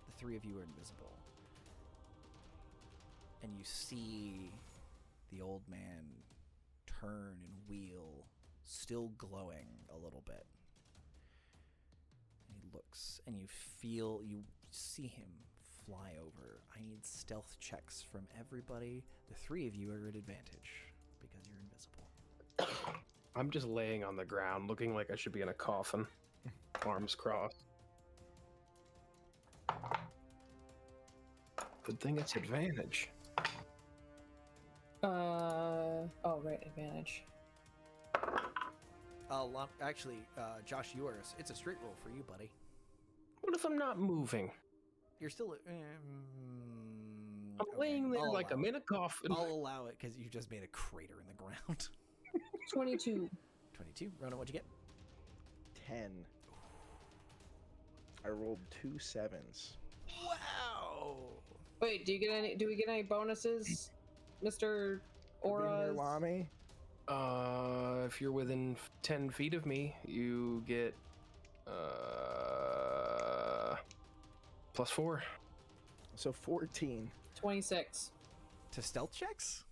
Speaker 2: The three of you are invisible. And you see the old man turn and wheel, still glowing a little bit. And he looks, and you see him fly over. I need stealth checks from everybody. The three of you are at advantage because you're invisible.
Speaker 3: I'm just laying on the ground, looking like I should be in a coffin, arms crossed. Good thing it's advantage.
Speaker 4: Oh, right, advantage.
Speaker 2: Actually, Josh, it's a straight roll for you, buddy.
Speaker 3: What if I'm not moving?
Speaker 2: You're still.
Speaker 3: I'm laying there like I'm in a coffin.
Speaker 2: I'll allow it because you just made a crater in the ground.
Speaker 4: 22.
Speaker 2: 22. Rona, what'd you get?
Speaker 1: 10. I rolled 2 7s.
Speaker 2: Wow.
Speaker 4: Wait, do we get any bonuses, Mr. Aura?
Speaker 1: Lami?
Speaker 3: If you're within 10 feet of me, you get +4.
Speaker 1: So 14.
Speaker 4: 26.
Speaker 2: To stealth checks?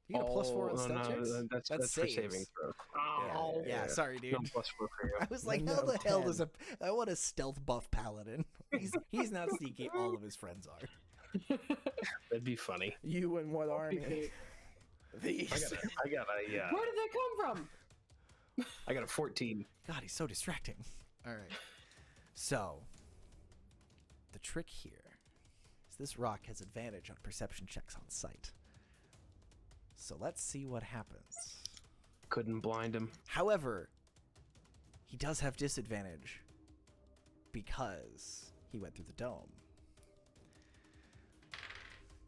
Speaker 2: You got a +4 on stealth checks?
Speaker 3: That's for
Speaker 2: saves.
Speaker 3: saving throw.
Speaker 4: Oh.
Speaker 2: Yeah, sorry, dude.
Speaker 3: No +4 for you.
Speaker 2: I was like,
Speaker 1: No,
Speaker 2: how the hell
Speaker 1: 10.
Speaker 2: does I want a stealth buff paladin? He's not sneaky. All of his friends are.
Speaker 3: That'd be funny.
Speaker 1: You and what army? These.
Speaker 3: I got a
Speaker 4: Where did that come from?
Speaker 3: I got a 14.
Speaker 2: God, he's so distracting. All right. So, the trick here is this rock has advantage on perception checks on sight. So let's see what happens.
Speaker 3: Couldn't blind him.
Speaker 2: However, he does have disadvantage because he went through the dome.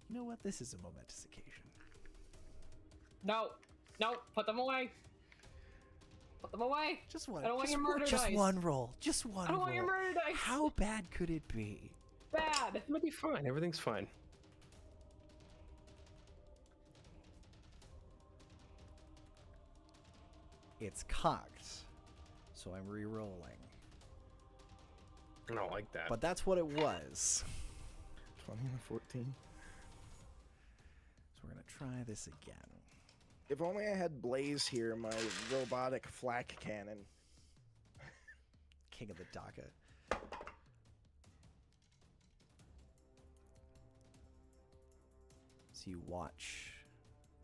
Speaker 2: You know what? This is a momentous occasion.
Speaker 4: No, put them away. Put them away.
Speaker 2: Just one.
Speaker 4: I don't want your murder
Speaker 2: just
Speaker 4: dice.
Speaker 2: one roll. Just one roll.
Speaker 4: I don't want your murder dice.
Speaker 2: How bad could it be?
Speaker 4: Bad.
Speaker 3: It'll be fine. Everything's fine.
Speaker 2: It's cocked, so I'm re-rolling.
Speaker 3: I don't like that.
Speaker 2: But that's what it was.
Speaker 1: 20 and a 14.
Speaker 2: So we're gonna try this again.
Speaker 1: If only I had Blaze here, my robotic flak cannon.
Speaker 2: King of the Daka. So you watch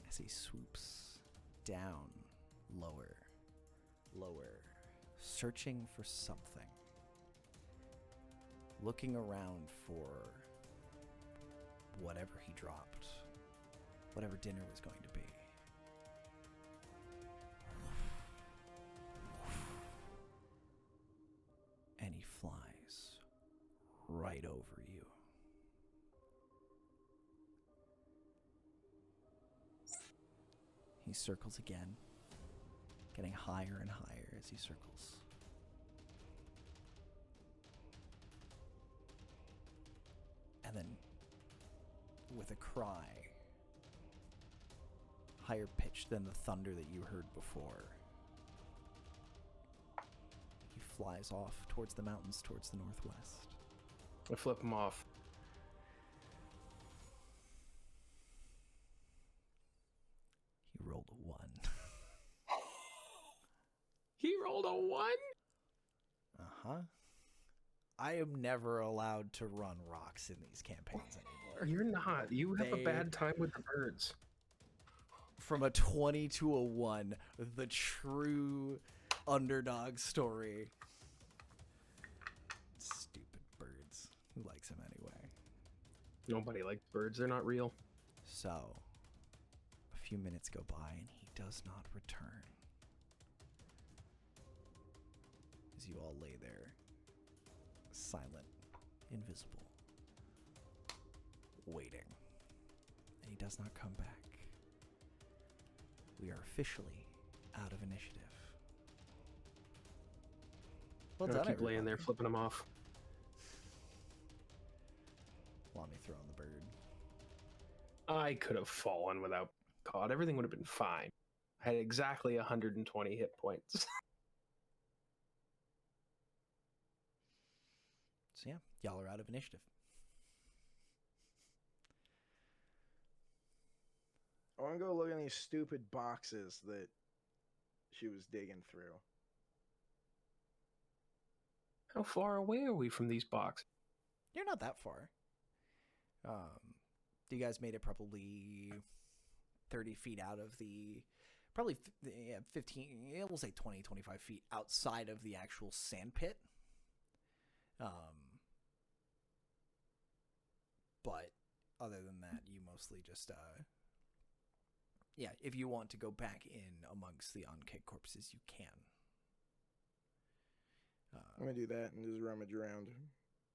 Speaker 2: as he swoops down, lower, searching for something. Looking around for whatever he dropped, whatever dinner was going to be. And he flies right over you. He circles again, getting higher and higher as he circles. And then, with a cry, higher pitched than the thunder that you heard before, he flies off towards the mountains, towards the northwest.
Speaker 3: I flip him off.
Speaker 2: He rolled a 1.
Speaker 3: He rolled a 1?
Speaker 2: Uh-huh. I am never allowed to run rocks in these campaigns anymore.
Speaker 3: You're not. You have a bad time with the birds.
Speaker 2: From a 20 to a 1, the true underdog story
Speaker 3: Nobody likes birds. They're not real.
Speaker 2: So, a few minutes go by and he does not return. As you all lay there, silent, invisible, waiting. And he does not come back. We are officially out of initiative. Well
Speaker 3: I'll
Speaker 2: done,
Speaker 3: keep laying
Speaker 2: everyone.
Speaker 3: there, flipping them off.
Speaker 2: Let me throw in the bird.
Speaker 3: I could have fallen without caught. Everything would have been fine. I had exactly 120 hit points.
Speaker 2: So yeah, y'all are out of initiative.
Speaker 1: I want to go look at these stupid boxes that she was digging through.
Speaker 3: How far away are we from these boxes?
Speaker 2: You're not that far. You guys made it probably 30 feet out of the, probably 15, we'll say 20, 25 feet outside of the actual sand pit. But other than that, you mostly just, yeah, if you want to go back in amongst the ankheg corpses, you can.
Speaker 1: I'm gonna do that and just rummage around,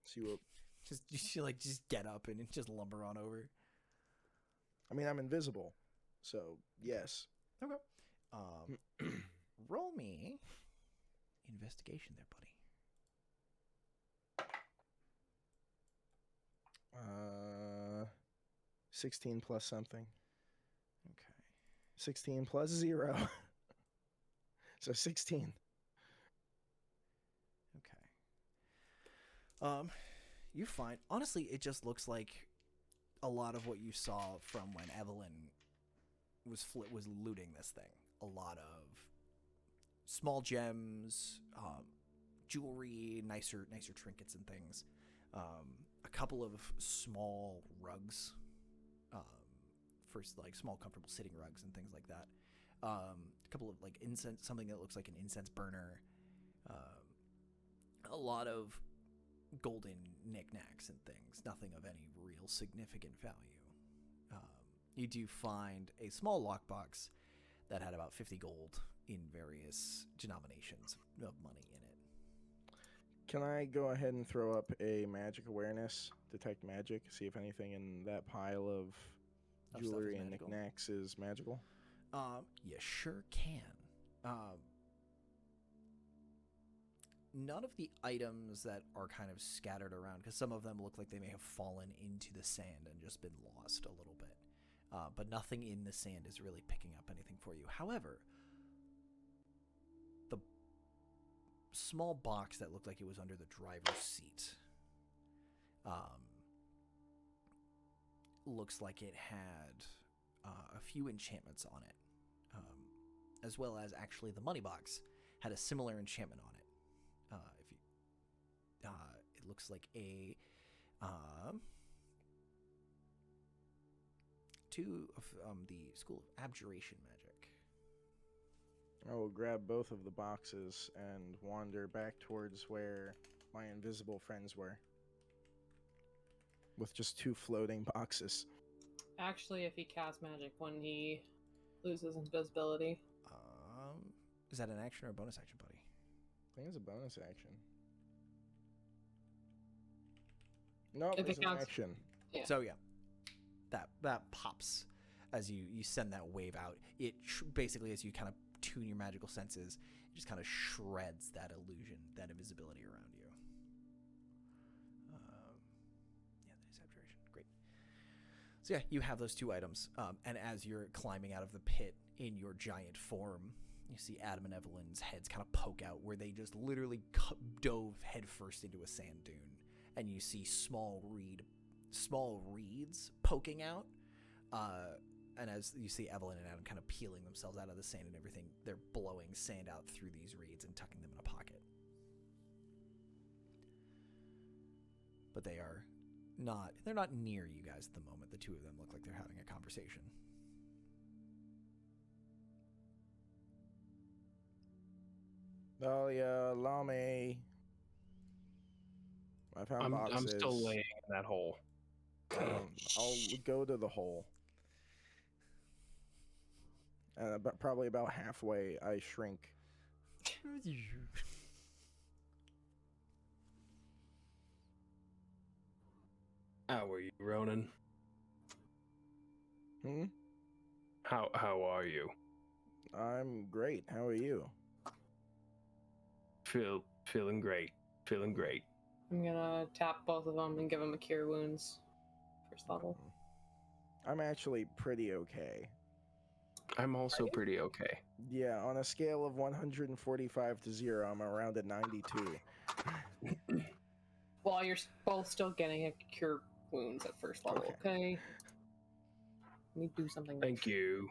Speaker 1: see what.
Speaker 2: Just get up and just lumber on over.
Speaker 1: I mean, I'm invisible, so yes.
Speaker 2: Okay. Roll me investigation there, buddy.
Speaker 1: 16 plus something.
Speaker 2: Okay.
Speaker 1: 16 plus 0. So 16.
Speaker 2: Okay. You find, honestly, it just looks like a lot of what you saw from when Evelyn was looting this thing. A lot of small gems, jewelry, nicer trinkets and things. A couple of small rugs, for like small comfortable sitting rugs and things like that. A couple of like incense, something that looks like an incense burner. A lot of golden knickknacks and things, nothing of any real significant value. You do find a small lockbox that had about 50 gold in various denominations of money in it.
Speaker 1: Can I go ahead and throw up a magic awareness, detect magic, see if anything in that pile of
Speaker 2: Of stuff
Speaker 1: jewelry
Speaker 2: is
Speaker 1: and
Speaker 2: magical?
Speaker 1: knickknacks is magical?
Speaker 2: You sure can. None of the items that are kind of scattered around, because some of them look like they may have fallen into the sand and just been lost a little bit. But nothing in the sand is really picking up anything for you. However, the small box that looked like it was under the driver's seat looks like it had a few enchantments on it, as well as actually the money box had a similar enchantment on it. It looks like a two of the School of Abjuration magic.
Speaker 1: I will grab both of the boxes and wander back towards where my invisible friends were. With just 2 floating boxes.
Speaker 4: Actually, if he casts magic when he loses invisibility.
Speaker 2: Is that an action or a bonus action, buddy?
Speaker 1: I think it's a bonus action. Nope,
Speaker 4: If it
Speaker 1: it's an
Speaker 4: counts.
Speaker 1: action.
Speaker 4: Yeah.
Speaker 2: So yeah, that pops as you send that wave out. It basically, as you kind of tune your magical senses, it just kind of shreds that illusion, that invisibility around you. Yeah, that is abjuration. Great. So yeah, you have those 2 items, and as you're climbing out of the pit in your giant form, you see Adam and Evelyn's heads kind of poke out where they just literally dove headfirst into a sand dune. And you see small reeds poking out. And as you see Evelyn and Adam kind of peeling themselves out of the sand and everything, they're blowing sand out through these reeds and tucking them in a pocket. But they're not near you guys at the moment. The 2 of them look like they're having a conversation.
Speaker 1: Oh yeah, Lame. I found boxes.
Speaker 3: I'm still laying in that hole.
Speaker 1: I'll go to the hole. And probably about halfway, I shrink.
Speaker 3: How are you, Ronan?
Speaker 1: Hmm?
Speaker 3: How are you?
Speaker 1: I'm great. How are you?
Speaker 3: Feeling great. Feeling great.
Speaker 4: I'm gonna tap both of them and give them a cure wounds. First level.
Speaker 1: I'm actually pretty okay.
Speaker 3: I'm also pretty okay.
Speaker 1: Yeah, on a scale of 145 to 0, I'm around a 92.
Speaker 4: Well, you're both still getting a cure wounds at first level, okay? Let me do something.
Speaker 3: Thank you.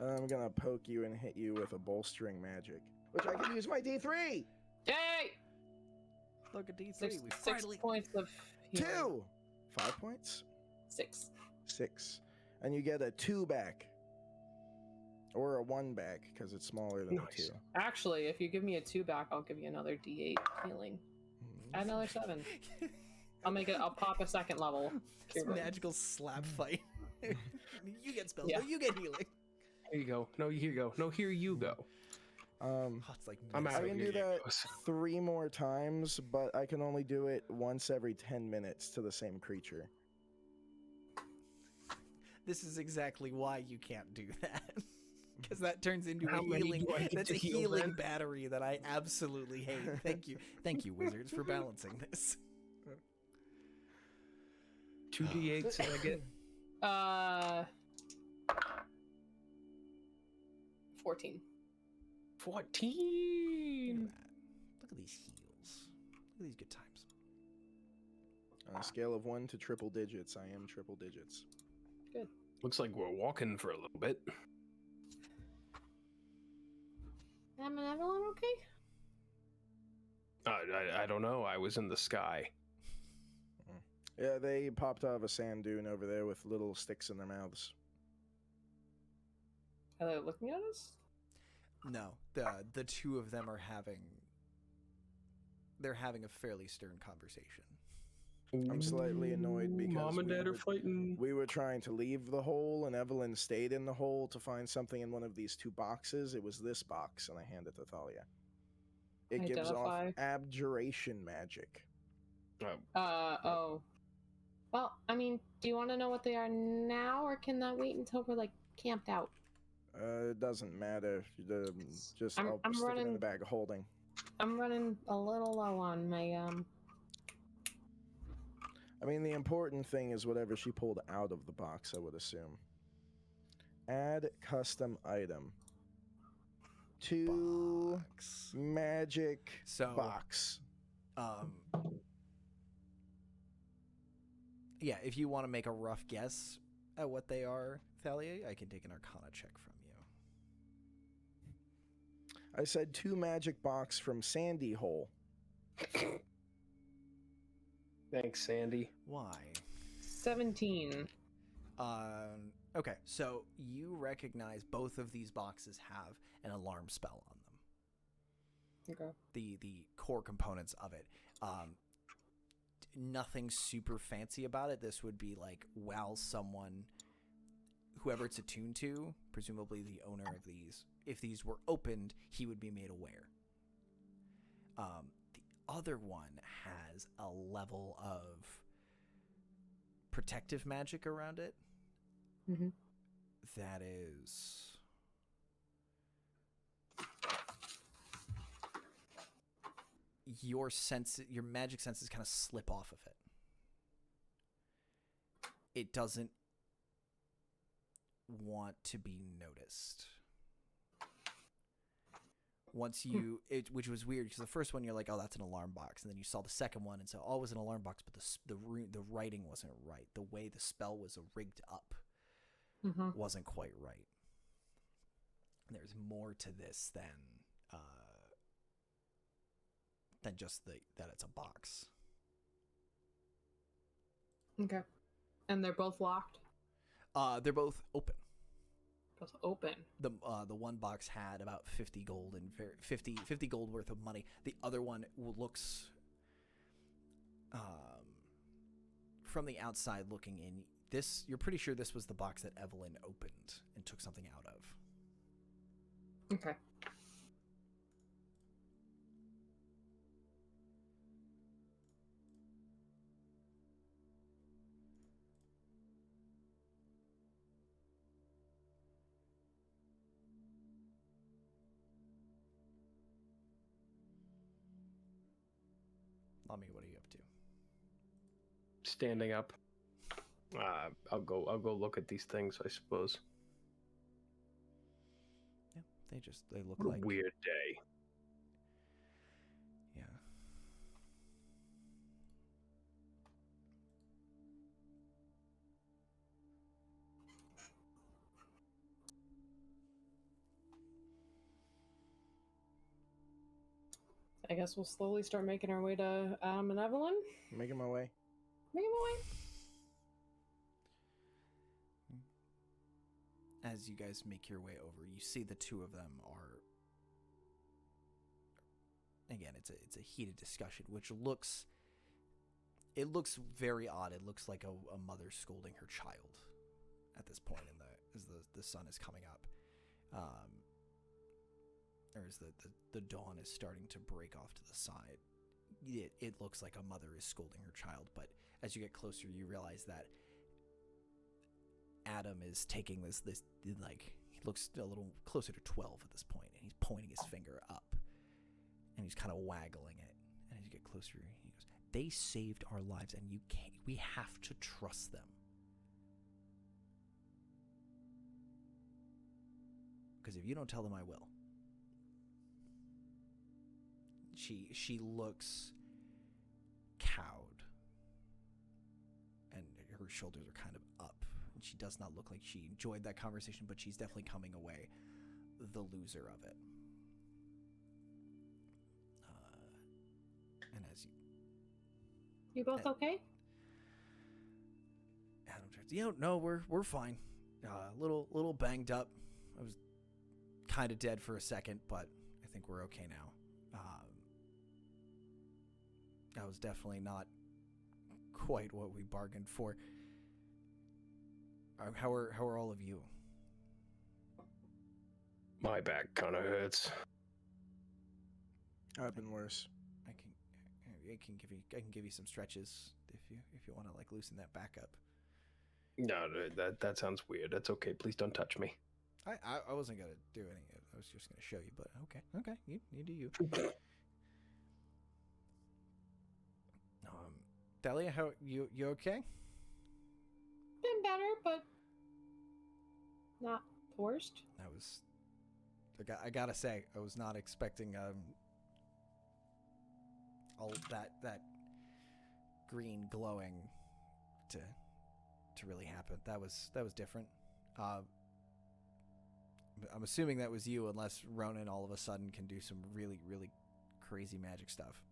Speaker 1: And I'm gonna poke you and hit you with a bolstering magic, which I can use my D3!
Speaker 4: Yay!
Speaker 2: Look at D3.
Speaker 4: Six,
Speaker 2: We
Speaker 4: six
Speaker 2: finally...
Speaker 4: points of healing.
Speaker 1: 2! 5 points?
Speaker 4: 6.
Speaker 1: 6. And you get a 2 back. Or a 1 back, because it's smaller than
Speaker 3: Nice.
Speaker 1: a 2.
Speaker 4: Actually, if you give me a 2 back, I'll give you another D8 healing. Add another 7. I'll pop a second level.
Speaker 2: It's magical slap fight. You get spells,
Speaker 4: Yeah.
Speaker 2: no, you get healing.
Speaker 3: Here you go. No, here you go. No, here you go.
Speaker 2: It's like
Speaker 3: I'm
Speaker 1: I
Speaker 3: out of
Speaker 1: can
Speaker 3: here.
Speaker 1: do that 3 more times, but I can only do it once every 10 minutes to the same creature.
Speaker 2: This is exactly why you can't do that. Because that turns into
Speaker 3: How
Speaker 2: a
Speaker 3: many
Speaker 2: healing.
Speaker 3: do I get
Speaker 2: That's
Speaker 3: to
Speaker 2: a
Speaker 3: heal
Speaker 2: healing
Speaker 3: then?
Speaker 2: battery that I absolutely hate. Thank you, wizards, for balancing this.
Speaker 3: 2 d8s and I get
Speaker 4: 14.
Speaker 3: 14.
Speaker 2: Look at these heals. Look at these good times.
Speaker 1: On a scale of 1 to triple digits, I am triple digits.
Speaker 4: Good.
Speaker 3: Looks like we're walking for a little bit.
Speaker 4: Am and Evelyn okay?
Speaker 3: I don't know. I was in the sky.
Speaker 1: Yeah, they popped out of a sand dune over there with little sticks in their mouths.
Speaker 4: Are they looking at us?
Speaker 2: No, the two of them are having a fairly stern conversation.
Speaker 1: I'm slightly annoyed because
Speaker 3: Mom and Dad are fighting.
Speaker 1: we were trying to leave the hole, and Evelyn stayed in the hole to find something in one of these 2 boxes. It was this box, and I hand it to Thalia. It gives off
Speaker 4: Identify.
Speaker 1: abjuration magic.
Speaker 4: Oh. Well, I mean, do you want to know what they are now, or can that wait until we're, like, camped out?
Speaker 1: It doesn't matter. Just
Speaker 4: I'm
Speaker 1: I'll stick it in
Speaker 4: running-
Speaker 1: the bag of holding.
Speaker 4: I'm running a little low on my,
Speaker 1: I mean, the important thing is whatever she pulled out of the box, I would assume. Add custom item. To
Speaker 2: Box.
Speaker 1: magic
Speaker 2: So,
Speaker 1: box.
Speaker 2: Yeah, if you want to make a rough guess at what they are, Thalia, I can take an Arcana check from you.
Speaker 1: I said 2 magic box from Sandy Hole.
Speaker 3: Thanks, Sandy.
Speaker 2: Why?
Speaker 4: 17.
Speaker 2: Okay, so you recognize both of these boxes have an alarm spell on them.
Speaker 4: Okay.
Speaker 2: The core components of it. Nothing super fancy about it. This would be like while someone, whoever it's attuned to, presumably the owner of these, if these were opened, he would be made aware. The other one has a level of protective magic around it.
Speaker 4: Mm-hmm.
Speaker 2: That is... your magic senses kind of slip off of it. It doesn't want to be noticed. Once you, which was weird because the first one you're like, oh, that's an alarm box, and then you saw the second one and so, oh, it was an alarm box, but the writing wasn't right. The way the spell was rigged up wasn't quite right. And there's more to this than just that it's a box.
Speaker 4: Okay. And they're both locked?
Speaker 2: They're both open.
Speaker 4: Both open.
Speaker 2: The one box had about 50 gold and 50 gold worth of money. The other one looks from the outside looking in, you're pretty sure this was the box that Evelyn opened and took something out of.
Speaker 4: Okay.
Speaker 2: Lami, what are you up to?
Speaker 3: Standing up. I'll go look at these things, I suppose.
Speaker 2: Yeah, they look
Speaker 3: What a
Speaker 2: like
Speaker 3: weird day.
Speaker 2: Yeah.
Speaker 4: I guess we'll slowly start making our way to Adam and Evelyn.
Speaker 1: Making my way.
Speaker 4: Making my way.
Speaker 2: As you guys make your way over, you see the two of them are. Again, it's a heated discussion, which looks very odd. It looks like a mother scolding her child at this point as the sun is coming up, or as the dawn is starting to break off to the side. It looks like a mother is scolding her child, but as you get closer, you realize that Adam is taking this like, he looks a little closer to 12 at this point, and he's pointing his finger up, and he's kind of waggling it. And as you get closer, he goes, "They saved our lives, and we have to trust them. Because if you don't tell them, I will." She looks cowed, and her shoulders are kind of up. And she does not look like she enjoyed that conversation, but she's definitely coming away the loser of it. And as
Speaker 4: You both okay?
Speaker 2: Adam tries, no, we're fine. A little banged up. I was kind of dead for a second, but I think we're okay now. That was definitely not quite what we bargained for. How are all of you?
Speaker 3: My back kind of hurts.
Speaker 1: I've been worse.
Speaker 2: I can give you some stretches if you want to like loosen that back up.
Speaker 3: No, that sounds weird. That's okay. Please don't touch me.
Speaker 2: I wasn't gonna do any of it. I was just gonna show you, but okay, you do you. Dahlia, how you okay?
Speaker 4: Been better, but not the worst.
Speaker 2: I gotta say, I was not expecting all that green glowing to really happen. That was different. I'm assuming that was you, unless Ronan all of a sudden can do some really, really crazy magic stuff.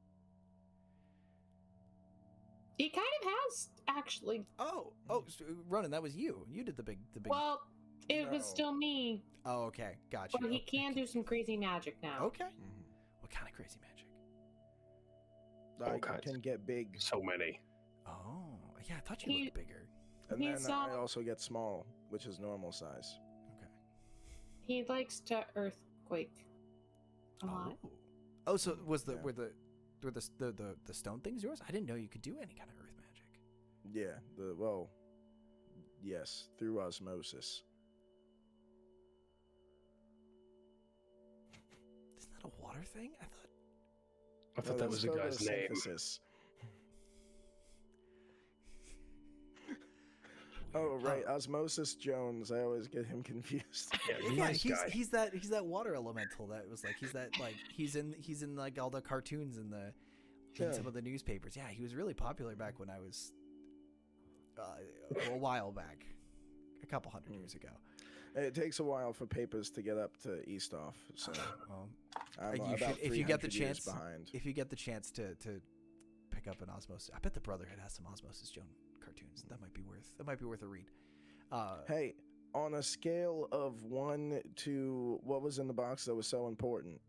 Speaker 4: He kind of has, actually.
Speaker 2: Oh, so Ronan, that was you. You did the big.
Speaker 4: Well, it was
Speaker 1: No.
Speaker 4: still me.
Speaker 2: Oh, okay, gotcha.
Speaker 4: But he
Speaker 2: Okay.
Speaker 4: can do some crazy magic now.
Speaker 2: Okay.
Speaker 1: Mhm.
Speaker 2: What kind of crazy magic?
Speaker 3: All
Speaker 1: I
Speaker 3: kinds.
Speaker 1: can get big,
Speaker 3: So many.
Speaker 2: Oh, yeah, I thought you looked bigger.
Speaker 1: and then
Speaker 4: He's,
Speaker 1: I also get small, which is normal size.
Speaker 2: Okay.
Speaker 4: He likes to earthquake a lot.
Speaker 2: Oh, so were the stone things yours? I didn't know you could do any kind of earth magic.
Speaker 1: Yeah, yes, through osmosis.
Speaker 2: Isn't that a water thing?
Speaker 3: I thought
Speaker 1: No,
Speaker 3: that was the
Speaker 1: that's
Speaker 3: guy's name.
Speaker 1: photosynthesis. Oh, right, Osmosis Jones. I always get him confused.
Speaker 3: Yeah,
Speaker 2: Yeah,
Speaker 3: nice guy.
Speaker 2: he's that water elemental that was like he's in like all the cartoons and in some of the newspapers. Yeah, he was really popular back when I was a while back, a couple hundred years ago.
Speaker 1: It takes a while for papers to get up to Eastoff, so I'm
Speaker 2: You
Speaker 1: about
Speaker 2: should, if you get the
Speaker 1: 300 years
Speaker 2: chance,
Speaker 1: behind.
Speaker 2: if you get the chance to pick up an Osmosis, I bet the Brotherhood has some Osmosis Joan cartoons. That might be worth a read.
Speaker 1: Hey, on a scale of 1 to what was in the box that was so important?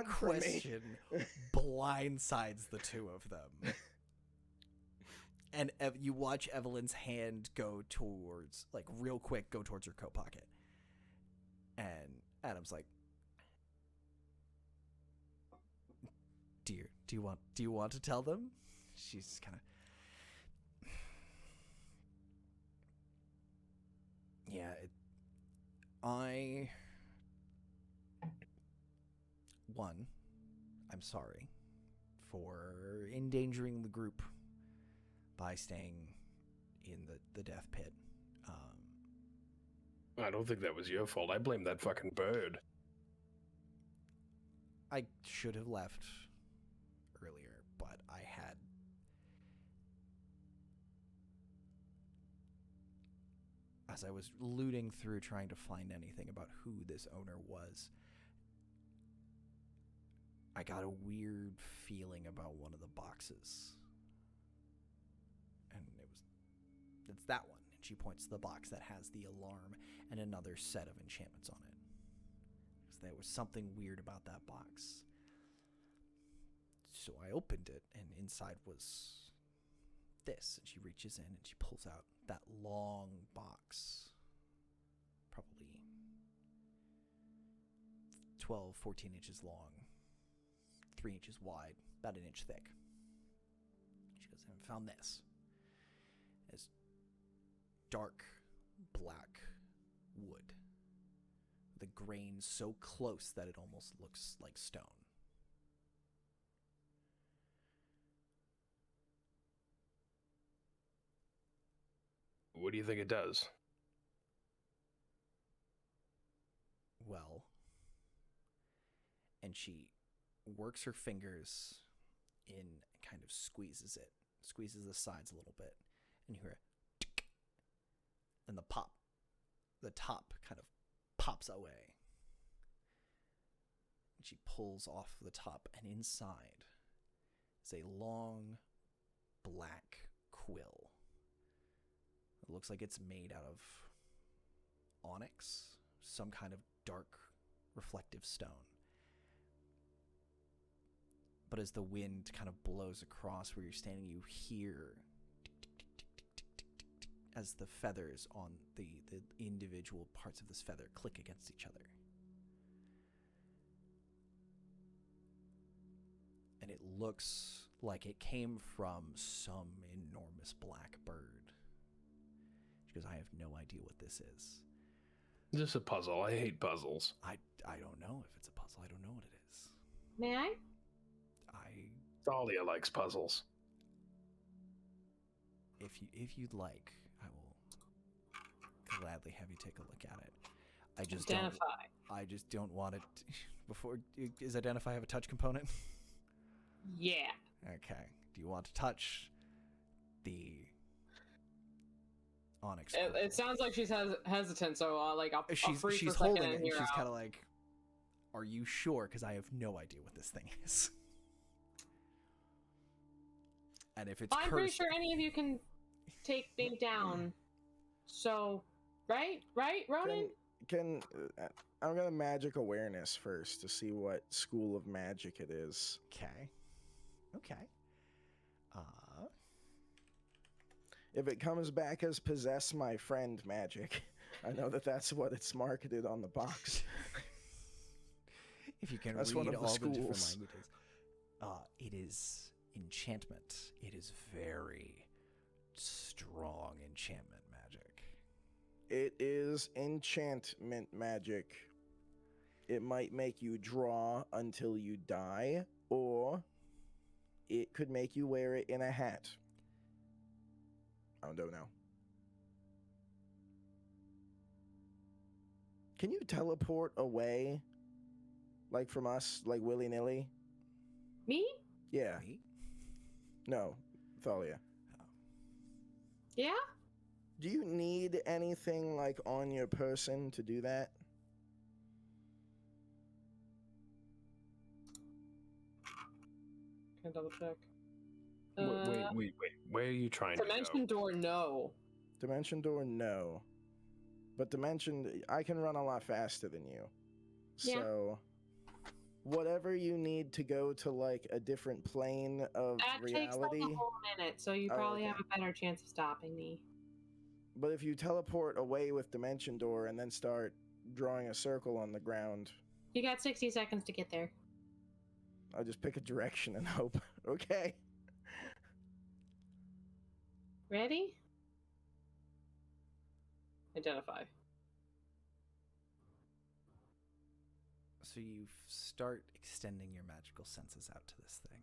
Speaker 1: for me.
Speaker 2: question blindsides the two of them. And you watch Evelyn's hand go towards, like, real quick, go towards her coat pocket. And Adam's like, "Dear, do you want to tell them?" She's kind of, yeah. I'm sorry for endangering the group by staying in the death pit.
Speaker 3: I don't think that was your fault. I blame that fucking bird.
Speaker 2: I should have left earlier, but I had... As I was looting through trying to find anything about who this owner was, I got a weird feeling about one of the boxes. And it's that one. And she points to the box that has the alarm and another set of enchantments on it. Because there was something weird about that box. So I opened it, and inside was this. And she reaches in and she pulls out that long box. Probably 12, 14 inches long. 3 inches wide, about an inch thick. She goes, "I found this. It's dark black wood with a grain so close that it almost looks like stone.
Speaker 3: What do you think it does?"
Speaker 2: Well," and she works her fingers in and kind of squeezes the sides a little bit, and you hear a tick, and the top kind of pops away. And she pulls off the top, and inside is a long black quill. It looks like it's made out of onyx, some kind of dark reflective stone. But as the wind kind of blows across where you're standing, you hear as the feathers on the individual parts of this feather click against each other. And it looks like it came from some enormous black bird. She goes, "I have no idea what this is."
Speaker 3: Just a puzzle. I hate puzzles.
Speaker 2: I don't know if it's a puzzle. I don't know what it is.
Speaker 4: May I?
Speaker 3: Thalia likes puzzles.
Speaker 2: If you'd like, I will gladly have you take a look at it. I just don't want it before. Does identify have a touch component?
Speaker 4: Yeah.
Speaker 2: Okay. Do you want to touch the onyx?
Speaker 4: It sounds like she's hesitant, so I'll freeze for a
Speaker 2: she's
Speaker 4: second
Speaker 2: holding it,
Speaker 4: and
Speaker 2: and
Speaker 4: hear
Speaker 2: she's
Speaker 4: out.
Speaker 2: kind of like, "Are you sure? Because I have no idea what this thing is." And if it's
Speaker 4: I'm pretty
Speaker 2: cursed,
Speaker 4: sure any of you can take me down. So, right, Ronan?
Speaker 1: Can I'm gonna magic awareness first to see what school of magic it is.
Speaker 2: Okay.
Speaker 1: If it comes back as possess my friend magic, I know that's what it's marketed on the box.
Speaker 2: If you can
Speaker 1: That's
Speaker 2: read
Speaker 1: one of the
Speaker 2: all the different
Speaker 1: schools.
Speaker 2: languages, it is enchantment. It is very strong enchantment magic.
Speaker 1: It is enchantment magic. It might make you draw until you die, or it could make you wear it in a hat. I don't know. Can you teleport away, like from us, like willy-nilly?
Speaker 4: Me?
Speaker 1: Yeah.
Speaker 2: Me?
Speaker 1: No, Thalia.
Speaker 4: Yeah?
Speaker 1: Do you need anything like on your person to do that?
Speaker 4: Can I double check?
Speaker 3: Wait. Where are you trying
Speaker 4: Dimension
Speaker 3: to go?
Speaker 4: door, no.
Speaker 1: Dimension door, no. But dimension, I can run a lot faster than you.
Speaker 4: Yeah.
Speaker 1: So, whatever you need to go to like a different plane of
Speaker 4: That takes like
Speaker 1: reality.
Speaker 4: a whole minute, so you
Speaker 1: Oh,
Speaker 4: probably
Speaker 1: okay.
Speaker 4: have a better chance of stopping me.
Speaker 1: But if you teleport away with Dimension Door and then start drawing a circle on the ground,
Speaker 4: You got 60 seconds to get there.
Speaker 1: I'll just pick a direction and hope. Okay.
Speaker 4: Ready? Identify.
Speaker 2: So you start extending your magical senses out to this thing,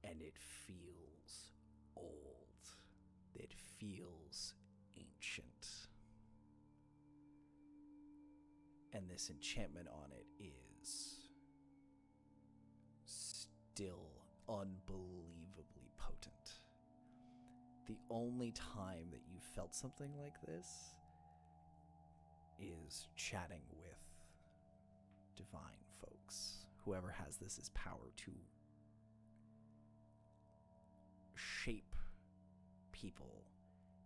Speaker 2: and it feels old. It feels ancient. And this enchantment on it is still unbelievably potent. The only time that you felt something like this is chatting with divine folks. Whoever has this is power to shape people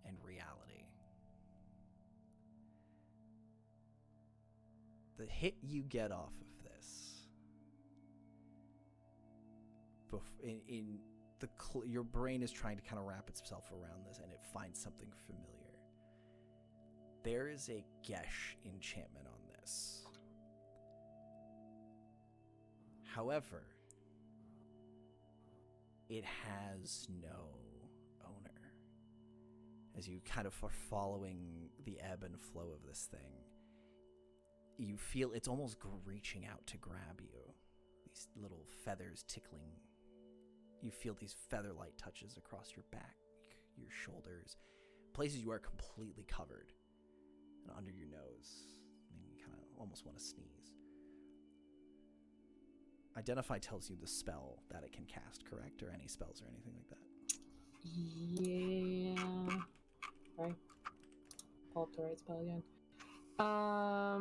Speaker 2: and reality. The hit you get off of this, your brain is trying to kind of wrap itself around this, and it finds something familiar. There is a Gesh enchantment on this. However, it has no owner. As you kind of are following the ebb and flow of this thing, you feel it's almost reaching out to grab you. These little feathers tickling. You feel these feather-like touches across your back, your shoulders, places you are completely covered, and under your nose. I mean, you kind of almost want to sneeze. Identify tells you the spell that it can cast, correct? Or any spells or anything like that?
Speaker 4: Yeah. Right. Pull up the right spell again.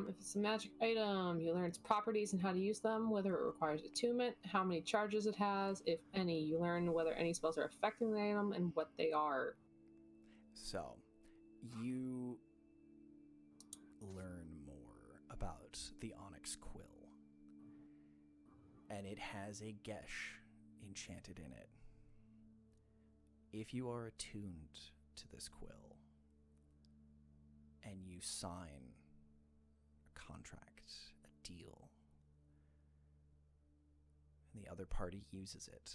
Speaker 4: If it's a magic item, you learn its properties and how to use them, whether it requires attunement, how many charges it has, if any. You learn whether any spells are affecting the item and what they are.
Speaker 2: So, you learn more about the Onyx Quill. And it has a Gesh enchanted in it. If you are attuned to this quill, and you sign a contract, a deal, and the other party uses it,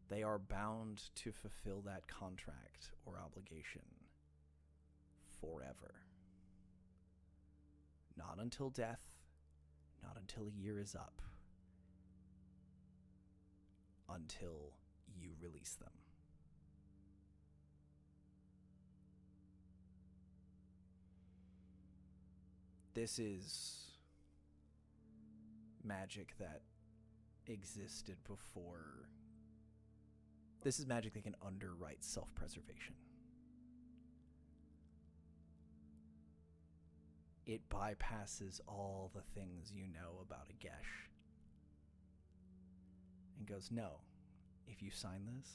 Speaker 2: they are bound to fulfill that contract or obligation forever. Not until death, not until a year is up, until you release them. This is magic that existed before. This is magic that can underwrite self-preservation. It bypasses all the things you know about a Gesh. And goes, no, if you sign this,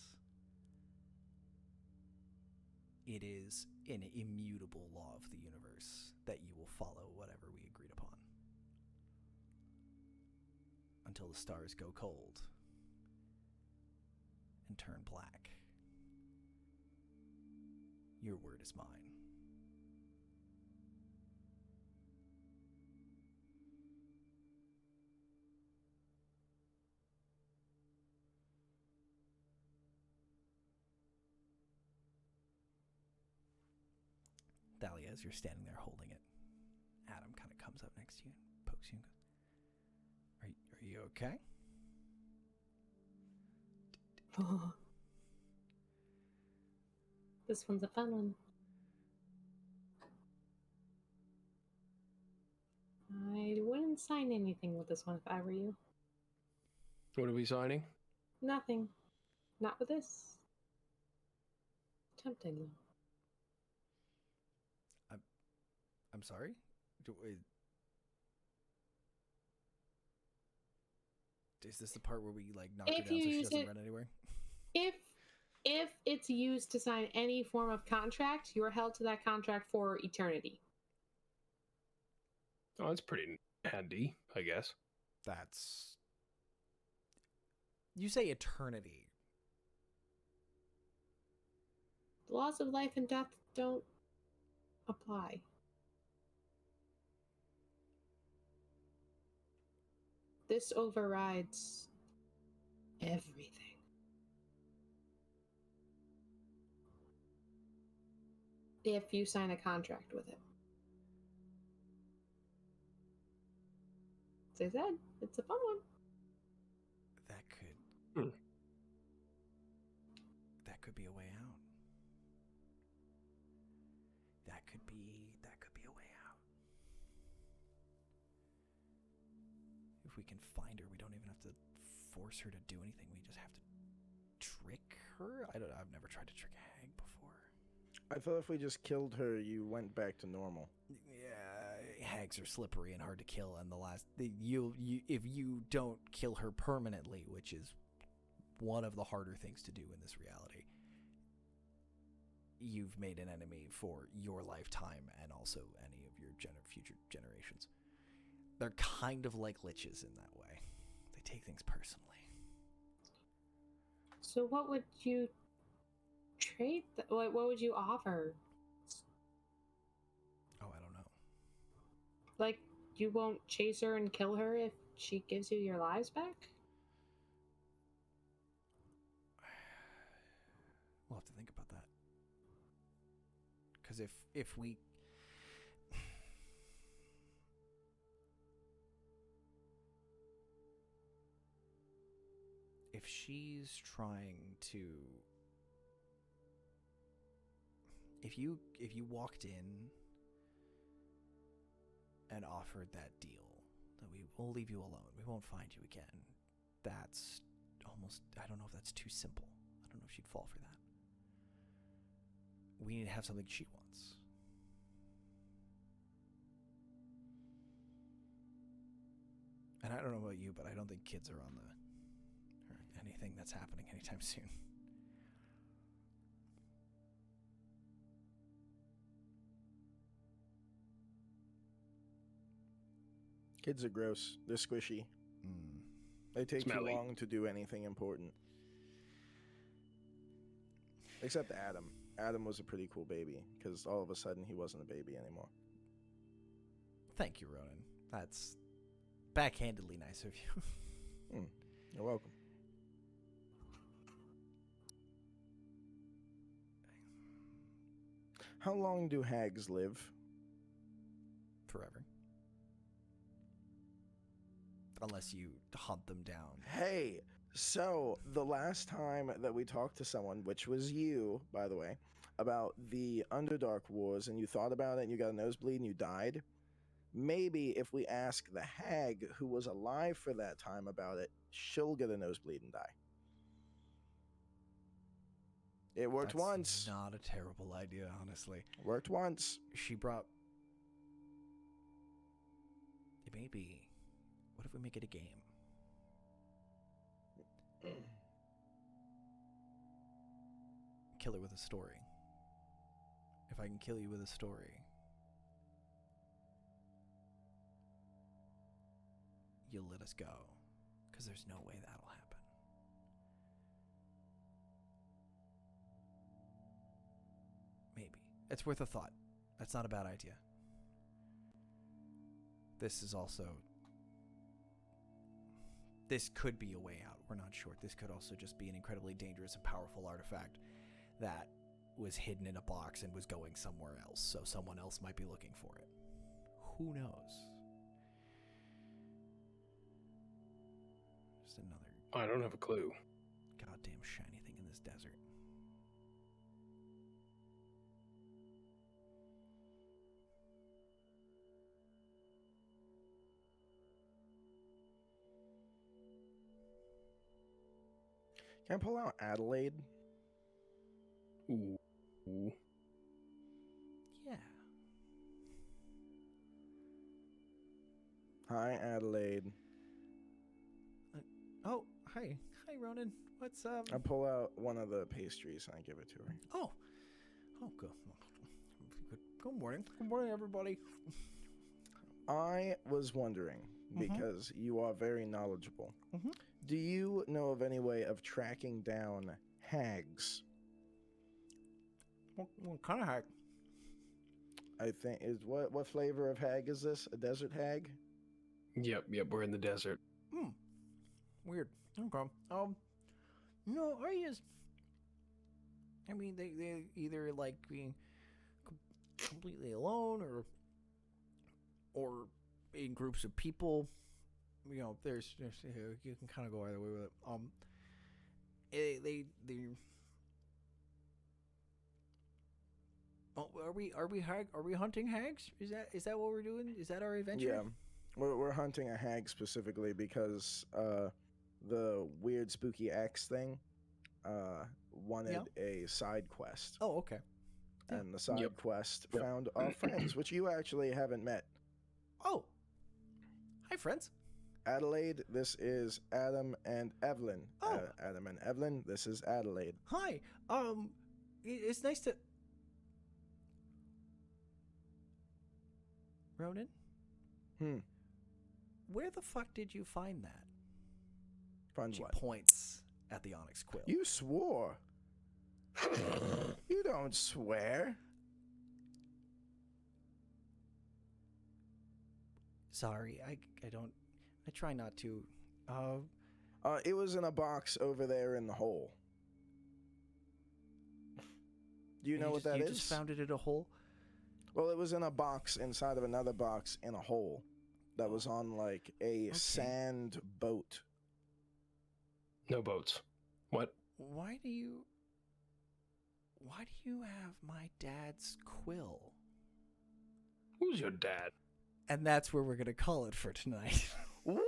Speaker 2: it is an immutable law of the universe that you will follow whatever we agreed upon. Until the stars go cold and turn black. Your word is mine. Thalia, as you're standing there holding it, Adam kind of comes up next to you and pokes you and goes, Are you okay?
Speaker 4: This one's a fun one. I wouldn't sign anything with this one if I were you.
Speaker 3: What are we signing?
Speaker 4: Nothing. Not with this. Tempting though.
Speaker 2: I'm sorry? Is this the part where we like knock her down so she doesn't run anywhere?
Speaker 4: If it's used to sign any form of contract, you are held to that contract for eternity.
Speaker 3: Oh, that's pretty handy, I guess.
Speaker 2: That's... You say eternity.
Speaker 4: The laws of life and death don't apply. This overrides everything. If you sign a contract with it. As I said, it's a fun one.
Speaker 2: That could... That could be a way out. That could be a way out. If we can find her, we don't even have to force her to do anything. We just have to trick her. I've never tried to trick a hag before.
Speaker 1: I thought if we just killed her, you went back to normal.
Speaker 2: Yeah, hags are slippery and hard to kill, and if you don't kill her permanently, which is one of the harder things to do in this reality, you've made an enemy for your lifetime and also any of your future generations. They're kind of like liches in that way. They take things personally.
Speaker 4: So what would you trade? What would you offer?
Speaker 2: Oh, I don't know.
Speaker 4: Like, you won't chase her and kill her if she gives you your lives back?
Speaker 2: We'll have to think about that. Because if we... If she's trying to... If you walked in and offered that deal, that we'll leave you alone, we won't find you again, that's almost... I don't know if that's too simple. I don't know if she'd fall for that. We need to have something she wants. And I don't know about you, but I don't think kids are on or anything that's happening anytime soon.
Speaker 1: Kids are gross. They're squishy. They take
Speaker 3: Smelly.
Speaker 1: too long to do anything important. Except Adam. Adam was a pretty cool baby, because all of a sudden he wasn't a baby anymore.
Speaker 2: Thank you, Ronan. That's backhandedly nice of you.
Speaker 1: You're welcome. How long do hags live?
Speaker 2: Forever. Unless you hunt them down.
Speaker 1: Hey, so the last time that we talked to someone, which was you, by the way, about the Underdark Wars, and you thought about it and you got a nosebleed and you died, maybe if we ask the hag who was alive for that time about it, she'll get a nosebleed and die. It worked once.
Speaker 2: Not a terrible idea, honestly.
Speaker 1: Worked once.
Speaker 2: She brought... Maybe... What if we make it a game? Kill her with a story. If I can kill you with a story, you'll let us go. Because there's no way that'll happen. Maybe. It's worth a thought. That's not a bad idea. This is also... This could be a way out. We're not sure. This could also just be an incredibly dangerous and powerful artifact that was hidden in a box and was going somewhere else. So someone else might be looking for it. Who knows? Just another
Speaker 3: I don't have a clue.
Speaker 2: goddamn shiny thing in this desert.
Speaker 1: Can I pull out Adelaide?
Speaker 3: Ooh.
Speaker 2: Yeah.
Speaker 1: Hi, Adelaide.
Speaker 2: Oh, hi. Hi, Ronan. What's up?
Speaker 1: I pull out one of the pastries and I give it to her.
Speaker 2: Oh, good. Good morning. Good morning, everybody.
Speaker 1: I was wondering, because you are very knowledgeable, do you know of any way of tracking down hags?
Speaker 2: What kind of hag?
Speaker 1: I think is what flavor of hag is this? A desert hag?
Speaker 3: Yep, we're in the desert.
Speaker 2: Weird. Okay. No, I mean, they either like being completely alone or in groups of people. You know, there's you can kind of go either way with it. They Oh, are we hunting hags? Is that what we're doing? Is that our adventure?
Speaker 1: Yeah, we're hunting a hag specifically because the weird spooky axe thing wanted a side quest.
Speaker 2: Oh, okay.
Speaker 1: And the side quest found our friends, which you actually haven't met.
Speaker 2: Oh, hi friends.
Speaker 1: Adelaide, this is Adam and Evelyn.
Speaker 2: Oh.
Speaker 1: Adam and Evelyn, this is Adelaide.
Speaker 2: Hi. It's nice to. Ronan? Where the fuck did you find that?
Speaker 1: Find
Speaker 2: She
Speaker 1: what?
Speaker 2: points at the onyx quill.
Speaker 1: You swore. You don't swear.
Speaker 2: Sorry, I don't. I try not to.
Speaker 1: It was in a box over there in the hole. Do you know what that is?
Speaker 2: You just found it in a hole?
Speaker 1: Well, it was in a box inside of another box in a hole that was on like a sand boat.
Speaker 3: No boats. What?
Speaker 2: Why do you have my dad's quill?
Speaker 3: Who's your dad?
Speaker 2: And that's where we're going to call it for tonight.
Speaker 1: What?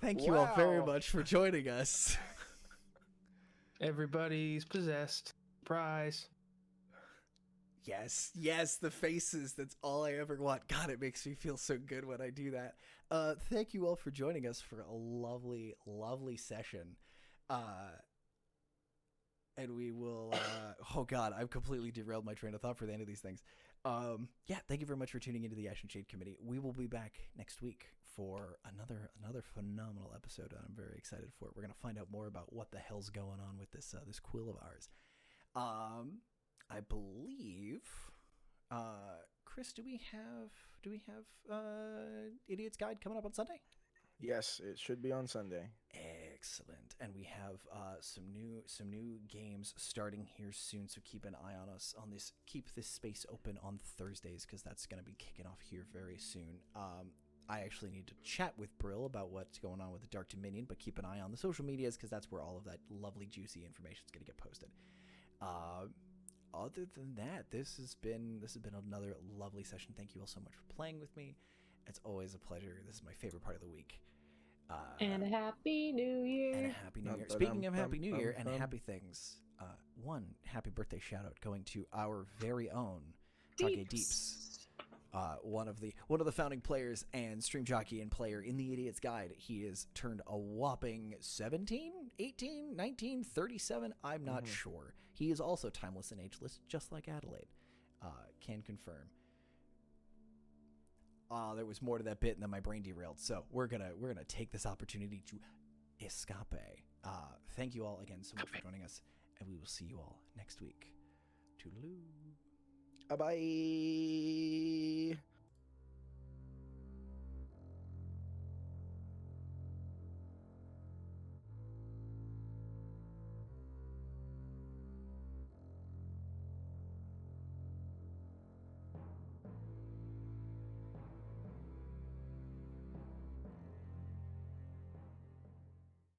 Speaker 2: Thank you all very much for joining us.
Speaker 3: Everybody's possessed. Surprise.
Speaker 2: Yes, the faces. That's all I ever want. God, it makes me feel so good when I do that. Thank you all for joining us for a lovely, lovely session. And we will, oh God, I've completely derailed my train of thought for the end of these things. Thank you very much for tuning into the Ashe and Shade Committee. We will be back next week for another phenomenal episode, and I'm very excited for it. We're going to find out more about what the hell's going on with this quill of ours. I believe, Chris, do we have Idiot's Guide coming up on Sunday?
Speaker 1: Yes, it should be on Sunday.
Speaker 2: Excellent. And we have some new games starting here soon, so keep an eye on us on this. Keep this space open on Thursdays because that's going to be kicking off here very soon. I actually need to chat with Brill about what's going on with the Dark Dominion, but keep an eye on the social medias because that's where all of that lovely juicy information is going to get posted. Other than that, this has been another lovely session. Thank you all so much for playing with me. It's always a pleasure. This is my favorite part of the week.
Speaker 4: And a happy New Year.
Speaker 2: And a happy New Year. Speaking of happy New Year and happy things, one happy birthday shout out going to our very own Take Deeps. One of the founding players and stream jockey and player in the Idiot's Guide. He is turned a whopping 17, 18, 19, 37. I'm not sure. He is also timeless and ageless, just like Adelaide. Can confirm. There was more to that bit, and then my brain derailed. So we're gonna take this opportunity to escape. Thank you all again so much for joining us, and we will see you all next week. Toodaloo.
Speaker 1: Bye-bye.